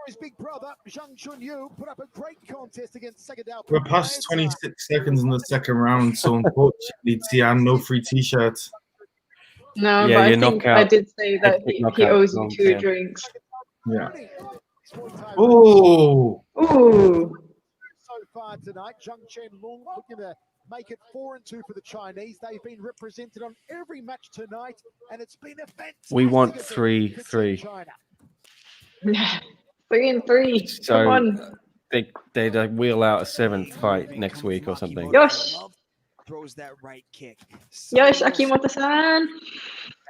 His big brother, Zhang Chunyu, put up a great contest against Segadao. we're past 26 seconds in the second round, so unfortunately, Tian, no free t-shirt. No, Yeah, but I your think knockout. I did say that Epic he knockout owes you song, 2 yeah. drinks. Yeah. Oh, Ooh. So far tonight, Zhang Qinglong looking to make it 4-2 for the Chinese. They've been represented on every match tonight, and it's been a fantastic. We want event 3-3. for Team China. 3-3. So Come on. they'd wheel out a 7th fight next week or something. Yosh. Throws that right kick. Yosh, Akimoto-san.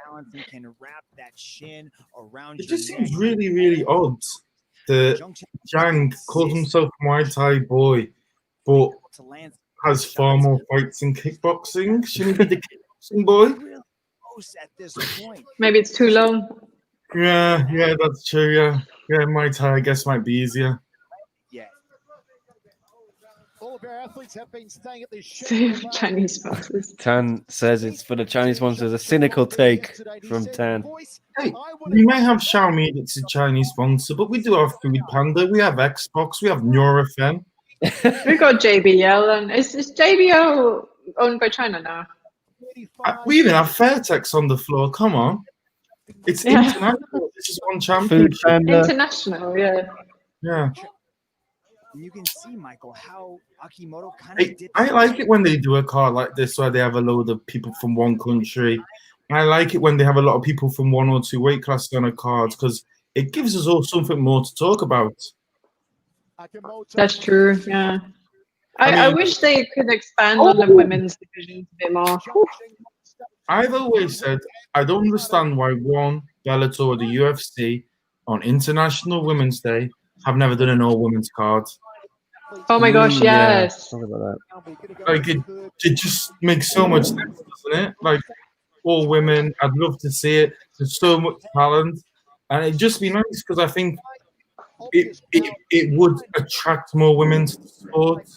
Balance and can wrap that shin around it your just neck. seems really, really odd that Zhang calls himself Muay Thai boy, but To land has far more fights in kickboxing. Shouldn't he be the kickboxing boy? really close at this point. Maybe it's too long. Yeah, that's true. Yeah, Muay Thai I guess might be easier. Yeah. All of our athletes have been staying at this Chinese sponsors. Tan says it's for the Chinese sponsors. A cynical take from Tan. Hey, we may have Xiaomi that's a Chinese sponsor, but we do have Food Panda, we have Xbox, we have NeuroFem. We got JBL, and is JBL owned by China now? We even have Fairtex on the floor. Come on. It's Yeah. international. This is one Food championship. Panda. International, yeah. Yeah. And you can see, Michael, how Akimoto kind of did. I like it when they do a card like this where they have a load of people from one country. I like it when they have a lot of people from 1 or 2 weight classes on a card because it gives us all something more to talk about. That's true, yeah. I mean- wish they could expand on the women's division a bit more. I've always said I don't understand why one Bellator or the UFC on International Women's Day have never done an all-women's card. Oh my gosh, Yeah, yes. talk about that. Like it just makes so much sense, doesn't it? Like all women, I'd love to see it. There's so much talent, and it'd just be nice because I think it would attract more women to the sport.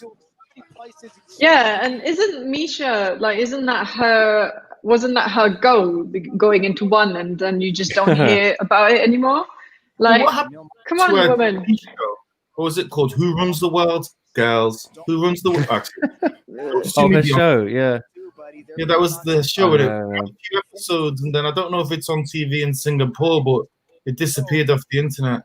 Yeah, and isn't Misha like? Wasn't that her goal going into one, and then you just don't hear about it anymore? Like, What happened come on, to a woman. TV show? What was it called? Who Runs the World? Girls. Who Runs the World? Oh, her show, yeah. Yeah, that was the show. With yeah. a few episodes, and then I don't know if it's on TV in Singapore, but it disappeared off the internet.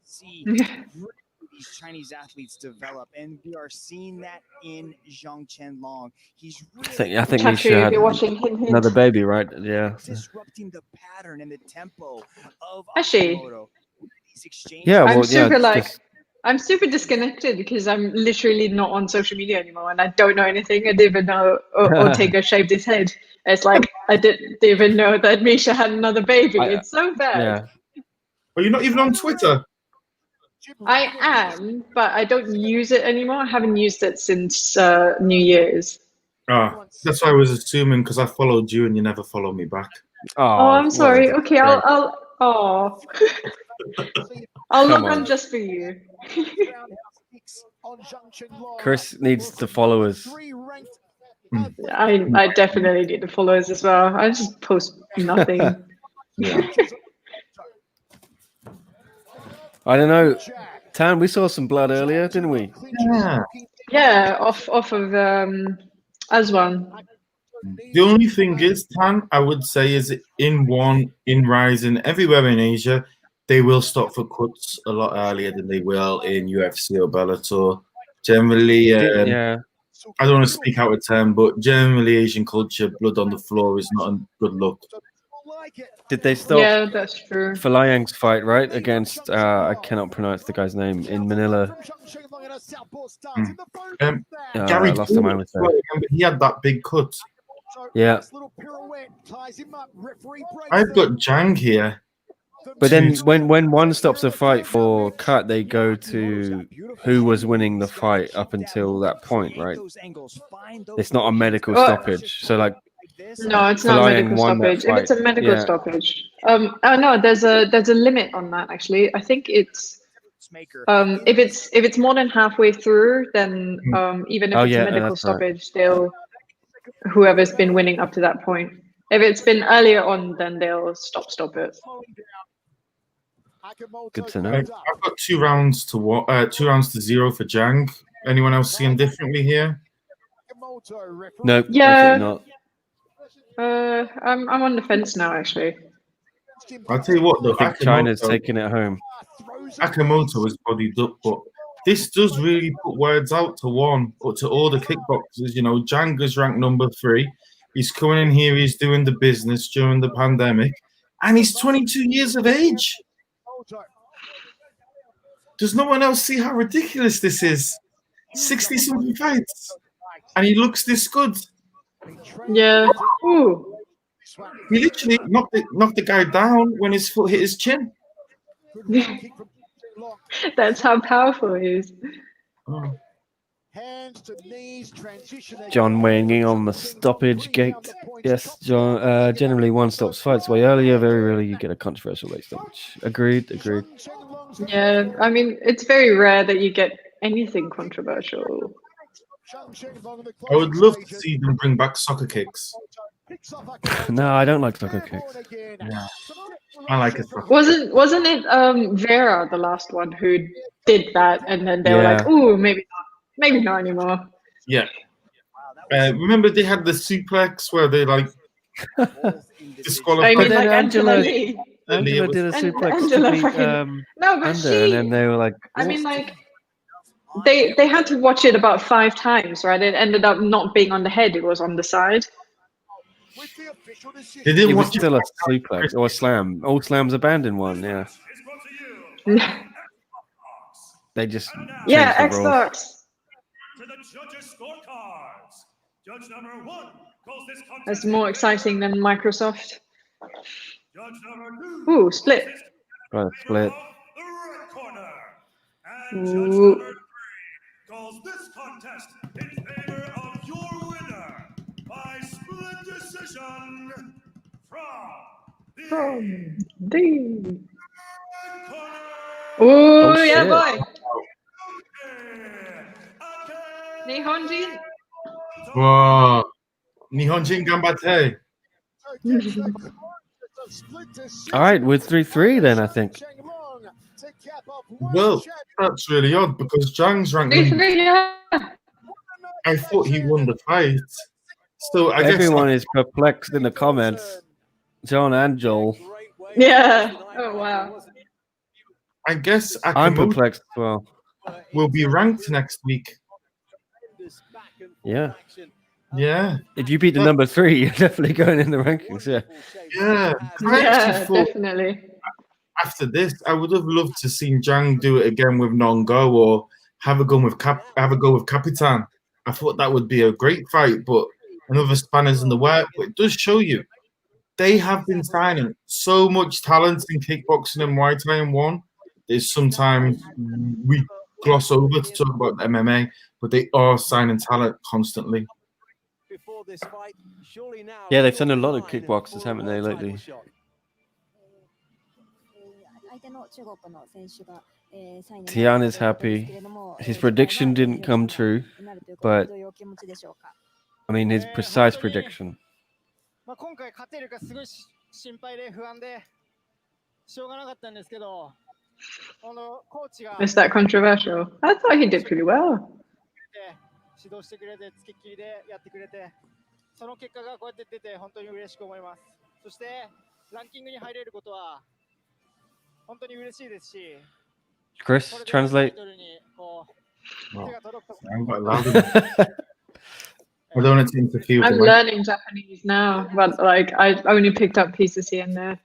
See these Chinese athletes develop, and we are seeing that in Zhang Qinglong. He's really I think Chatri, Misha if had you're watching him, another baby, right? Yeah. disrupting the pattern and the tempo of Actually, Akimoto. These exchanges. Yeah, I'm well, yeah. super just- I'm super disconnected because I'm literally not on social media anymore, and I don't know anything. I didn't even know Ortega shaved his head. It's like I didn't even know that Misha had another baby. It's so bad. yeah. But you're not even on Twitter. I am, but I don't use it anymore. I haven't used it since New Year's. Ah, that's what I was assuming because I followed you and you never followed me back. Oh, I'm what sorry. a Okay, prick. I'll Come log on. on just for you. Chris needs the followers. I definitely need the followers as well. I just post nothing. I don't know. Tan, we saw some blood earlier, didn't we? Yeah. Yeah, off of Aswan. The only thing is, Tan, I would say, is in Rising, everywhere in Asia, they will stop for cuts a lot earlier than they will in UFC or Bellator. Generally, Yeah. I don't want to speak out of turn, but generally Asian culture, blood on the floor is not a good look. Did they stop Yeah, that's true. Falayang's fight, right? Against, I cannot pronounce the guy's name, in Manila. Long and a southpaw stance in the boot. Gary I lost the mind with that. remember, he had that big cut. So, Yeah. nice little pirouette ties him up. Referee breaks I've got Jang here. But then when one stops a fight for cut, they go to who was winning the fight up until that point, right? It's not a medical stoppage. So like No, it's not a Flying medical won that stoppage. If it's a fight. medical Yeah. stoppage, oh no, there's a limit on that actually. I think it's if it's more than halfway through, then even if Oh, it's yeah, a medical that's right. stoppage, they'll whoever's been winning up to that point. If it's been earlier on, then they'll stop it. Good to know. I've got 2 rounds to 0 for Jang. Anyone else seeing differently here? No, Yeah. definitely not. I'm on the fence now actually. I'll tell you what, though. I think China's taking it home. Akamoto is bodied up, but this does really put words out to one, but to all the kickboxers. You know, Jang is ranked number 3. He's coming in here, he's doing the business during the pandemic, and he's 22 years of age. Does no one else see how ridiculous this is? 60-something fights, and he looks this good. Yeah. Ooh. He literally knocked the guy down when his foot hit his chin. That's how powerful he is. Oh. John weighing in on the stoppage gate. Yes, John. Generally, one stops fights way earlier. Very rarely you get a controversial late stoppage. Agreed. Yeah, I mean, it's very rare that you get anything controversial. I would love to see them bring back soccer kicks. No, I don't like soccer kicks. Yeah. I like it. Wasn't it Vera, the last one, who did that, and then they were like, "Ooh, maybe not anymore." Yeah. Remember they had the suplex where they like disqualified. I mean, then like Angela Lee. did a suplex Angela to beat fucking- No, but Under, and then they were like, I mean, like, they had to watch it about 5 times, right? It ended up not being on the head; it was on the side. They didn't it was watch still a suplex or a slam. All slams abandoned one, yeah. They just Yeah, changed the rules. Xbox. To the judges' scorecards. Judge number 1 calls this contest. That's more exciting than Microsoft. Judge number 2. Ooh, split. Right, split. The red corner. And judge Ooh. number 3 calls this contest in favor of your winner by split decision from the The. red corner. Ooh, Oh, yeah, shit. boy. Atkin. Nihonjin. Wow. Nihonjin Gambate. All right, with 3-3 then, I think. Well, that's really odd because Jang's ranked. Yeah. I thought he won the fight. So I Everyone guess is perplexed in the comments. John and Joel. Yeah. Oh wow. I'm I'm perplexed as well. will be ranked next week. Yeah. Yeah. If you beat the number 3, you're definitely going in the rankings, yeah. Yeah. I Yeah, actually thought definitely. after this, I would have loved to see Jang do it again with Nongo or have a go with Capitan. I thought that would be a great fight, but another spanner's in the work. But it does show you they have been signing so much talent in kickboxing and Muay Thai in one. There's sometimes we gloss over to talk about the MMA, but they are signing talent constantly. Yeah, they've signed a lot of kickboxers, haven't they, lately? Tian is happy. His prediction didn't come true, but I mean his precise prediction. Is that controversial? I thought he did pretty well. 指導してくれて、つきっきりでやってくれて、その結果がこうやって出て本当に嬉しく思います。そしてランキングに入れることは本当に嬉しいですし、 Chris, translate. I'm quite loud. I don't want to interfere. I'm learning Japanese now, but like I only picked up pieces here and there.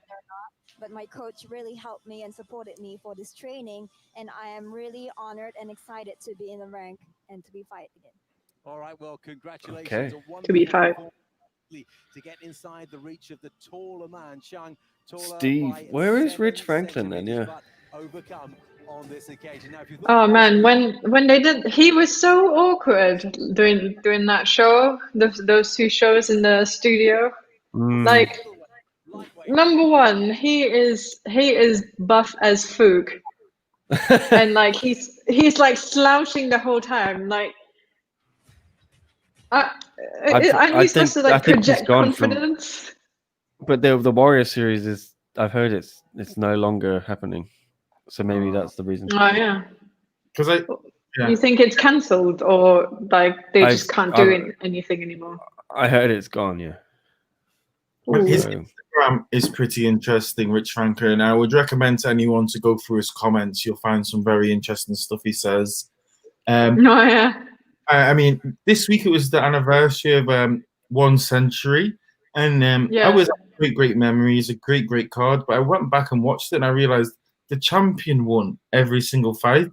but my coach really helped me and supported me for this training, and I am really honored and excited to be in the rank and to be fighting again. All right, well, congratulations. Okay. To be fired. To get inside the reach of the taller man, Chung. Steve, where is Rich Franklin then? Yeah. Overcome on this occasion. Now, if you Oh man, when they did, he was so awkward doing that show, those two shows in the studio. Like, number one, he is buff as Fook, and like he's like slouching the whole time. Like, aren't you supposed to like project confidence? But the Warrior series is, I've heard it's no longer happening, so maybe that's the reason. Oh yeah. Because You think it's cancelled, or like they just can't do anything anymore? I heard it's gone. Yeah. His Instagram is pretty interesting, Rich Franklin, and I would recommend to anyone to go through his comments. You'll find some very interesting stuff he says. Oh yeah. I mean, this week it was the anniversary of 1 century, and I was great memories, a great card. But I went back and watched it, and I realized the champion won every single fight.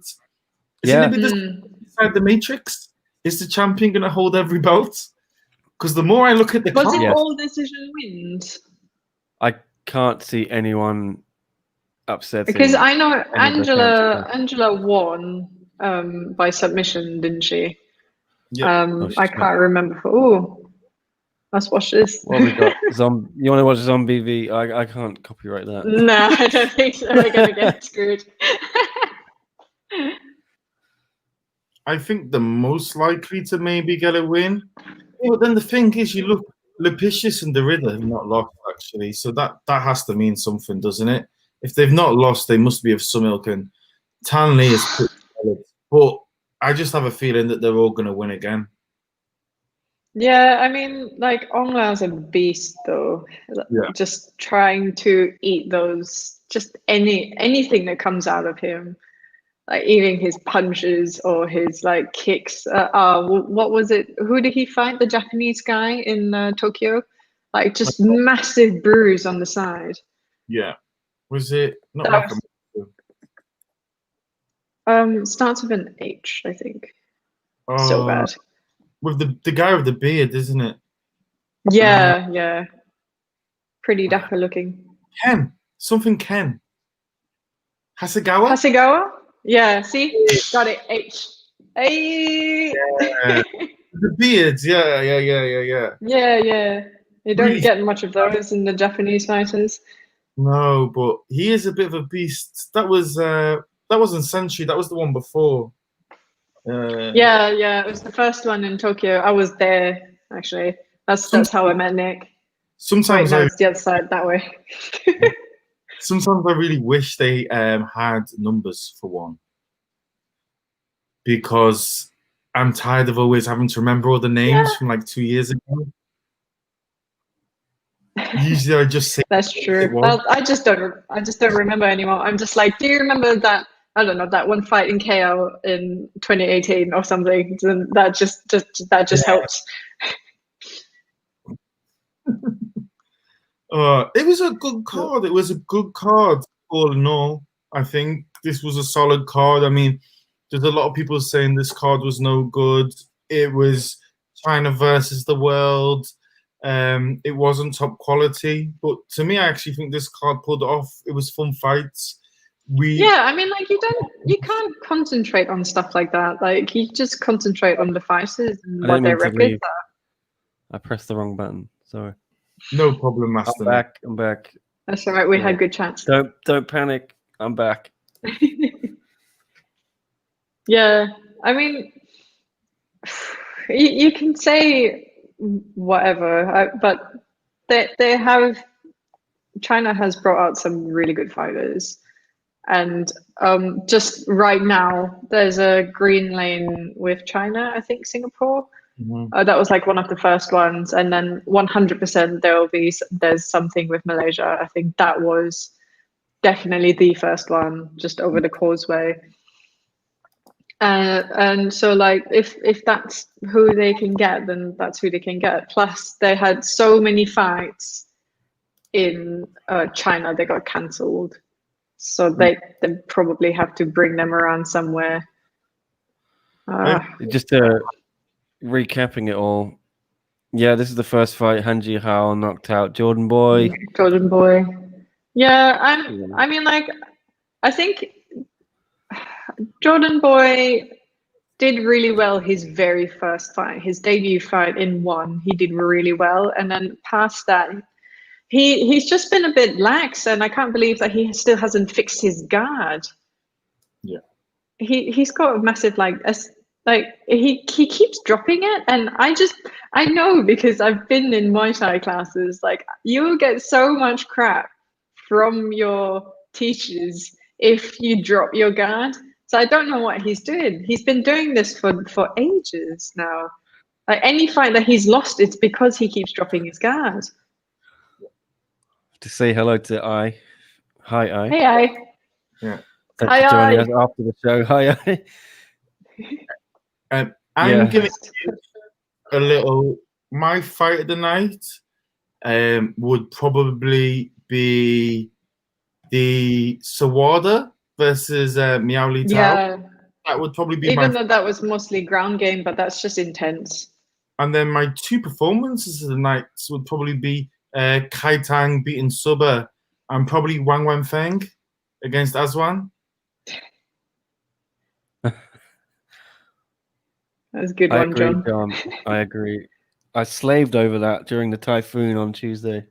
Isn't it inside the Matrix? Is the champion going to hold every belt? Because the more I look at the was card, it all decision wins? I can't see anyone upsetting. Because I know Angela won by submission, didn't she? Yeah. I can't remember. Oh, let's watch this. What we got? You want to watch Zombie V? I can't copyright that. No, I don't think so. We're gonna get screwed. I think the most likely to maybe get a win. But then the thing is, you look, Lupicius and Derrida have not lost actually, so that has to mean something, doesn't it? If they've not lost, they must be of some ilk. And Tanley is pretty solid, but I just have a feeling that they're all going to win again. Yeah, I mean, like Ongla's a beast, though. Yeah. Just trying to eat those, just anything that comes out of him, like eating his punches or his like kicks. What was it? Who did he fight? The Japanese guy in Tokyo, like just massive bruise on the side. Yeah, was it not? Starts with an H, I think. Oh, So bad. With the guy with the beard, isn't it? Yeah. Pretty dapper looking. Ken. Hasegawa? Hasegawa? Yeah, see? Got it. H. Hey. Yeah. The beards, yeah. Yeah. You don't get much of those in the Japanese fighters. No, but he is a bit of a beast. That wasn't Century, that was the one before. Yeah, it was the first one in Tokyo. I was there, actually. That's how I met Nick. Sometimes it's the other side that way. Sometimes I really wish they had numbers for one, because I'm tired of always having to remember all the names from like 2 years ago. Usually I just say that's true. Well, I just don't remember anymore. I'm just like, do you remember that? I don't know, that one fight in KO in 2018 or something. That just helps. It was a good card. It was a good card all in all. I think this was a solid card. I mean, there's a lot of people saying this card was no good. It was China versus the world. It wasn't top quality, but to me, I actually think this card pulled it off. It was fun fights. Yeah, I mean, like you can't concentrate on stuff like that. Like you just concentrate on the fighters and what their records are. I pressed the wrong button. Sorry. No problem, Master. I'm back. That's all right. We had good chats. Don't panic. I'm back. Yeah, I mean, you can say whatever, but China has brought out some really good fighters. And just right now, there's a green lane with China, I think Singapore. Mm-hmm. That was like one of the first ones. And then 100% there's something with Malaysia. I think that was definitely the first one, just over the causeway. And so like if that's who they can get, then that's who they can get. Plus they had so many fights in China, they got cancelled. So they probably have to bring them around somewhere. Just recapping it all. Yeah, this is the first fight. Hanji Hao knocked out Jordan Boy. Jordan Boy. Yeah, I mean, like, I think Jordan Boy did really well his very first fight, his debut fight in one. He did really well, and then past that, he's just been a bit lax, and I can't believe that he still hasn't fixed his guard. Yeah, he's got a massive he keeps dropping it, and I know because I've been in Muay Thai classes. Like, you'll get so much crap from your teachers if you drop your guard. So I don't know what he's doing. He's been doing this for ages now. Like, any fight that he's lost, it's because he keeps dropping his guard. To say hello to I. Hi, I. Hey, I. Yeah. Thanks for joining us after the show. Hi, I. I'm giving a little. My fight of the night would probably be the Sawada versus Miao Li Tao. Yeah, that would probably be even though that was mostly ground game, but that's just intense. And then my two performances of the night would probably be Kai Tang beating Suba and probably Wang Wenfeng against Aswan. That's a good I one, agree, John. I agree. I slaved over that during the typhoon on Tuesday.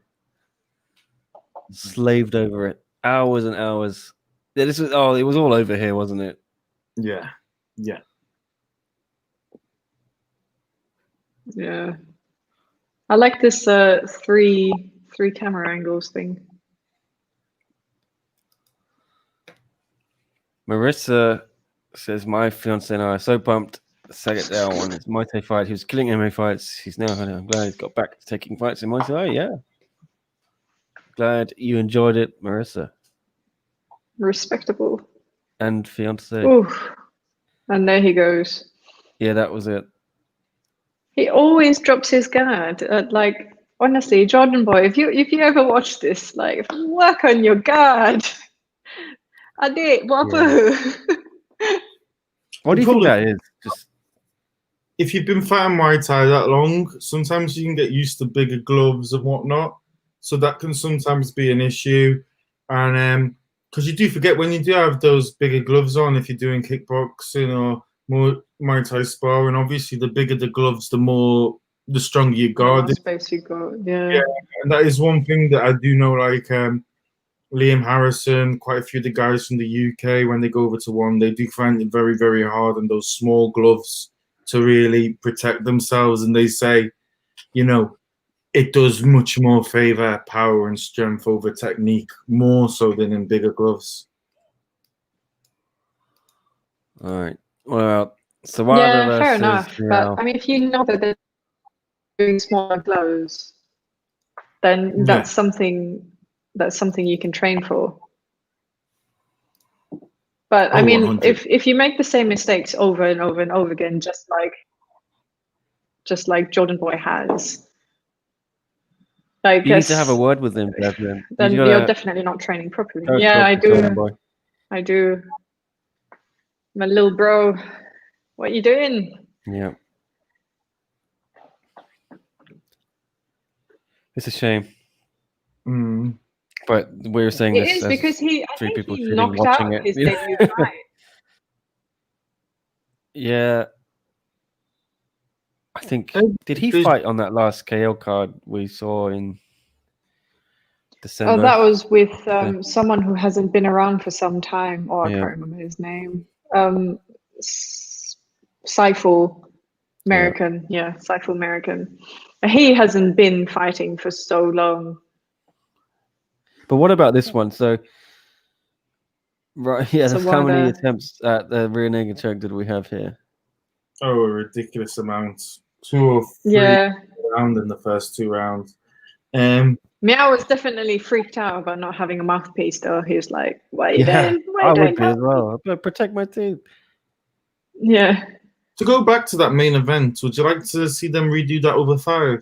Slaved over it. Hours and hours. Yeah, it was all over here, wasn't it? Yeah. Yeah. Yeah. I like this three camera angles thing. Marissa says, my fiance and I are so pumped. Second down on his Muay Thai fight. He was killing MMA fights. I'm glad he's got back to taking fights in Muay Thai. Yeah. Glad you enjoyed it, Marissa. Respectable. And fiance. Oof. And there he goes. Yeah, that was it. He always drops his guard. Like, honestly, Jordan Boy, if you ever watch this, like, work on your guard. Adik, buat apa? What do you think that is? Just if you've been fighting Muay Thai that long, sometimes you can get used to bigger gloves and whatnot. So that can sometimes be an issue. And because you do forget when you do have those bigger gloves on, if you're doing kickboxing or more Muay Thai sparring, obviously the bigger the gloves, the stronger your guard is. Space you got, yeah. And that is one thing that I do know, like Liam Harrison, quite a few of the guys from the UK, when they go over to one, they do find it very, very hard on those small gloves to really protect themselves. And they say, it does much more favor power and strength over technique, more so than in bigger gloves. all right. Well, so Fair enough. But I mean, if you know that they're doing smaller gloves, then that's something you can train for. But I mean, 100. if you make the same mistakes over and over and over again, just like Jordan Boy has, you need to have a word with him, Devlin. Then you're definitely not training properly. Yeah, I do. I do. My little bro, what are you doing? Yeah. It's a shame. But we were saying it this is because I think he knocked watching out it. his debut fight. Yeah. I think did he fight on that last KO card we saw in December? Oh, that was with someone who hasn't been around for some time. I can't remember his name. Saiful American. Yeah, Saiful American. He hasn't been fighting for so long. But what about this one? So, right, yeah, how many attempts at the rear naked choke did we have here? Oh, a ridiculous amount. 2 or 3 rounds in the first 2 rounds. Meow was definitely freaked out about not having a mouthpiece, though. He was like, "What are you doing? I would be as well. I'd protect my teeth." Yeah. To go back to that main event, would you like to see them redo that over 5?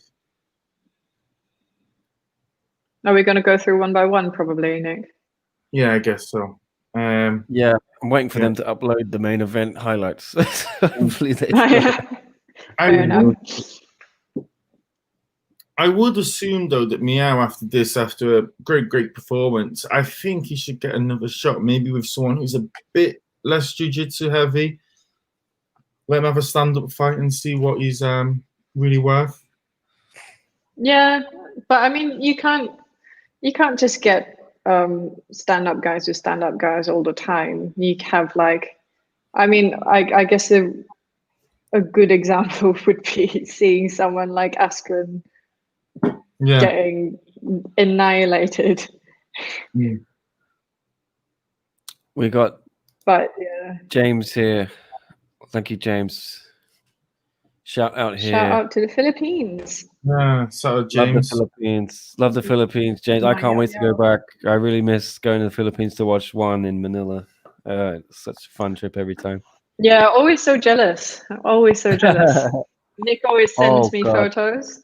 Are we going to go through one by one, probably, Nick? Yeah, I guess so. Yeah, I'm waiting for Yeah. them to upload the main event highlights. Hopefully they Fair enough. I would assume, though, that Meow, after a great performance, I think he should get another shot, maybe with someone who's a bit less jiu-jitsu heavy. Let him have a stand-up fight and see what he's really worth. Yeah, but I mean, you can't just get stand-up guys with stand-up guys all the time. You have like, I mean, I guess a good example would be seeing someone like Atkin getting annihilated. We got yeah. James here. Thank you, James. Shout out here. Shout out to the Philippines. Yeah, so James. Love the Philippines. Love the Philippines, James. I can't wait to go back. I really miss going to the Philippines to watch one in Manila. It's such a fun trip every time. Yeah, always so jealous. Always so jealous. Nick always sends me photos.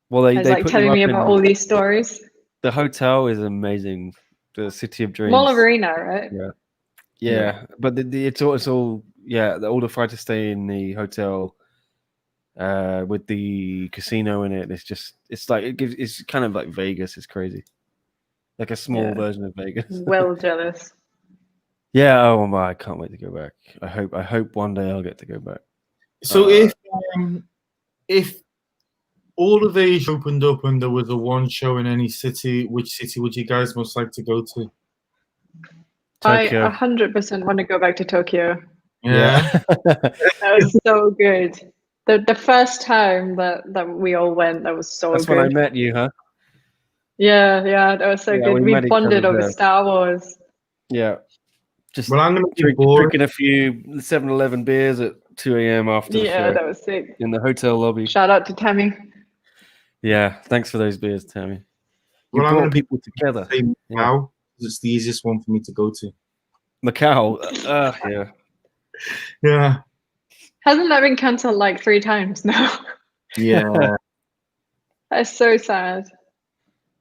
Well, they like put telling me about all these stories. The hotel is amazing. The City of Dreams. Mall Arena, right? Yeah. But it's all all the fighters stay in the hotel with the casino in it. It's kind of like Vegas. It's crazy. Like a small version of Vegas. Well jealous. Yeah, oh my, I can't wait to go back. I hope one day I'll get to go back. So if all of these opened up and there was a one show in any city, which city would you guys most like to go to? Tokyo. I 100% want to go back to Tokyo. Yeah. That was so good. The first time that we all went, that was so That's good. when I met you, huh? Yeah, that was so good. We bonded over Star Wars. Yeah. Just I'm drinking a few 7-Eleven beers at 2 a.m. after the show. Yeah, that was sick. In the hotel lobby. Shout out to Tammy. Yeah, thanks for those beers, Tammy. You brought people together. Macau, it's the easiest one for me to go to. Macau, yeah. Yeah. Hasn't that been cancelled like 3 times now? Yeah. That's so sad.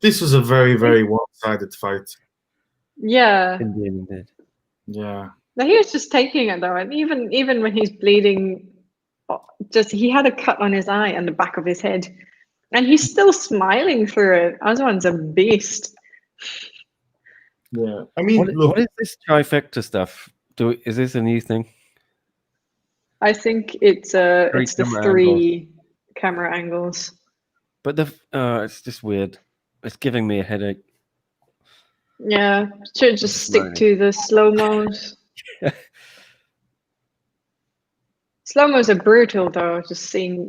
This was a very, very one-sided fight. Yeah. Indeed. Yeah. No, he was just taking it though, and even when he's bleeding, he had a cut on his eye and the back of his head, and he's still smiling through it. Osman's a beast. Yeah, I mean, what is this trifecta stuff? Is this a new thing? I think it's the 3 camera angles. But it's just weird. It's giving me a headache. Yeah, should just stick to the slow-mos. Slow-mos are brutal though, just seeing,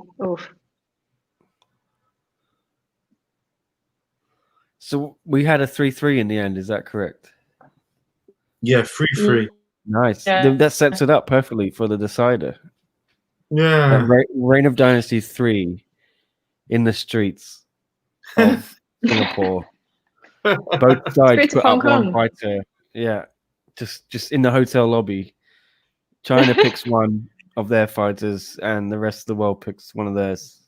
So we had a 3-3 in the end, is that correct? Yeah, 3-3. Nice. Yeah. That sets it up perfectly for the decider. Yeah. Reign of Dynasties 3 in the streets of Singapore. Both sides put up one fighter. Yeah. Just in the hotel lobby. China picks one of their fighters and the rest of the world picks one of theirs.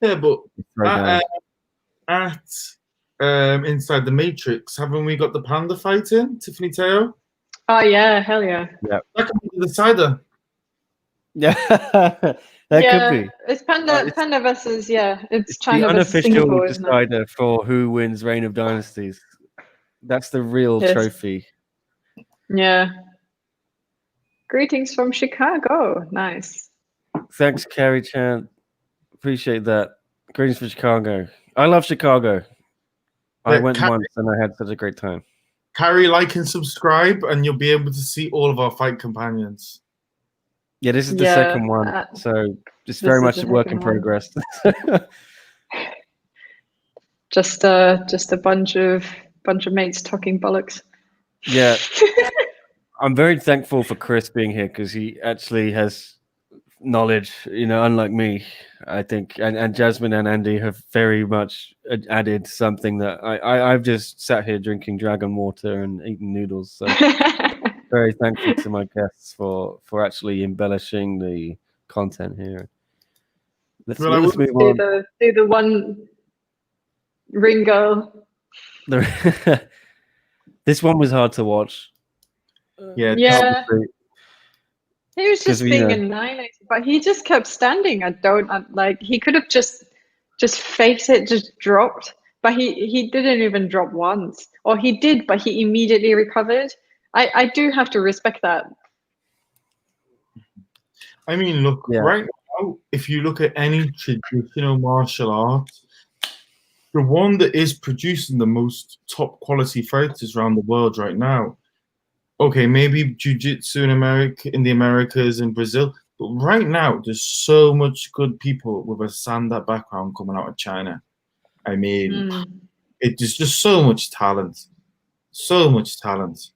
Yeah, but inside the Matrix, haven't we got the Panda fighting, Tiffany Teo? Oh yeah, hell yeah. Yeah. That could be the decider. Yeah. That could be. It's Panda versus it's China the versus unofficial Singapore, decider for who wins Reign of Dynasties. That's the real trophy. Yeah. Greetings from Chicago. Nice. Thanks, Carrie Chan. Appreciate that. Greetings from Chicago. I love Chicago. I went once and I had such a great time. Carrie, like and subscribe, and you'll be able to see all of our fight companions. Yeah, this is the second one, so it's very much a work in progress. just a bunch of mates talking bollocks. Yeah, I'm very thankful for Chris being here because he actually has knowledge, unlike me, I think, and Jasmine and Andy have very much added something that I've just sat here drinking dragon water and eating noodles. So very thankful to my guests for actually embellishing the content here. Let's move on. Do the Ringo. This one was hard to watch. Yeah. He was just 'Cause, you being know- a 9-8, but he just kept standing. Like he could have just faced it, just dropped. But he didn't even drop once. Or he did, but he immediately recovered. I do have to respect that. I mean, look, right now, if you look at any traditional martial art, the one that is producing the most top quality fighters around the world right now, okay, maybe jiu-jitsu in the Americas and Brazil, but right now there's so much good people with a Sanda background coming out of China. I mean, there's just so much talent. So much talent.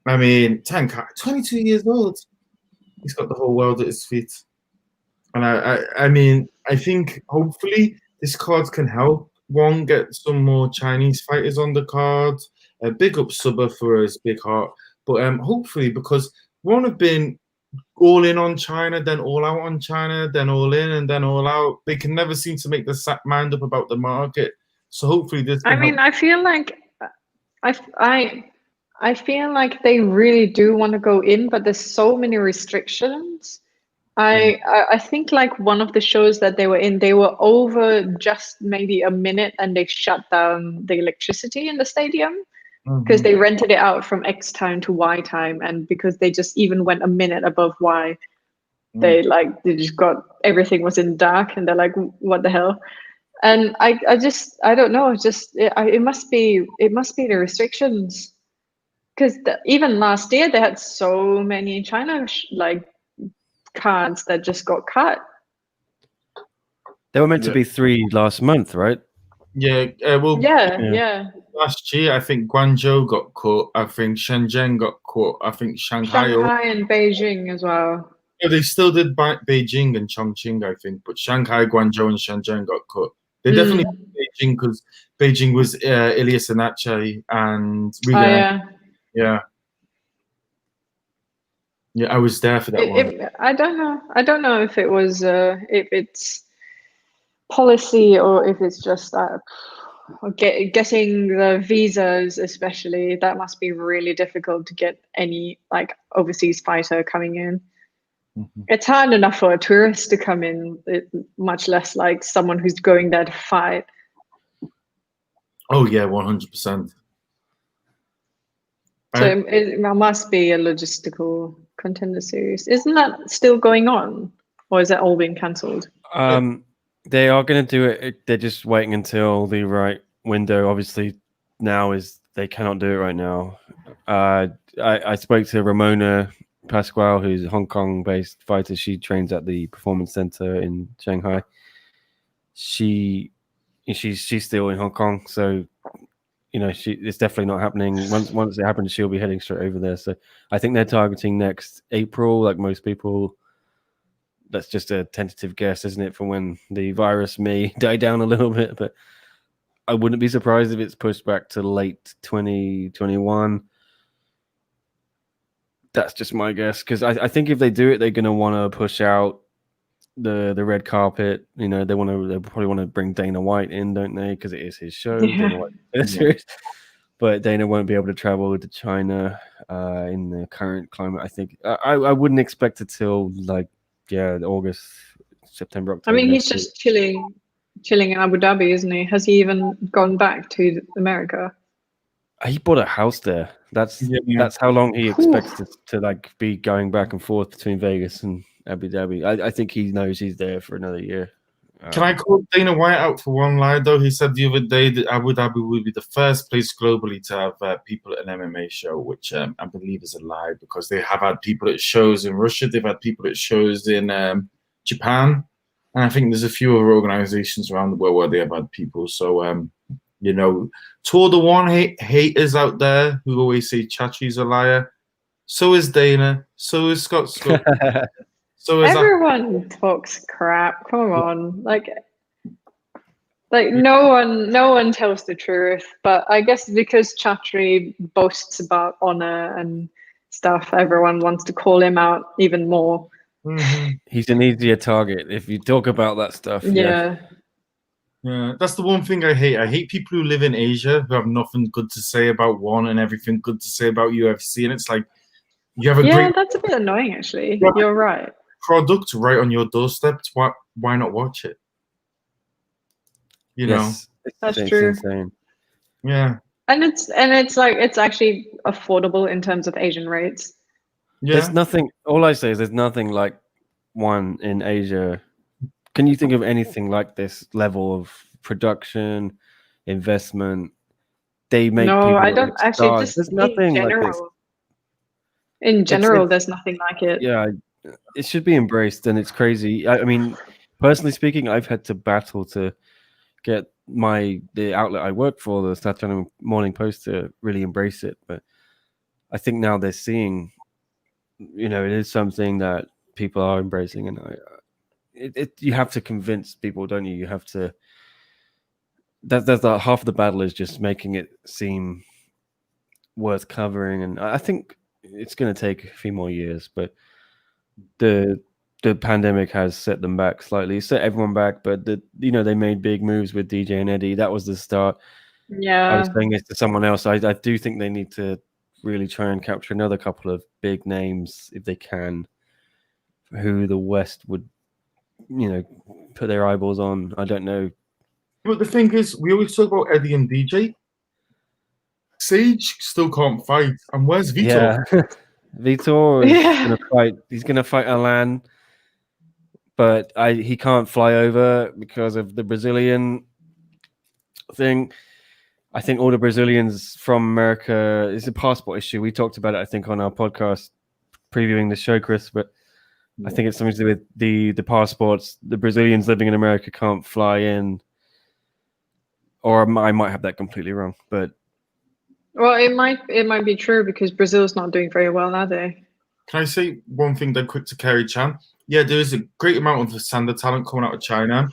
I mean, Tanka, 22 years old. He's got the whole world at his feet. And I mean, I think hopefully this card can help. One, get some more Chinese fighters on the card. Big up Subba for his big heart. But hopefully, because one have been all in on China, then all out on China, then all in and then all out. They can never seem to make the mind up about the market. So hopefully this can help. I feel like I feel like they really do want to go in, but there's so many restrictions. I think like one of the shows that they were in, they were over just maybe a minute and they shut down the electricity in the stadium because they rented it out from X time to Y time, and because they just even went a minute above Y, they just got everything was in dark, and they're like, what the hell? And I don't know, it must be the restrictions, because even last year they had so many China cards that just got cut. There were meant to be 3 last month, right? Yeah. Yeah. Last year, I think Guangzhou got cut. I think Shenzhen got cut. I think Shanghai and Beijing as well. Yeah, they still did Beijing and Chongqing, I think, but Shanghai, Guangzhou, and Shenzhen got cut. They definitely did Beijing because Beijing was Ilyas Anache and Yeah, I was there for that one. I don't know if it was if it's policy or if it's just getting the visas, especially. That must be really difficult to get any like overseas fighter coming in. It's hard enough for a tourist to come in, much less like someone who's going there to fight. Oh yeah, 100%. So it must be a logistical contender series. Isn't that still going on, or is that all been cancelled? They are going to do it. They're just waiting until the right window. Obviously, now is they cannot do it right now. I spoke to Ramona Pasquale, who's a Hong Kong-based fighter. She trains at the Performance Center in Shanghai. She's still in Hong Kong, so it's definitely not happening. Once it happens, she'll be heading straight over there. So I think they're targeting next April, like most people. That's just a tentative guess, isn't it, for when the virus may die down a little bit? But I wouldn't be surprised if it's pushed back to late 2021. That's just my guess, because I think if they do it, they're going to want to push out the red carpet. They probably want to bring Dana White in, don't they? Because it is his show. Dana White. But Dana won't be able to travel to China in the current climate. I think I wouldn't expect it till August, September, October. I mean, he's just chilling in Abu Dhabi, isn't he? Has he even gone back to America? He bought a house there. That's how long he expects to be going back and forth between Vegas and Abu Dhabi. I think he knows he's there for another year. Can I call Dana White out for one lie, though? He said the other day that Abu Dhabi would be the first place globally to have people at an MMA show, which I believe is a lie, because they have had people at shows in Russia. They've had people at shows in Japan. And I think there's a few other organizations around the world where they have had people. So, to all the haters out there who always say Chachi's a liar, so is Dana, so is Scott. So everyone talks crap. Come on, like no one tells the truth. But I guess because Chatri boasts about honor and stuff, everyone wants to call him out even more. He's an easier target if you talk about that stuff. Yeah. Yeah, that's the one thing I hate. I hate people who live in Asia who have nothing good to say about one and everything good to say about UFC. And it's like, you have a Yeah, great that's a bit annoying, actually. Yeah. You're right. product right on your doorstep. Why not watch it? You know? That's it's true. insane. Yeah. And it's like it's actually affordable in terms of Asian rates. Yeah. There's nothing. All I say is there's nothing like one in Asia. Can you think of anything like this level of production, investment? They make No, people I look don't like actually. stars. Just There's in nothing like this. general. In general, there's nothing like it. Yeah, it should be embraced, and it's crazy. I mean, personally speaking, I've had to battle to get the outlet I work for, the Saturday Morning Post, to really embrace it. But I think now they're seeing, it is something that people are embracing, and you have to convince people, don't you? You have to. That's half of the battle is just making it seem worth covering, and I think it's going to take a few more years, but the pandemic has set them back slightly, set everyone back, but they made big moves with DJ and Eddie. That was the start. I was Yeah. saying this to someone else. I do think they need to really try and capture another couple of big names if they can, who the West would, put their eyeballs on. I don't know. But the thing is, we always talk about Eddie and DJ. Sage still can't fight. And where's Vitor? Yeah. Vitor is gonna fight. He's gonna fight Alan, but he can't fly over because of the Brazilian thing. I think all the Brazilians from America is a passport issue. We talked about it, I think, on our podcast previewing the show, Chris. But I think it's something to do with the passports. The Brazilians living in America can't fly in, or I might have that completely wrong. But Well, it might be true because Brazil's not doing very well, are they? Can I say one thing that quick to Kerry Chan? Yeah, there is a great amount of Sander talent coming out of China.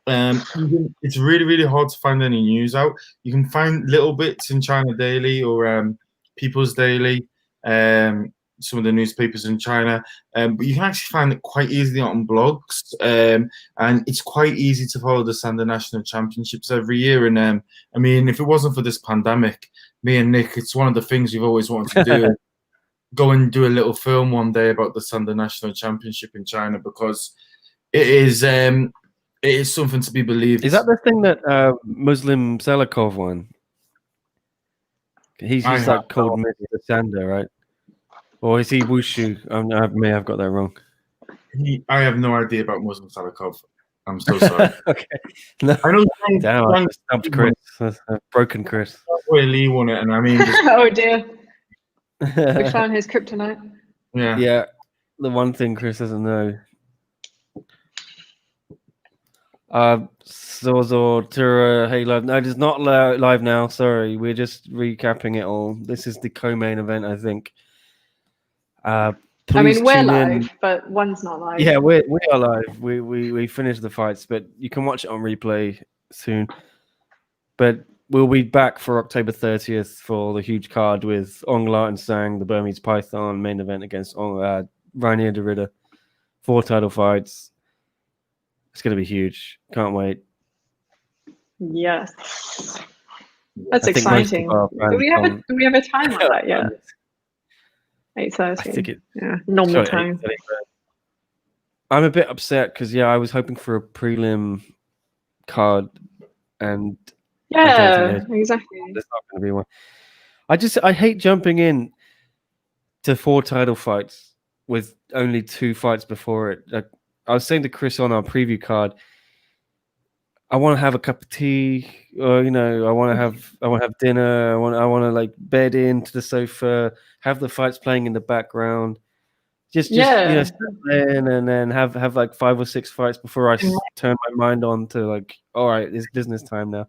It's really, really hard to find any news out. You can find little bits in China Daily or People's Daily, some of the newspapers in China, but you can actually find it quite easily on blogs, and it's quite easy to follow the Sander National Championships every year. And I mean, if it wasn't for this pandemic, me and Nick, it's one of the things we've always wanted to do. Go and do a little film one day about the Sander National Championship in China, because it is something to be believed. Is that the thing that Muslim Selikov won? He's just like called Mr. Sander, right? Or is he Wushu? I may have got that wrong. I have no idea about Muslim Salikov. I'm so sorry. Okay. No. I know. Damn, I just stumped Chris. Broken Chris. Where Lee won it, and I mean, Oh dear. We found his kryptonite. Yeah. The one thing Chris doesn't know. Zorzor, Tura, hey live. No, it is not live now. Sorry, we're just recapping it all. This is the co-main event, I think. I mean, we're tune live, in. but one's not live. Yeah, we are live. We finished the fights, but you can watch it on replay soon. But we'll be back for October 30th for the huge card with Ongla and Sang, the Burmese Python main event against Rainier Derrida. 4 title fights. It's going to be huge. Can't wait. Yes. That's exciting. Do we have a time like that yet? 8:30. I think normal time. I'm a bit upset because I was hoping for a prelim card, and exactly. There's not going to be one. I hate jumping in to 4 title fights with only 2 fights before it. Like, I was saying to Chris on our preview card, I want to have a cup of tea, or I want to have dinner. I want to like bed into the sofa, have the fights playing in the background, just in and then have like 5 or 6 fights before I turn my mind on to like, all right, it's business time now.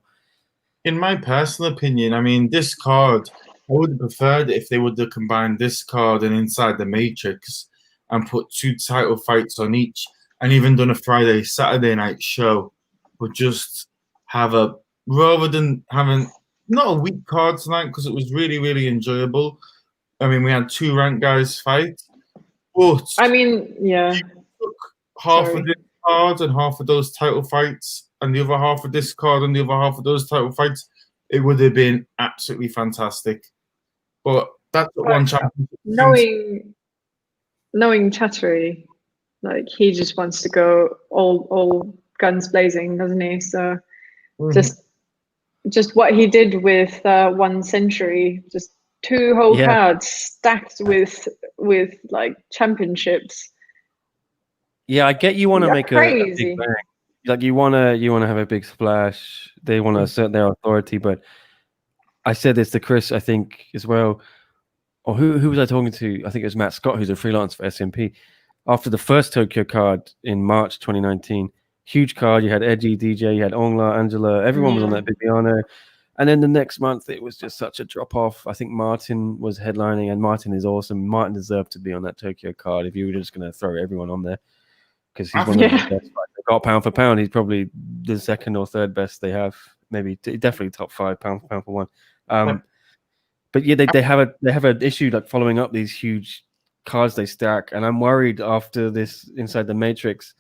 In my personal opinion, I mean, this card, I would have preferred if they would have combined this card and Inside the Matrix and put 2 title fights on each, and even done a Saturday night show. But just have rather than having not a weak card tonight, because it was really, really enjoyable. I mean, we had 2 ranked guys fight, but I mean, you took half of this card and half of those title fights and the other half of this card and the other half of those title fights, it would have been absolutely fantastic. But that's what one championship. Knowing Chattery, like he just wants to go all guns blazing, doesn't he? So just what he did with 1 Century, just 2 whole cards stacked with like championships. Yeah, I get you want to make a big bang. Like you wanna have a big splash. They want to assert their authority, but I said this to Chris, I think, as well. Or who was I talking to? I think it was Matt Scott, who's a freelance for SCMP. After the first Tokyo card in March 2019, huge card. You had Edgy, DJ, you had Ongla, Angela. Everyone was on that Bibiano. And then the next month, it was just such a drop off. I think Martin was headlining, and Martin is awesome. Martin deserved to be on that Tokyo card if you were just going to throw everyone on there, because he's one of the best fighters. Got pound for pound. He's probably the 2nd or 3rd best they have. Maybe definitely top 5 pound for one. But yeah, they have an issue like following up these huge cards they stack, and I'm worried after this Inside the Matrix,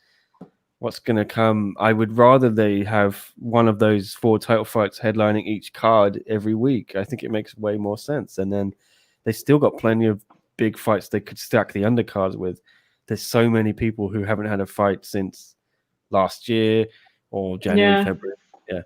what's going to come. I would rather they have one of those 4 title fights headlining each card every week. I think it makes way more sense, and then they still got plenty of big fights they could stack the undercards with. There's so many people who haven't had a fight since last year or January, February. Yeah.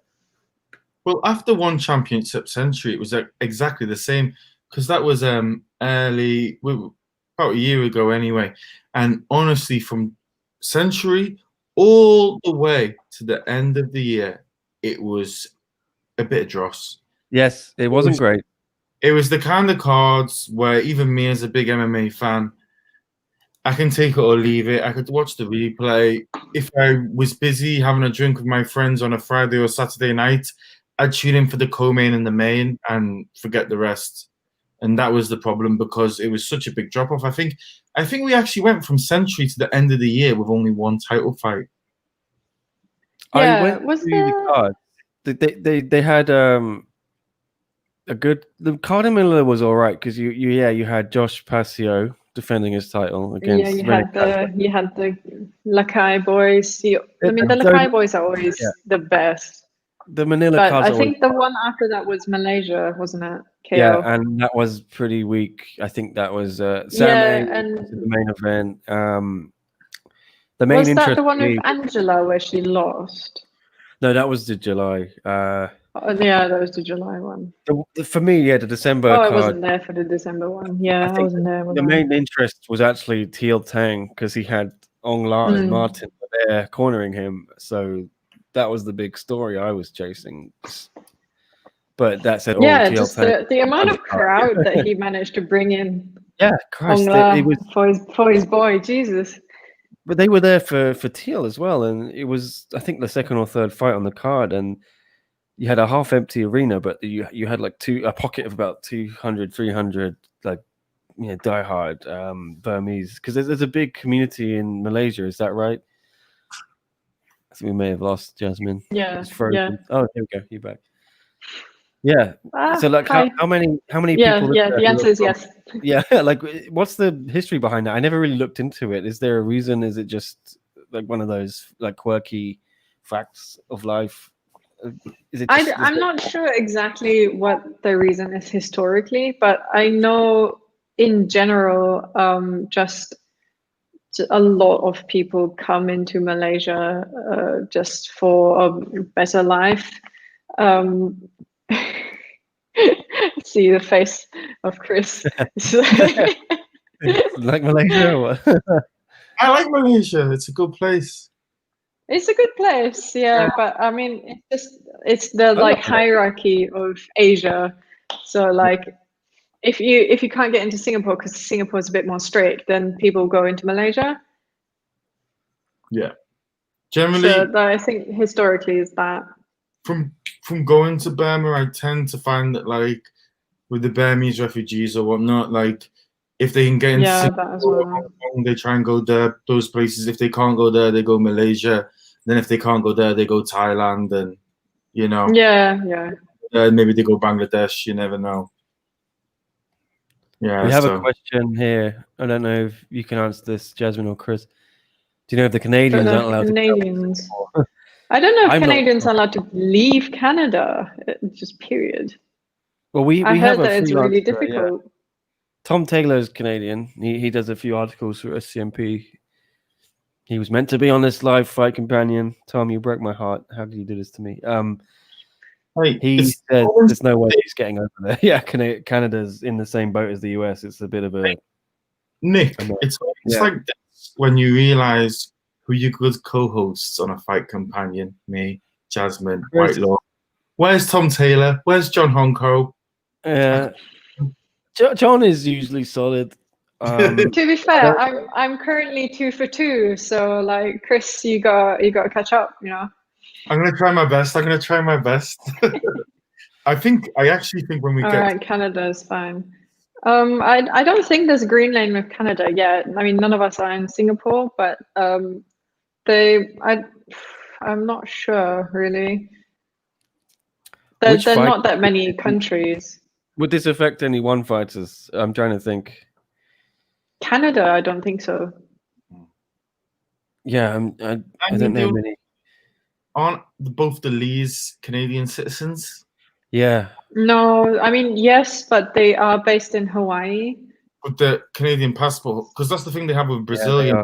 Well, after 1 Championship Century, it was exactly the same, because that was early, about a year ago anyway. And honestly, from Century all the way to the end of the year, it was a bit of dross. Yes, it wasn't great. It was the kind of cards where even me as a big MMA fan, I can take it or leave it. I could watch the replay. If I was busy having a drink with my friends on a Friday or Saturday night, I'd tune in for the co-main and the main and forget the rest. And that was the problem, because it was such a big drop-off. I think we actually went from Century to the end of the year with only 1 title fight. I went through the cards. They had a good. The card in Miller was all right, because you had Josh Pasio defending his title against. Yeah, you had the Lakai boys. The Lakai boys are always the best. The Manila but cards. I think the one after that was Malaysia, wasn't it? KO. Yeah, and that was pretty weak. I think that was Sam and the main event. The main was interest that the one with Angela where she lost? No, that was the July. Yeah, that was the July one. For me, the December card. I wasn't there for the December one. Yeah, I wasn't there. The main interest was actually Teal Tang, because he had Ong La and Martin there cornering him. So that was the big story I was chasing. But that said, just the amount of crowd that he managed to bring in. Yeah, Christ, it was for his boy, Jesus. But they were there for Teal as well, and it was, I think, the 2nd or 3rd fight on the card, and you had a half-empty arena, but you had like a pocket of about 200, 300, like, diehard Burmese, because there's a big community in Malaysia. Is that right? I think we may have lost Jasmine. Yeah. Oh, here we go. You're back. Yeah. So, like, how many people? Yeah. The answer is yes. Yeah. Like, what's the history behind that? I never really looked into it. Is there a reason? Is it just like one of those like quirky facts of life? Is it? I'm not sure exactly what the reason is historically, but I know in general, just a lot of people come into Malaysia just for a better life. See the face of Chris. Like Malaysia or what? I like Malaysia. It's a good place. It's a good place, yeah. But I mean, it's the like hierarchy of Asia. So like, if you can't get into Singapore because Singapore is a bit more strict, then people go into Malaysia. Yeah, generally. So I think historically is that. From going to Burma, I tend to find that like with the Burmese refugees or whatnot, like if they can get into Singapore, they try and go there, those places. If they can't go there, they go Malaysia. Then if they can't go there, they go Thailand, and maybe they go Bangladesh. You never know. Yeah, we have a question here. I don't know if you can answer this, Jasmine or Chris. Do you know if the Canadians aren't allowed Canadians. to I don't know if I'm not Canadians sure. are allowed to leave Canada, just period. Well, we I have heard a that it's really freelancer. Yeah. difficult. Tom Taylor is Canadian. He does a few articles for SCMP. He was meant to be on this live fight companion. Tom, you broke my heart. How did you do this to me? Hey, He it's said always- there's no way he's getting over there. Yeah, Canada's in the same boat as the US. It's a bit of a Nick. I know. It's Yeah. like this when you realize who your good co-hosts on a fight companion. Me, Jasmine, Chris. Whitelaw. Where's Tom Taylor? Where's John Hyon Ko? John is usually solid. To be fair, I'm currently 2 for 2, so like Chris, you got to catch up, you know. I'm gonna try my best. I actually think when we All get right, Canada's fine. I don't think there's a green lane with Canada yet. I mean, none of us are in Singapore, but I'm not sure really. There are not that many countries. Would this affect any one fighters? I'm trying to think. Canada, I don't think so. Yeah, I don't know many. Aren't both the Lees Canadian citizens? Yeah. No, I mean yes, but they are based in Hawaii. With the Canadian passport, because that's the thing they have with Brazilian.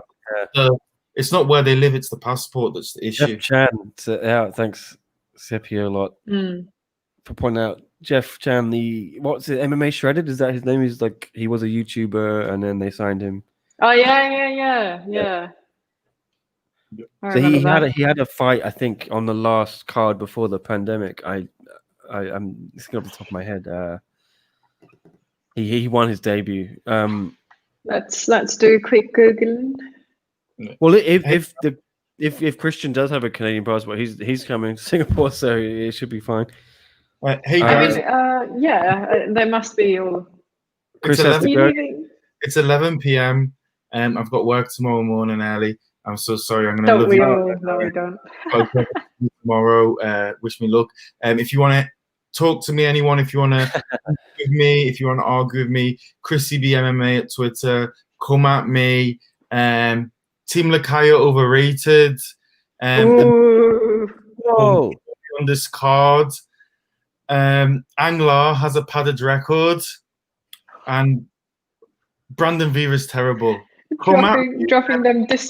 Yeah. It's not where they live; it's the passport that's the issue. Jeff Chan, thanks, Sepio, a lot for pointing out. Jeff Chan, what's it? MMA Shredded? Is that his name? He's like he was a YouTuber, and then they signed him. Oh yeah. So he had a fight, I think, on the last card before the pandemic. I'm it's off the top of my head. He won his debut. Let's do a quick Googling. Well, if Christian does have a Canadian passport, he's coming to Singapore, so it should be fine. Hey guys, there must be all. Chris has to go. It's 11 p.m. I've got work tomorrow morning early. I'm so sorry. I'm gonna Don't love we you. all? No, we don't. Tomorrow. Wish me luck. If you want to talk to me, anyone, if you want to with me, if you want to argue with me, Chrissy B MMA at Twitter. Come at me. Team Lakaya overrated. Whoa. On this card. Anglar has a padded record, and Brandon Vera's terrible. Dropping them diss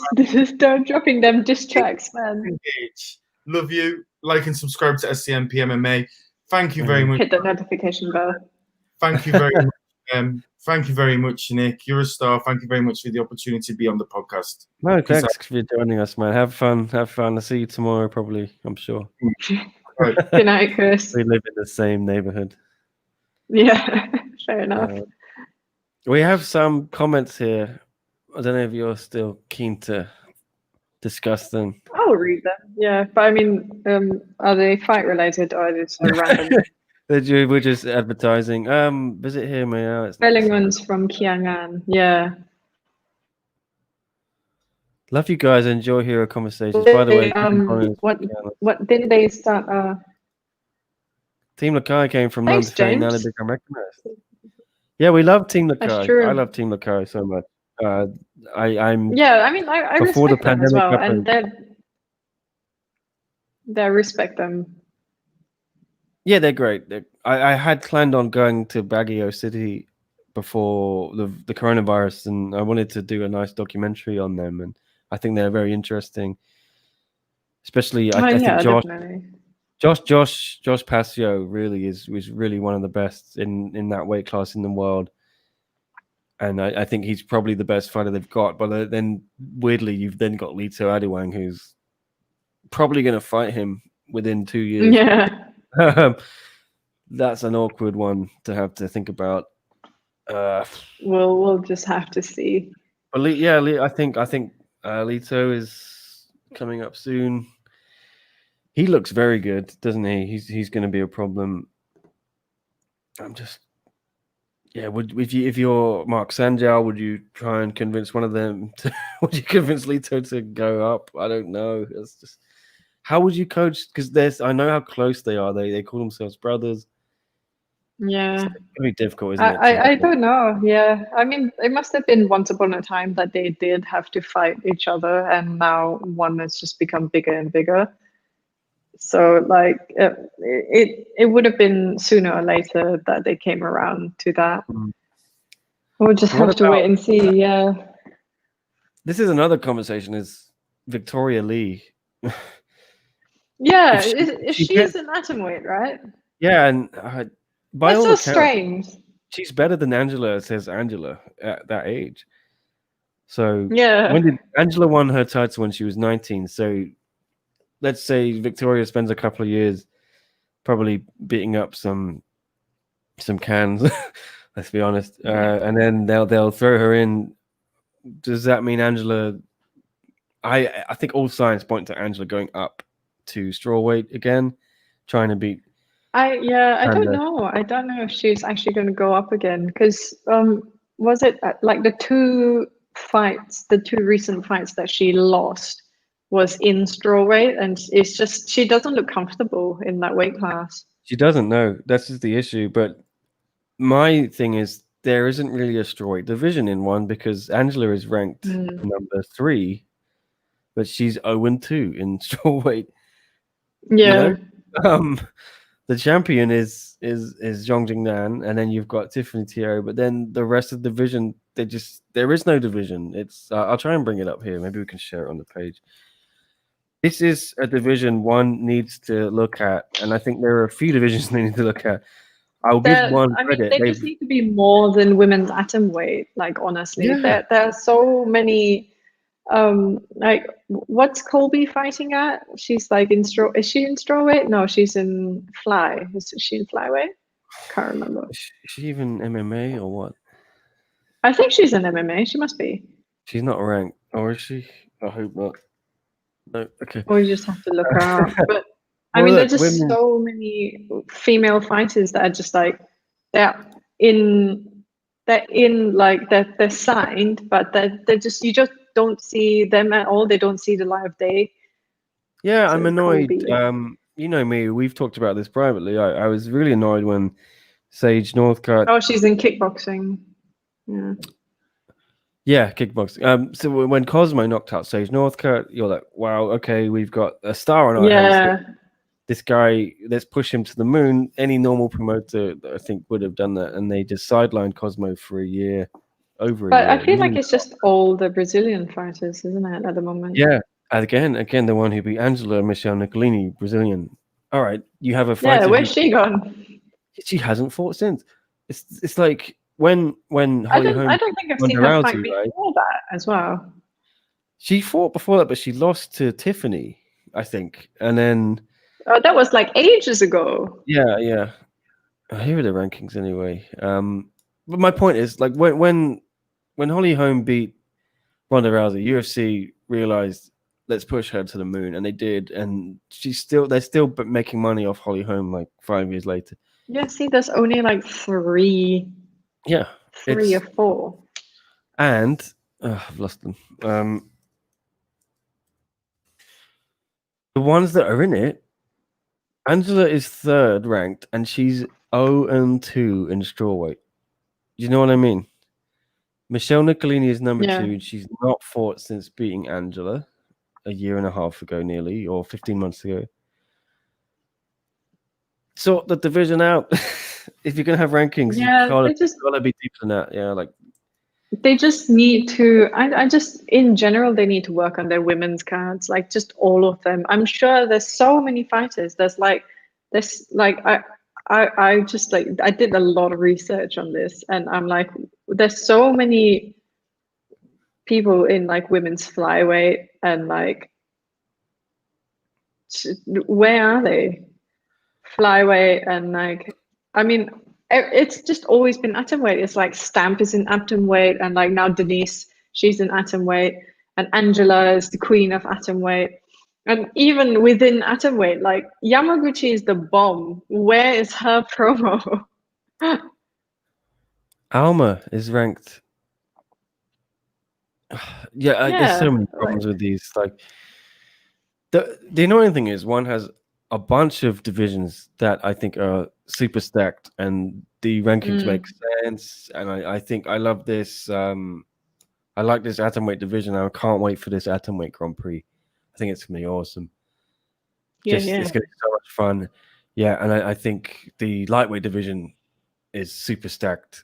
tracks, man. Engage. Love you. Like and subscribe to SCMP MMA. Thank you very much. Hit the notification bell. Thank you very much. Thank you very much, Nick. You're a star. Thank you very much for the opportunity to be on the podcast. No, thanks for joining us, man. Have fun. I'll see you tomorrow, probably. I'm sure. Right. Good night, Chris. We live in the same neighborhood. Yeah, fair enough. We have some comments here. I don't know if you're still keen to discuss them. I'll read them. Yeah, but I mean, are they fight related or are they sort of random? We're just advertising. Visit here, Maya. Bellingham's from Kiangan. Yeah. Love you guys. Enjoy hero conversations. By the way, what didn't they start? Team Lakai came from Thanks, London. Now they James. become recognized. Yeah, we love Team Lakai. That's true. I love Team Lakai so much. I'm Yeah, I mean, I before respect the them as pandemic well, happened. and they respect them. Yeah, they're great. I had planned on going to Baguio City before the coronavirus, and I wanted to do a nice documentary on them, and I think they're very interesting. Especially, I think Josh Pasio really was really one of the best in that weight class in the world, and I think he's probably the best fighter they've got. But then weirdly, you've then got Lito Adewang, who's probably going to fight him within 2 years. Yeah. That's an awkward one to have to think about. We'll just have to see. But I think Lito is coming up soon. He looks very good, doesn't he? He's going to be a problem. I'm just, if you're Mark Sanjao, would you try and convince one of them to? Would you convince Lito to go up? I don't know. It's just, how would you coach? Because I know how close they are. They call themselves brothers. Yeah, it's gonna be difficult, isn't it? I don't know. Yeah, I mean, it must have been once upon a time that they did have to fight each other, and now one has just become bigger and bigger. So like it would have been sooner or later that they came around to that. We'll just What have to wait and see. Yeah. This is another conversation. Is Victoria Lee? Yeah, If she she's gets, an atomweight, right? yeah, and by That's all so accounts, strange. she's better than Angela. Says Angela at that age. So Yeah. when did Angela won her title when she was 19? So let's say Victoria spends a couple of years probably beating up some cans. Let's be honest, and then they'll throw her in. Does that mean Angela? I think all signs point to Angela going up to strawweight again, trying to beat. I don't Angela. know. I don't know if she's actually going to go up again because was it like the two recent fights that she lost was in strawweight, and it's just she doesn't look comfortable in that weight class. She doesn't know. That's just the issue. But my thing is there isn't really a strawweight division in one because Angela is ranked number 3, but she's 0-2 in strawweight. Yeah. You know? The champion is Zhong Jingnan, and then you've got Tiffany Teo, but then the rest of the division, there is no division. It's I'll try and bring it up here. Maybe we can share it on the page. This is a division one needs to look at, and I think there are a few divisions they need to look at. I'll give one credit. They just need to be more than women's atomweight. Like honestly, Yeah. there are so many. Like what's Colby fighting at? She's like in straw. Is she in strawweight? No, she's in fly. Is she in flyweight? Can't remember. Is she even MMA or what? I think she's in MMA. She must be. She's not ranked, or is she? I hope not. No. Okay. Or you just have to look her up. But I Well, mean, look, there's just women- so many female fighters that are just like they're signed, but they're just you just don't see them at all. They don't see the light of day. Yeah, So I'm annoyed. Colby. You know me. We've talked about this privately. I was really annoyed when Sage Northcutt. Oh, she's in kickboxing. Yeah. Yeah, kickboxing. So when Cosmo knocked out Sage Northcutt, you're like, wow, okay, we've got a star on our hands. This guy, let's push him to the moon. Any normal promoter, I think, would have done that, and they just sidelined Cosmo for a year, over a But year. I feel like it's just all the Brazilian fighters, isn't it, at the moment? Yeah, again, the one who beat Angela, Michelle Nicolini, Brazilian. All right, you have a fighter. Yeah, where's she gone? She hasn't fought since. It's like when I Holly don't Holm think I've won seen the her Rousey, fight right? before that as well. She fought before that, but she lost to Tiffany, I think, and then. Oh, that was like ages ago. Yeah. Here are the rankings anyway. But my point is, like, when Holly Holm beat Ronda Rousey, UFC realized let's push her to the moon, and they did, and they're still making money off Holly Holm like 5 years later. Yeah, see, there's only like three. Yeah, three or four. And I've lost them. The ones that are in it, Angela is 3rd ranked, and she's 0-2 in strawweight. Do you know what I mean? Michelle Nicolini is number 2, and she's not fought since beating Angela a year and a half ago, nearly, or 15 months ago. Sort the division out. If you're gonna have rankings, you gotta be deeper than that. Yeah, like they just need to. I just in general they need to work on their women's cards, like just all of them. I'm sure there's so many fighters. I just like I did a lot of research on this, and I'm like, there's so many people in like women's flyweight, and like, where are they? Flyweight, and like, I mean, it's just always been atomweight. It's like Stamp is in atomweight, and like now Denise, she's in atomweight, and Angela is the queen of atomweight. And even within atomweight, like Yamaguchi is the bomb. Where is her promo? Alma is ranked. Yeah, there's so many problems with these. Like the annoying thing is one has a bunch of divisions that I think are super stacked, and the rankings make sense. And I think I love this. I like this atomweight division. I can't wait for this atomweight Grand Prix. I think it's gonna be awesome. It's going to be so much fun. Yeah, and I think the lightweight division is super stacked.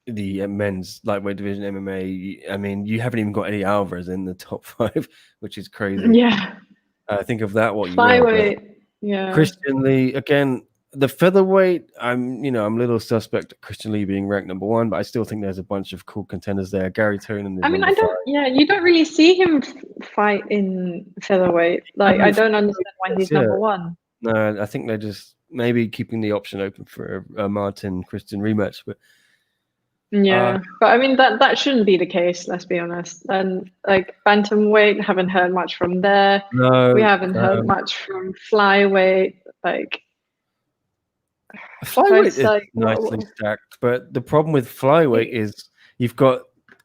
The men's lightweight division MMA. I mean, you haven't even got any Alvarez in the top 5, which is crazy. Yeah. Think of that what you Flyweight. will. Yeah. Christian Lee again. The featherweight, I'm a little suspect of Christian Lee being ranked number 1, but I still think there's a bunch of cool contenders there. Gary Tonin is I mean, number 5. you don't really see him fight in featherweight. Like, I don't understand why he's number 1. No, I think they're just maybe keeping the option open for a Martin Christian rematch. But but I mean that shouldn't be the case. Let's be honest. And like bantamweight, haven't heard much from there. No, we haven't heard much from flyweight. Like flyweight is nicely stacked, but the problem with flyweight is you've got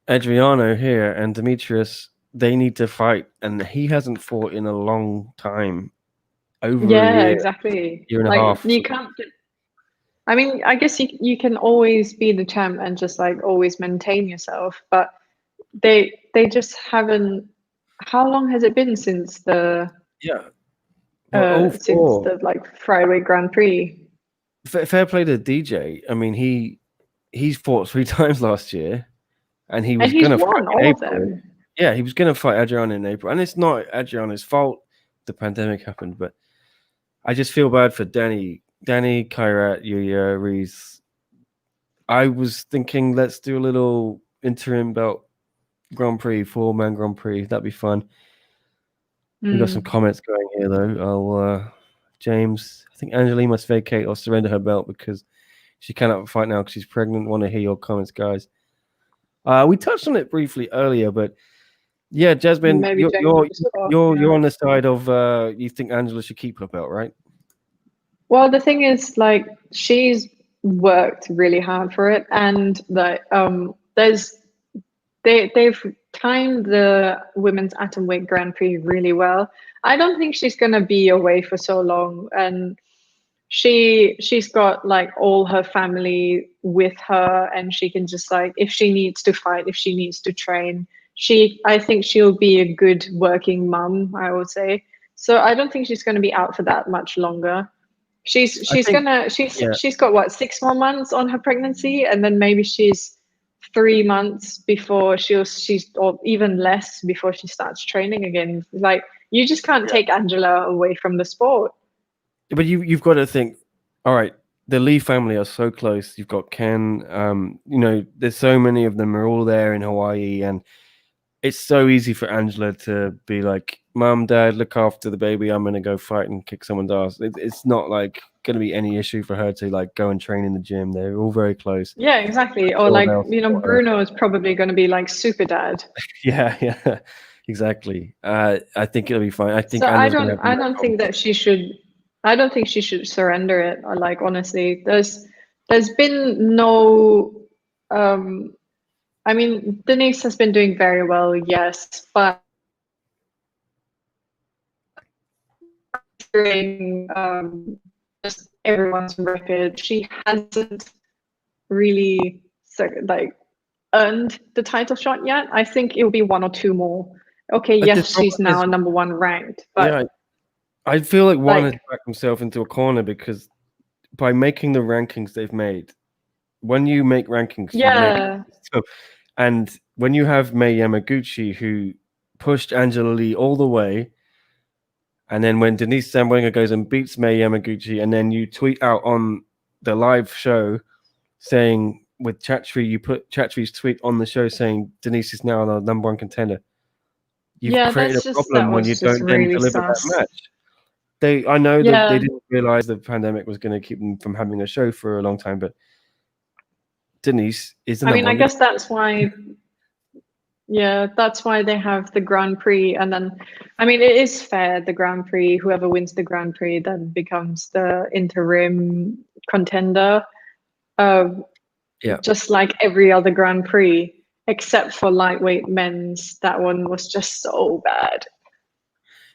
Adriano here and Demetrius. They need to fight, and he hasn't fought in a long time. Over a year, exactly. Year and a half. You can't. I mean, I guess you can always be the champ and just like always maintain yourself, but they just haven't. How long has it been since the since the like flyweight Grand Prix? Fair play to DJ. I mean, he's fought 3 times last year, and he was going to fight in April. Yeah, he was going to fight Adriano in April, and it's not Adriano's fault. The pandemic happened, but I just feel bad for Danny, Kairat, Yuya, Reese. I was thinking let's do a little interim belt Grand Prix, 4-man Grand Prix. That'd be fun. We got some comments going here though. James, I think Angelique must vacate or surrender her belt because she cannot fight now because she's pregnant. Want to hear your comments, guys. We touched on it briefly earlier, but yeah, Jasmine, you're on the side of you think Angela should keep her belt, right? Well, the thing is, like, she's worked really hard for it, and like they've timed the women's atomweight Grand Prix really well. I don't think she's gonna be away for so long, and she's got like all her family with her, and she can just like if she needs to fight, if she needs to train. I think she'll be a good working mum, I would say. So I don't think she's going to be out for that much longer. She's got what, 6 more months on her pregnancy, and then maybe she's 3 months before she's or even less before she starts training again. Like you just can't take Angela away from the sport. But you've got to think, all right, the Lee family are so close. You've got Ken, there's so many of them are all there in Hawaii, and it's so easy for Angela to be like, Mom, Dad, look after the baby. I'm going to go fight and kick someone's ass. It's not like going to be any issue for her to like go and train in the gym. They're all very close. Yeah, exactly. Or like, Bruno is probably going to be like super dad. Yeah, exactly. I think it'll be fine. I think. So I don't think that she should. I don't think she should surrender it. Like honestly, there's been no. I mean, Denise has been doing very well, yes, but during just everyone's record, she hasn't really earned the title shot yet. I think it'll be 1 or 2 more. Okay, yes, she's now number 1 ranked, but yeah, I feel like Juan has backed himself into a corner because by making the rankings they've made, when you make rankings, and when you have Mei Yamaguchi who pushed Angela Lee all the way, and then when Denise Zambwinger goes and beats Mei Yamaguchi, and then you tweet out on the live show saying with Chatri, you put Chatri's tweet on the show saying Denise is now the number 1 contender. You've created a problem when you don't then deliver that match. I know that they didn't realize the pandemic was going to keep them from having a show for a long time, but Denise is the number 1. I guess that's why. Yeah, that's why they have the Grand Prix, and then, I mean, it is fair. The Grand Prix, whoever wins the Grand Prix, then becomes the interim contender. Just like every other Grand Prix, except for lightweight men's. That one was just so bad.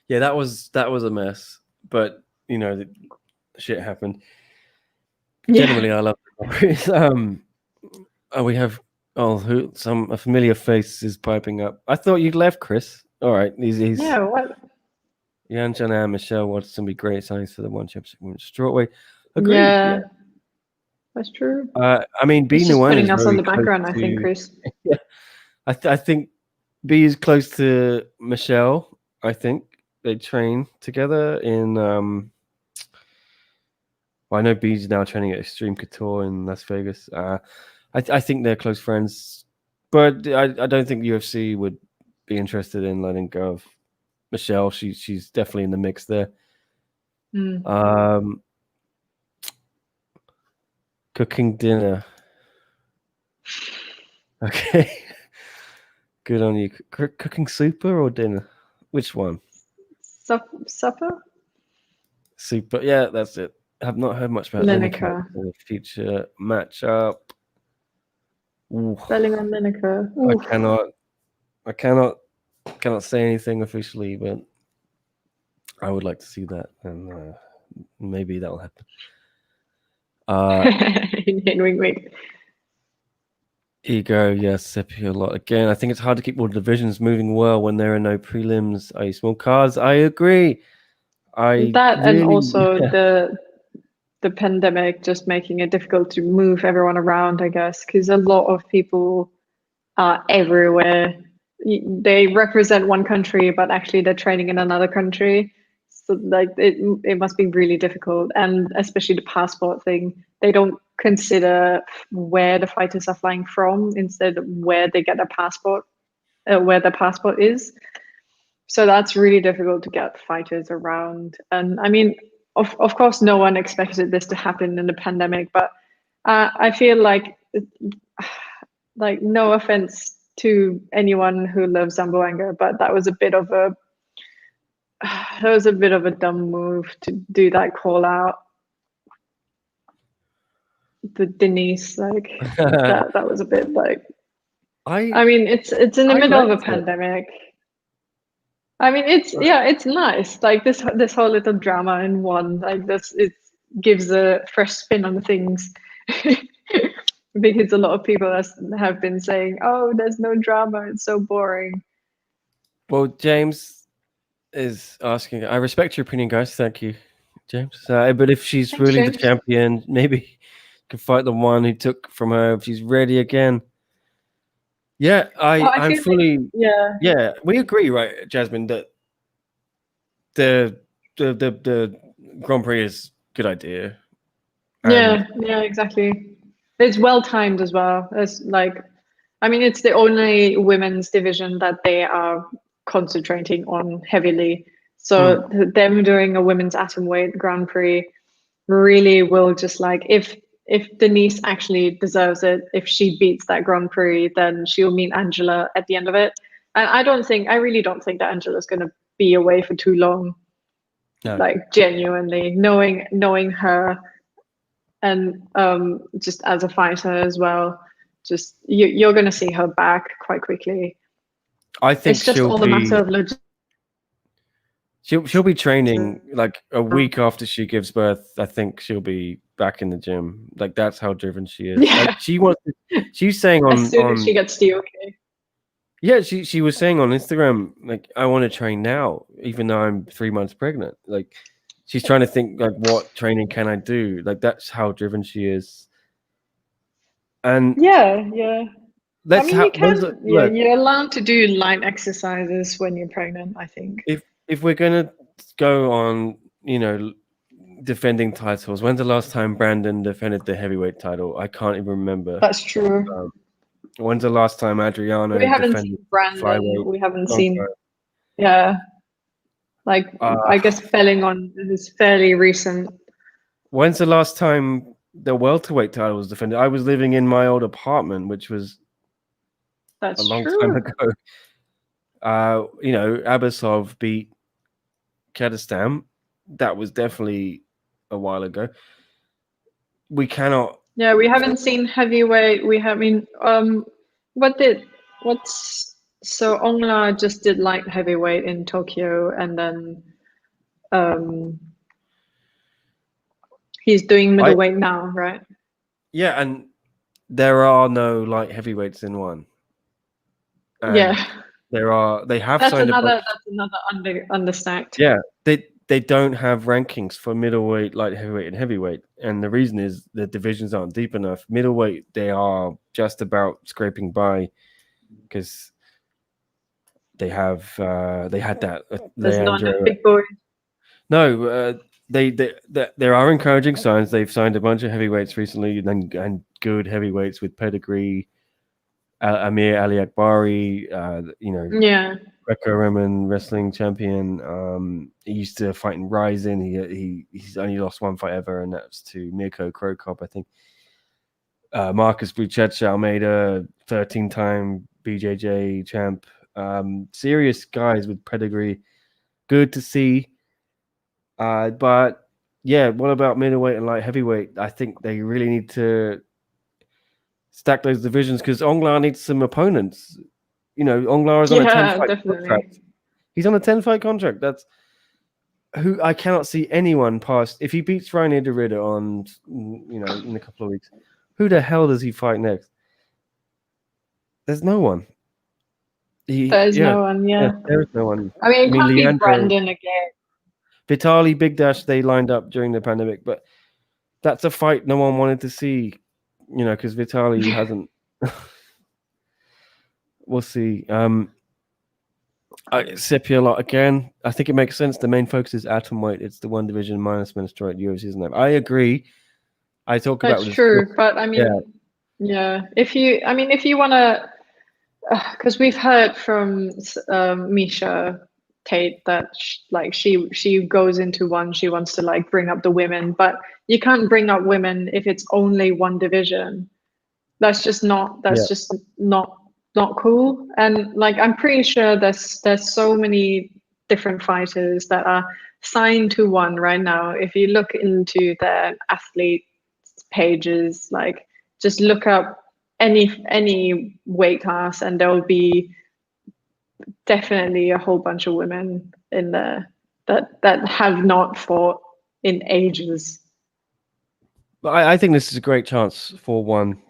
Yeah, that was a mess. But shit happened. Generally, I love the Grand Prix. We have a familiar face is piping up. I thought you'd left, Chris. All right, he's yeah. What? Yan Chen and Michelle Watson be great signs for the one championship women's strawweight. Agreed. Yeah, that's true. I mean, B He's just Nguyen putting is us very on the close background, I to. think, Chris. Yeah, I think B is close to Michelle. I think they train together in. Well, I know B's now training at Extreme Couture in Las Vegas. I think they're close friends, but I don't think UFC would be interested in letting go of Michelle. She's definitely in the mix there. Cooking dinner. Okay. Good on you. Cooking super or dinner? Which one? Supper? Super. Yeah, that's it. I've not heard much about Lineker. in the future matchup. Ooh, Bellingham Lineker. I cannot say anything officially, but I would like to see that, and maybe that'll happen. Wink, wink. Ego, yes, Seppi a lot. Again, I think it's hard to keep all the divisions moving well when there are no prelims, i.e. small cards. I agree. And also the pandemic just making it difficult to move everyone around, I guess, because a lot of people are everywhere. They represent one country, but actually they're training in another country. So like it must be really difficult, and especially the passport thing. They don't consider where the fighters are flying from, instead of where they get their passport, where the passport is. So that's really difficult to get fighters around. And I mean, of course, no one expected this to happen in the pandemic, but I feel like no offense to anyone who loves Zamboanga, but that was a bit of a dumb move to do that call out. The Denise, that was a bit like. I mean, it's in the middle of a pandemic. I mean, it's nice. Like this whole little drama in one, like this, it gives a fresh spin on things. Because a lot of people have been saying, "Oh, there's no drama; it's so boring." Well, James is asking. I respect your opinion, guys. Thank you, James. But if she's really the champion, maybe can fight the one who took from her if she's ready again. Yeah, I'm fully. Yeah, we agree, right, Jasmine, that the Grand Prix is a good idea. Yeah, exactly. It's well timed as well. It's it's the only women's division that they are concentrating on heavily. So them doing a women's atomweight Grand Prix really will just if Denise actually deserves it, if she beats that Grand Prix, then she'll meet Angela at the end of it. And I really don't think that Angela's going to be away for too long. No. Like genuinely knowing her, and just as a fighter as well, just you're going to see her back quite quickly. I think it's just all a matter of logistics. She'll be training like a week after she gives birth. I think she'll be back in the gym. Like that's how driven she is. Yeah. Like, she's saying as soon as she gets the okay. Yeah, she was saying on Instagram, like, I want to train now, even though I'm 3 months pregnant. Like, she's trying to think, like, what training can I do? Like, that's how driven she is. And yeah. Look, you're allowed to do light exercises when you're pregnant, I think. If we're gonna go on, defending titles, when's the last time Brandon defended the heavyweight title? I can't even remember. That's true. When's the last time Adriano we haven't seen Brandon flyweight? We haven't seen I guess Bellingham is fairly recent. When's the last time the welterweight title was defended? I was living in my old apartment, which was a long time ago. Abasov beat Kedistam. That was definitely a while ago. We cannot. Yeah, we haven't seen heavyweight. So Ongla just did light heavyweight in Tokyo, and then he's doing middleweight now, right? Yeah, and there are no light heavyweights in one. And They have That's signed another understacked. Yeah, they don't have rankings for middleweight, light heavyweight, and heavyweight, and the reason is the divisions aren't deep enough. Middleweight, they are just about scraping by because they had that There's not Leandro. enough big boys. No, there are encouraging signs. They've signed a bunch of heavyweights recently, and good heavyweights with pedigree. Amir Ali Akbari, Yeah. Greco-Roman wrestling champion. He used to fight in Rising. He's only lost one fight ever, and that's to Mirko Krokop, I think. Marcus Buchecha Almeida, 13-time BJJ champ. Serious guys with pedigree. Good to see. But yeah, what about middleweight and light heavyweight? I think they really need to stack those divisions because Onglar needs some opponents. Onglar is on a 10-fight contract. He's on a 10-fight contract. That's who I cannot see anyone past. If he beats Rainier Derrida on, in a couple of weeks, who the hell does he fight next? There's no one. There's no one. Yeah, there is no one. I mean, it can't be Leandro, Brandon again. Vitali, Big Dash, they lined up during the pandemic, but that's a fight no one wanted to see. Because Vitali hasn't. We'll see. Sippy a lot again. I think it makes sense. The main focus is atomweight. It's the one division minus Minnesota UFC, isn't it? I agree. I talk about that's true, but I mean, yeah. If you want to, because we've heard from Misha Tate that she goes into one. She wants to bring up the women, but you can't bring up women if it's only one division. That's just not cool. And I'm pretty sure there's so many different fighters that are signed to one right now. If you look into their athlete pages, just look up any weight class and there will be definitely a whole bunch of women in there that have not fought in ages. But I think this is a great chance for one.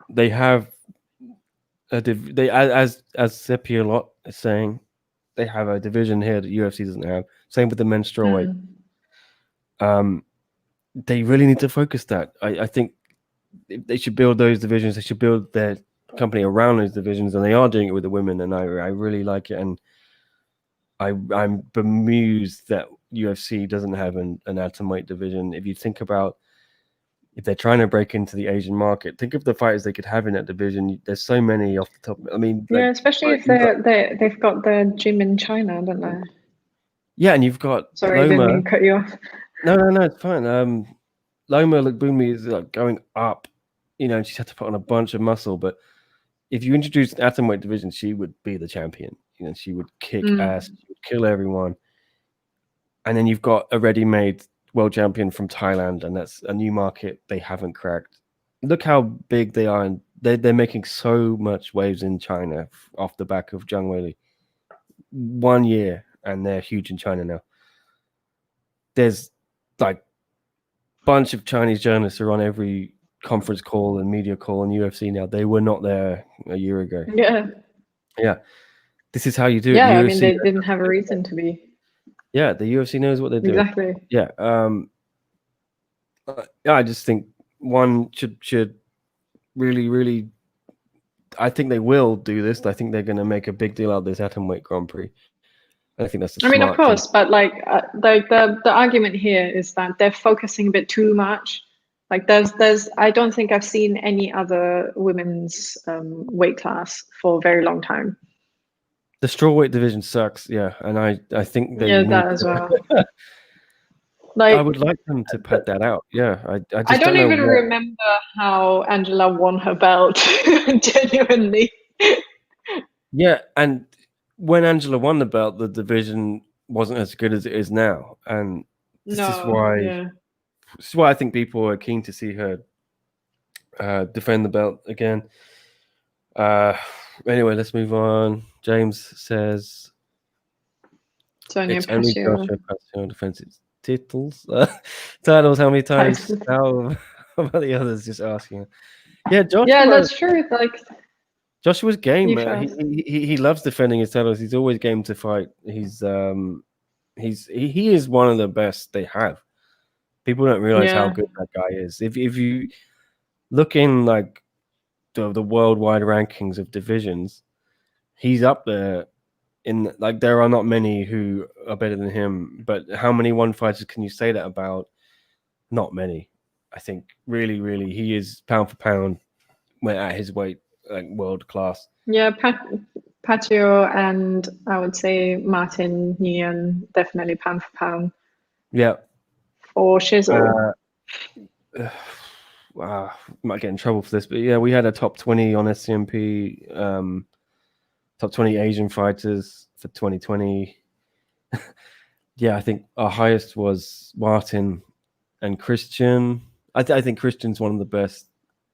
They have as Seppi a lot is saying, they have a division here that UFC doesn't have. Same with the men's strawweight. They really need to focus that. I think they should build those divisions. They should build their company around those divisions, and they are doing it with the women. And I really like it. And I'm bemused that UFC doesn't have an atomweight division. If you think about if they're trying to break into the Asian market, think of the fighters they could have in that division. There's so many off the top. I mean, especially if they've got their gym in China, don't they? Yeah, and you've got Sorry, Loma. I didn't mean to cut you off. No, it's fine. Loma Lukbumi is going up, and she's had to put on a bunch of muscle. But if you introduced an atomweight division, she would be the champion. She would kick ass, she would kill everyone. And then you've got a ready-made world champion from Thailand, and that's a new market they haven't cracked. Look how big they are, and they're making so much waves in China off the back of Zhang Weili. 1 year, and they're huge in China now. There's bunch of Chinese journalists are on every conference call and media call in UFC now. They were not there a year ago. Yeah. This is how you do it. I mean, they didn't have a reason to be. Yeah, the UFC knows what they're doing. Exactly. Yeah. I just think one should really. I think they will do this. I think they're going to make a big deal out of this atomweight Grand Prix. I think that's. I mean, of course, but the argument here is that they're focusing a bit too much. There's I don't think I've seen any other women's weight class for a very long time. The strawweight division sucks, yeah, and I think they that as well. I would like them to pad that out. Yeah, I don't even remember how Angela won her belt. Genuinely. Yeah, and when Angela won the belt, the division wasn't as good as it is now, and this is why I think people are keen to see her defend the belt again. Anyway, let's move on. James says it's only Passion defensive titles. Titles, how many times? How about the others? Just asking. Yeah, Joshua. Yeah, that's true. Joshua's game. You first. He loves defending his titles. He's always game to fight. He is one of the best they have. People don't realize how Yeah. good that guy is. If you look in like the worldwide rankings of divisions, he's up there. In like there are not many who are better than him. But how many one fighters can you say that about? Not many. I think really he is pound for pound when at his weight, like world class. Yeah, Patio and I would say Martin Hyon definitely pound for pound. Yeah. Or Shizzle. Might get in trouble for this, but yeah, we had a top 20 on SCMP, top 20 Asian fighters for 2020. Yeah, I think our highest was Martin and Christian. I think Christian's one of the best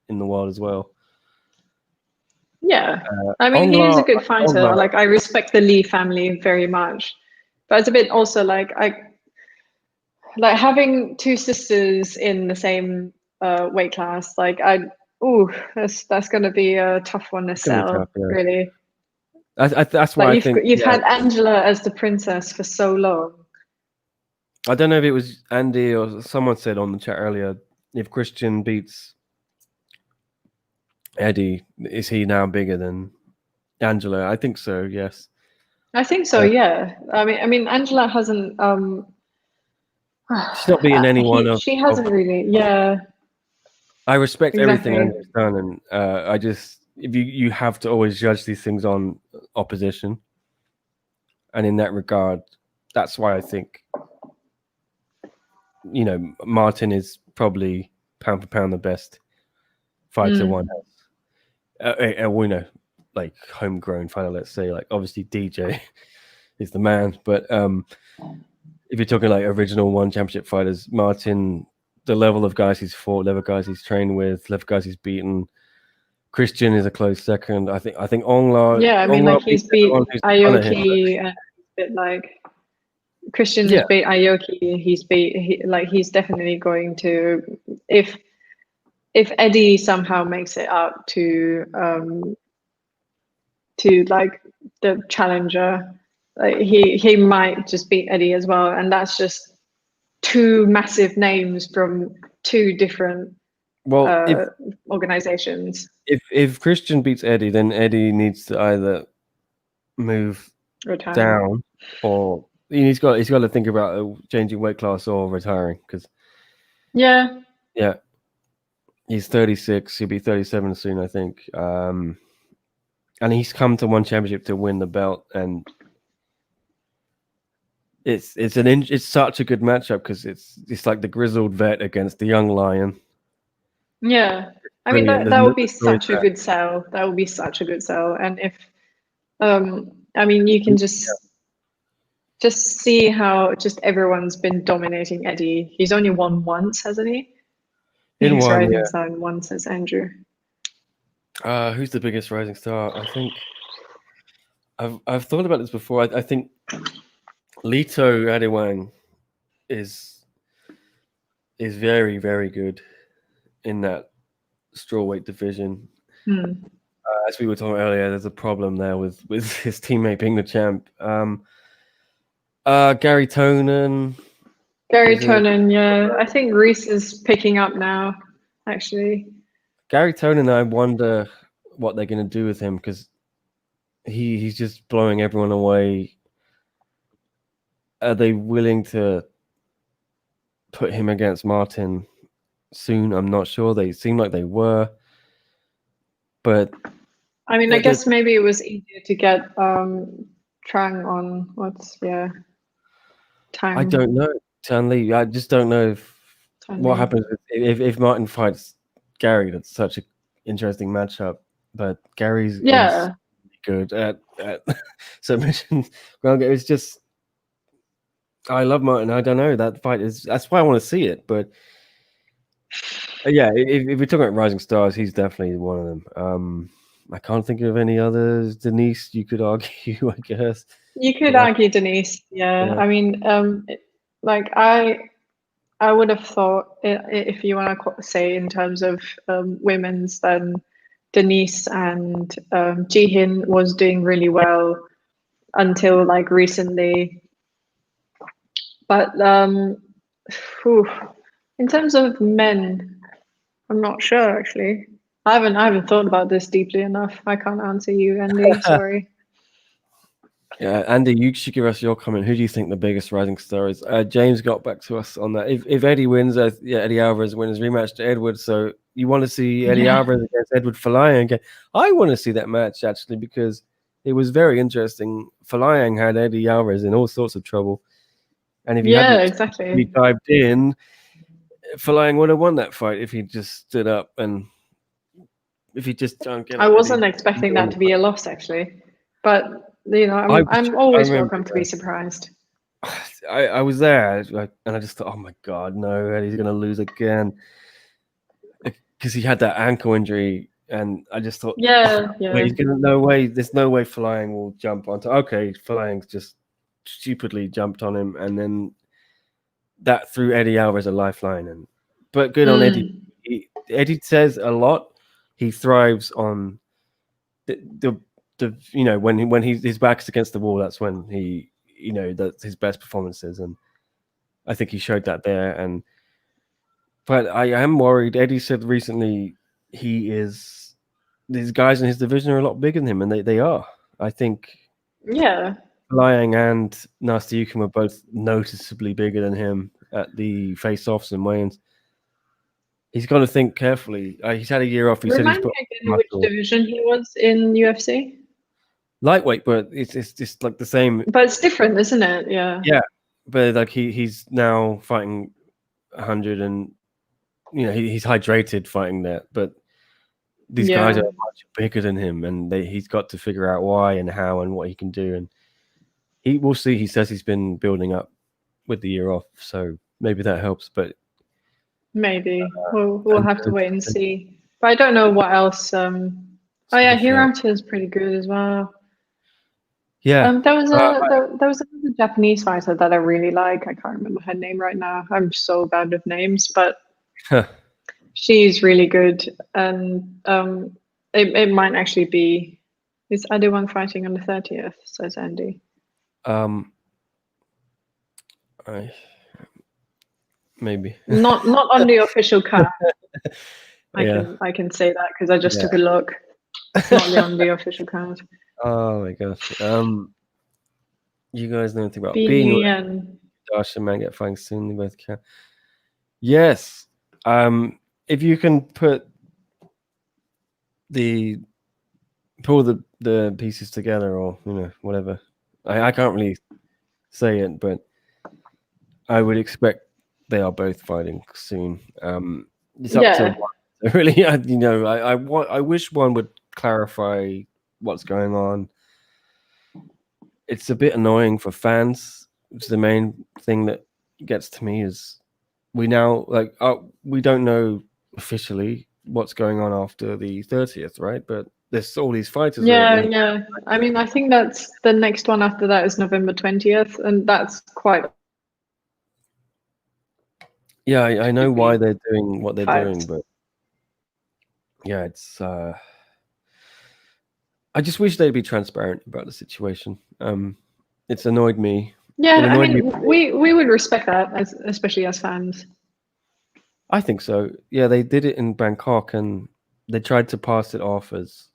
in the world as well. Yeah, I mean, he is a good fighter. Ongla. Like, I respect the Lee family very much, but it's a bit also like having two sisters in the same weight class. Like, that's going to be a tough one to sell. Tough, yeah. Really. That's why like I think you've had Angela as the princess for so long. I don't know if it was Andy or someone said on the chat earlier, if Christian beats Eddie, is he now bigger than Angela? I think so, yes. I think so, yeah. I mean, Angela hasn't. She's not beating anyone. She hasn't really, yeah. I respect Exactly. everything Angela's done, and I just if you have to always judge these things on opposition, and in that regard, that's why I think Martin is probably pound for pound the best fighter one has. We know, like homegrown fighter, let's say, like obviously DJ is the man, but if you're talking like original one championship fighters, Martin, the level of guys he's fought, level of guys he's trained with, level of guys he's beaten, Christian is a close second. I think Ongla. Yeah, I mean, Ongla like he's beat Aoki, and it's a bit like Christian has beat Aoki. He's definitely going to if Eddie somehow makes it up to like the challenger, he might just beat Eddie as well, and that's just two massive names from two different organizations. If Christian beats Eddie, then Eddie needs to either move down, or he's got to think about changing weight class or retiring, because he's 36. He'll be 37 soon, I think. And he's come to one championship to win the belt, and it's such a good matchup because it's like the grizzled vet against the young lion. Yeah, I mean that would be such a good sell. That would be such a good sell. And if I mean, you can just see how just everyone's been dominating Eddie. He's only won once, hasn't he? In he's one, rising yeah. star once as Andrew. Who's the biggest rising star? I think I've thought about this before. I think Lito Adewang is very, very good in that strawweight division. As we were talking earlier, there's a problem there with his teammate being the champ. Gary Tonin. Yeah. I think Reese is picking up now, actually. Gary Tonin, I wonder what they're going to do with him, because he's just blowing everyone away. Are they willing to put him against Martin soon? I'm not sure. They seem like they were. But I mean, I guess maybe it was easier to get Trang on Tang. I don't know. Tan Lee. I just don't know what happens if Martin fights Gary. That's such an interesting matchup. But Gary's is good at submission. It's just, I love Martin. I don't know, that fight that's why I want to see it. But yeah, if we're talking about rising stars, he's definitely one of them. I can't think of any others. Denise, you could argue, I guess. You could argue Denise. Yeah. I mean, like I would have thought, if you want to say in terms of women's, then Denise and Jihin was doing really well until like recently. But whew, in terms of men, I'm not sure actually. I haven't thought about this deeply enough. I can't answer you, Andy. Sorry. Yeah, Andy, you should give us your comment. Who do you think the biggest rising star is? James got back to us on that. If Eddie wins, Eddie Alvarez wins rematch to Edward. So you want to see Eddie Alvarez against Edward Falayan again? I want to see that match actually because it was very interesting. Falayan had Eddie Alvarez in all sorts of trouble, and if he hadn't exactly. dived in, Falayan would have won that fight if he just stood up and if he just don't get. I wasn't expecting that to be a loss actually, but you know, I'm always welcome to be surprised. I was there and I just thought, oh my god, no, Eddie's gonna lose again because he had that ankle injury, and I just thought, yeah. He's gonna no way. There's no way Flying will jump onto. Okay, Flying just stupidly jumped on him, and then that threw Eddie Alvarez a lifeline. But good on Eddie. Eddie says a lot. He thrives on the you know when his back's against the wall. That's when he that's his best performances, and I think he showed that there. But I am worried. Eddie said recently these guys in his division are a lot bigger than him, and they are. I think Liang and Nasty Yukin were both noticeably bigger than him at the face-offs and weigh-ins. He's got to think carefully. He's had a year off. He said he's got which division he was in UFC. Lightweight, but it's just like the same. But it's different, isn't it? Yeah. Yeah, but like he's now fighting 100, and he's hydrated fighting that. But these guys are much bigger than him, and he's got to figure out why and how and what he can do. And we'll see. He says he's been building up with the year off, so maybe that helps. But maybe we'll have to wait and see. But I don't know what else. Hirata is pretty good as well. Yeah. There was another Japanese fighter that I really like. I can't remember her name right now. I'm so bad with names, but she's really good. And it might actually be. Is Adewan fighting on the 30th? Says Andy. Maybe not on the official card. I can say that because I just took a look. It's not on the official card. Oh my gosh. You guys know anything about BVN? Dash and Mangat fighting soon. They both can. Yes. If you can pull the pieces together, or whatever. I can't really say it, but I would expect they are both fighting soon. It's up to one. Really, I wish one would clarify what's going on. It's a bit annoying for fans. It's the main thing that gets to me is we now we don't know officially what's going on after the 30th, right? But there's all these fighters. Yeah. I mean, I think that's the next one after that is November 20th, and that's quite. Yeah, I know why they're doing what they're doing, but yeah, it's. I just wish they'd be transparent about the situation. It's annoyed me. Yeah, I mean, we would respect that, especially as fans. I think so. Yeah, they did it in Bangkok, and they tried to pass it off as,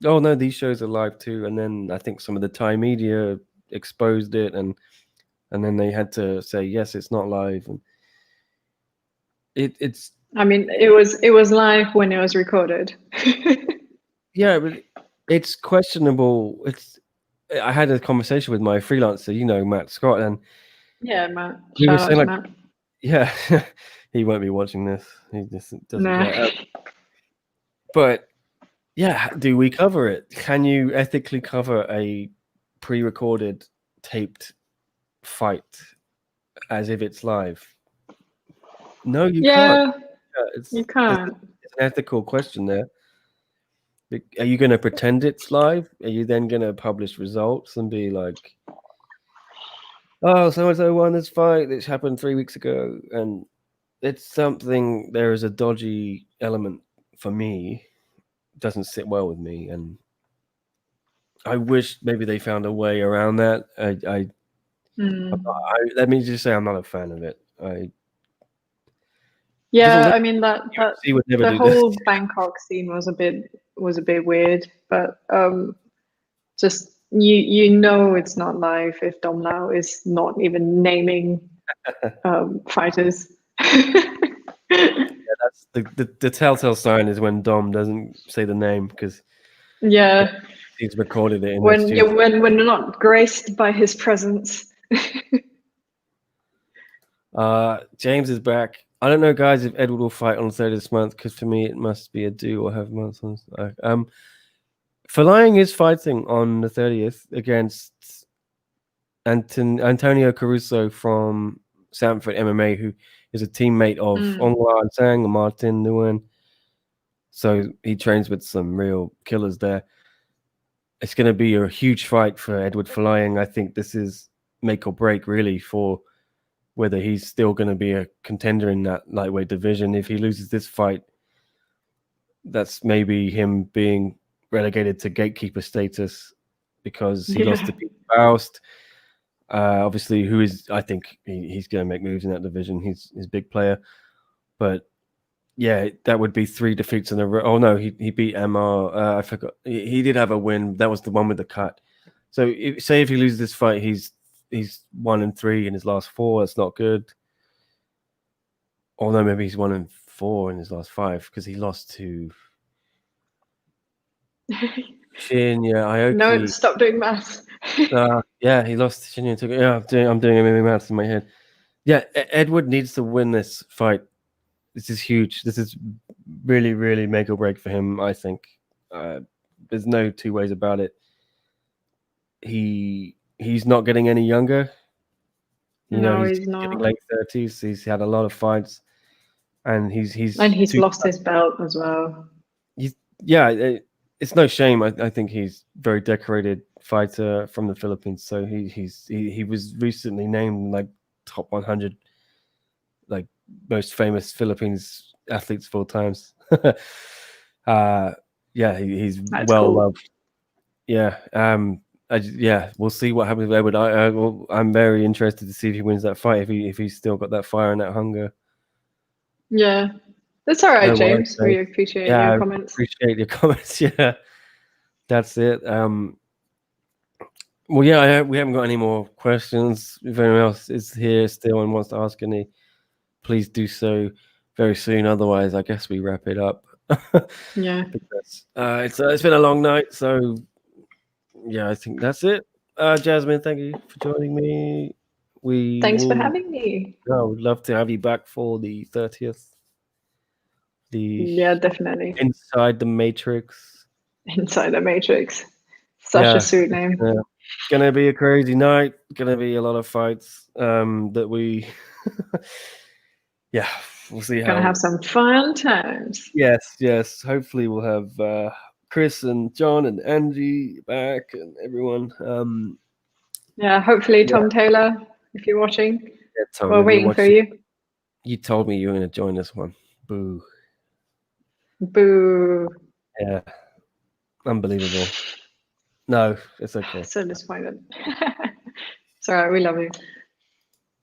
oh no, these shows are live too. And then I think some of the Thai media exposed it, and then they had to say yes, it's not live. And it's. I mean, it was live when it was recorded. Yeah, but it's questionable. I had a conversation with my freelancer, Matt Scott, and Matt. He was saying Matt. Yeah, he won't be watching this. He just doesn't care. But yeah, do we cover it? Can you ethically cover a pre-recorded, taped fight as if it's live? No, you can't. You can't. It's an ethical question there. Are you going to pretend it's live? Are you then going to publish results and be like, oh, so-and-so won this fight. This happened 3 weeks ago. And it's something, there is a dodgy element for me doesn't sit well with me, and I wish maybe they found a way around that. Let me just say I'm not a fan of it. Yeah, I mean that UFC would never the do whole this. Bangkok scene was a bit weird, but just you know it's not live if Dom Lau is not even naming fighters. That's the telltale sign is when Dom doesn't say the name because Yeah, he's recorded it in when the studio. when you're not graced by his presence. James is back. I don't know, guys, if Edward will fight on the 30th this month because for me it must be a do or have months on. Flying is fighting on the 30th against Antonio Caruso from Sanford MMA, who is a teammate of Ongla Sang and Martin Nguyen. So he trains with some real killers there. It's going to be a huge fight for Edward Flying. I think this is make or break, really, for whether he's still going to be a contender in that lightweight division. If he loses this fight, that's maybe him being relegated to gatekeeper status because he lost to Pete Faust. Obviously, who is, I think he's going to make moves in that division. He's a big player. But yeah, that would be 3 defeats in a row. Oh, no, he beat MR. I forgot. He did have a win. That was the one with the cut. So say if he loses this fight, he's 1-3 in his last 4. That's not good. Or no, maybe he's 1-4 in his last 5 because he lost to Shinya Aoki. No, stop doing maths. Yeah, he lost to Shinya. Yeah, I'm doing MMA maths in my head. Yeah, Edward needs to win this fight. This is huge. This is really, really make or break for him, I think. There's no two ways about it. He's not getting any younger. He's not. Getting late 30s. He's had a lot of fights, and he's lost his belt as well. It's no shame. I think he's a very decorated fighter from the Philippines. So he was recently named like top 100, like most famous Philippines athletes of all times. He's That's well cool. loved. We'll see what happens with Edward. I'm very interested to see if he wins that fight. If he's still got that fire and that hunger. Yeah, that's all right, No James. worries, We appreciate your comments. Appreciate your comments. Yeah, that's it. We haven't got any more questions. If anyone else is here still and wants to ask any, please do so very soon. Otherwise, I guess we wrap it up. Yeah. Because, it's been a long night, so yeah, I think that's it. Jasmine, thank you for joining me. Thanks for having me. I would love to have you back for the 30th. Yeah, definitely. Inside the Matrix. Inside the Matrix. Such a sweet name. Gonna be a crazy night. Gonna be a lot of fights. That we we'll see how. Gonna have some fun times. Yes. Hopefully we'll have Chris and John and Angie back and everyone. Hopefully Tom Taylor, if you're watching. Yeah, Tom, we're waiting for you. You told me you were gonna join this one. Boo. Yeah. Unbelievable. No, it's okay. So disappointed. It's all right. We love you.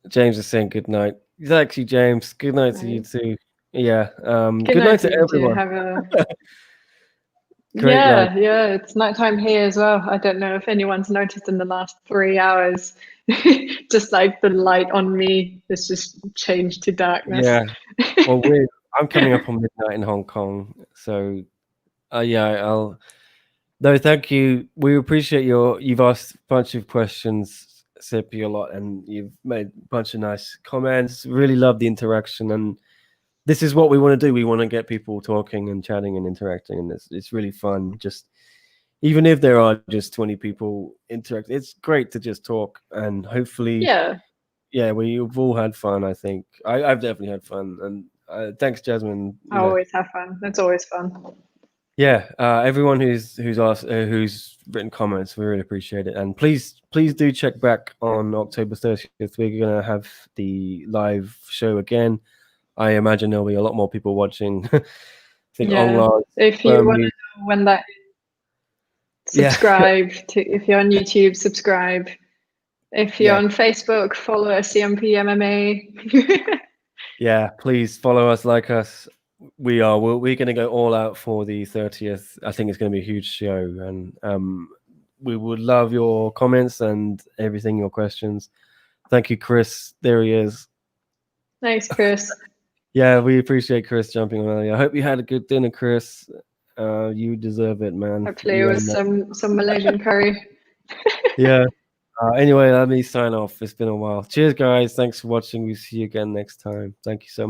James is saying good night. Thank you, James. Good night to you too. Yeah. Good night to everyone. It's nighttime here as well. I don't know if anyone's noticed in the last 3 hours, just like the light on me has just changed to darkness. Yeah. Well, I'm coming up on midnight in Hong Kong, so No, thank you. We appreciate you've asked a bunch of questions, Sippy, a lot, and you've made a bunch of nice comments. Really love the interaction, and this is what we want to do. We want to get people talking and chatting and interacting, and it's really fun. Just even if there are just 20 people interacting, it's great to just talk, and hopefully, we've all had fun. I think I've definitely had fun, and thanks, Jasmine. I always have fun. It's always fun. Yeah, everyone who's asked, who's written comments, we really appreciate it. And please do check back on October 30th. We're gonna have the live show again. I imagine there'll be a lot more people watching. I think if you want to know when that. Yeah. Subscribe to if you're on YouTube. Subscribe. If you're Yeah. on Facebook, follow SCMP MMA. Yeah, please follow us, like us. We're going to go all out for the 30th. I think it's going to be a huge show, and we would love your comments and everything, your questions. Thank you, Chris. There he is. Thanks, Chris. Yeah, we appreciate Chris jumping on earlier. I hope you had a good dinner, Chris. You deserve it, man. Hopefully, it You was some Malaysian curry. Yeah. Anyway, let me sign off. It's been a while. Cheers, guys. Thanks for watching. We'll see you again next time. Thank you so much.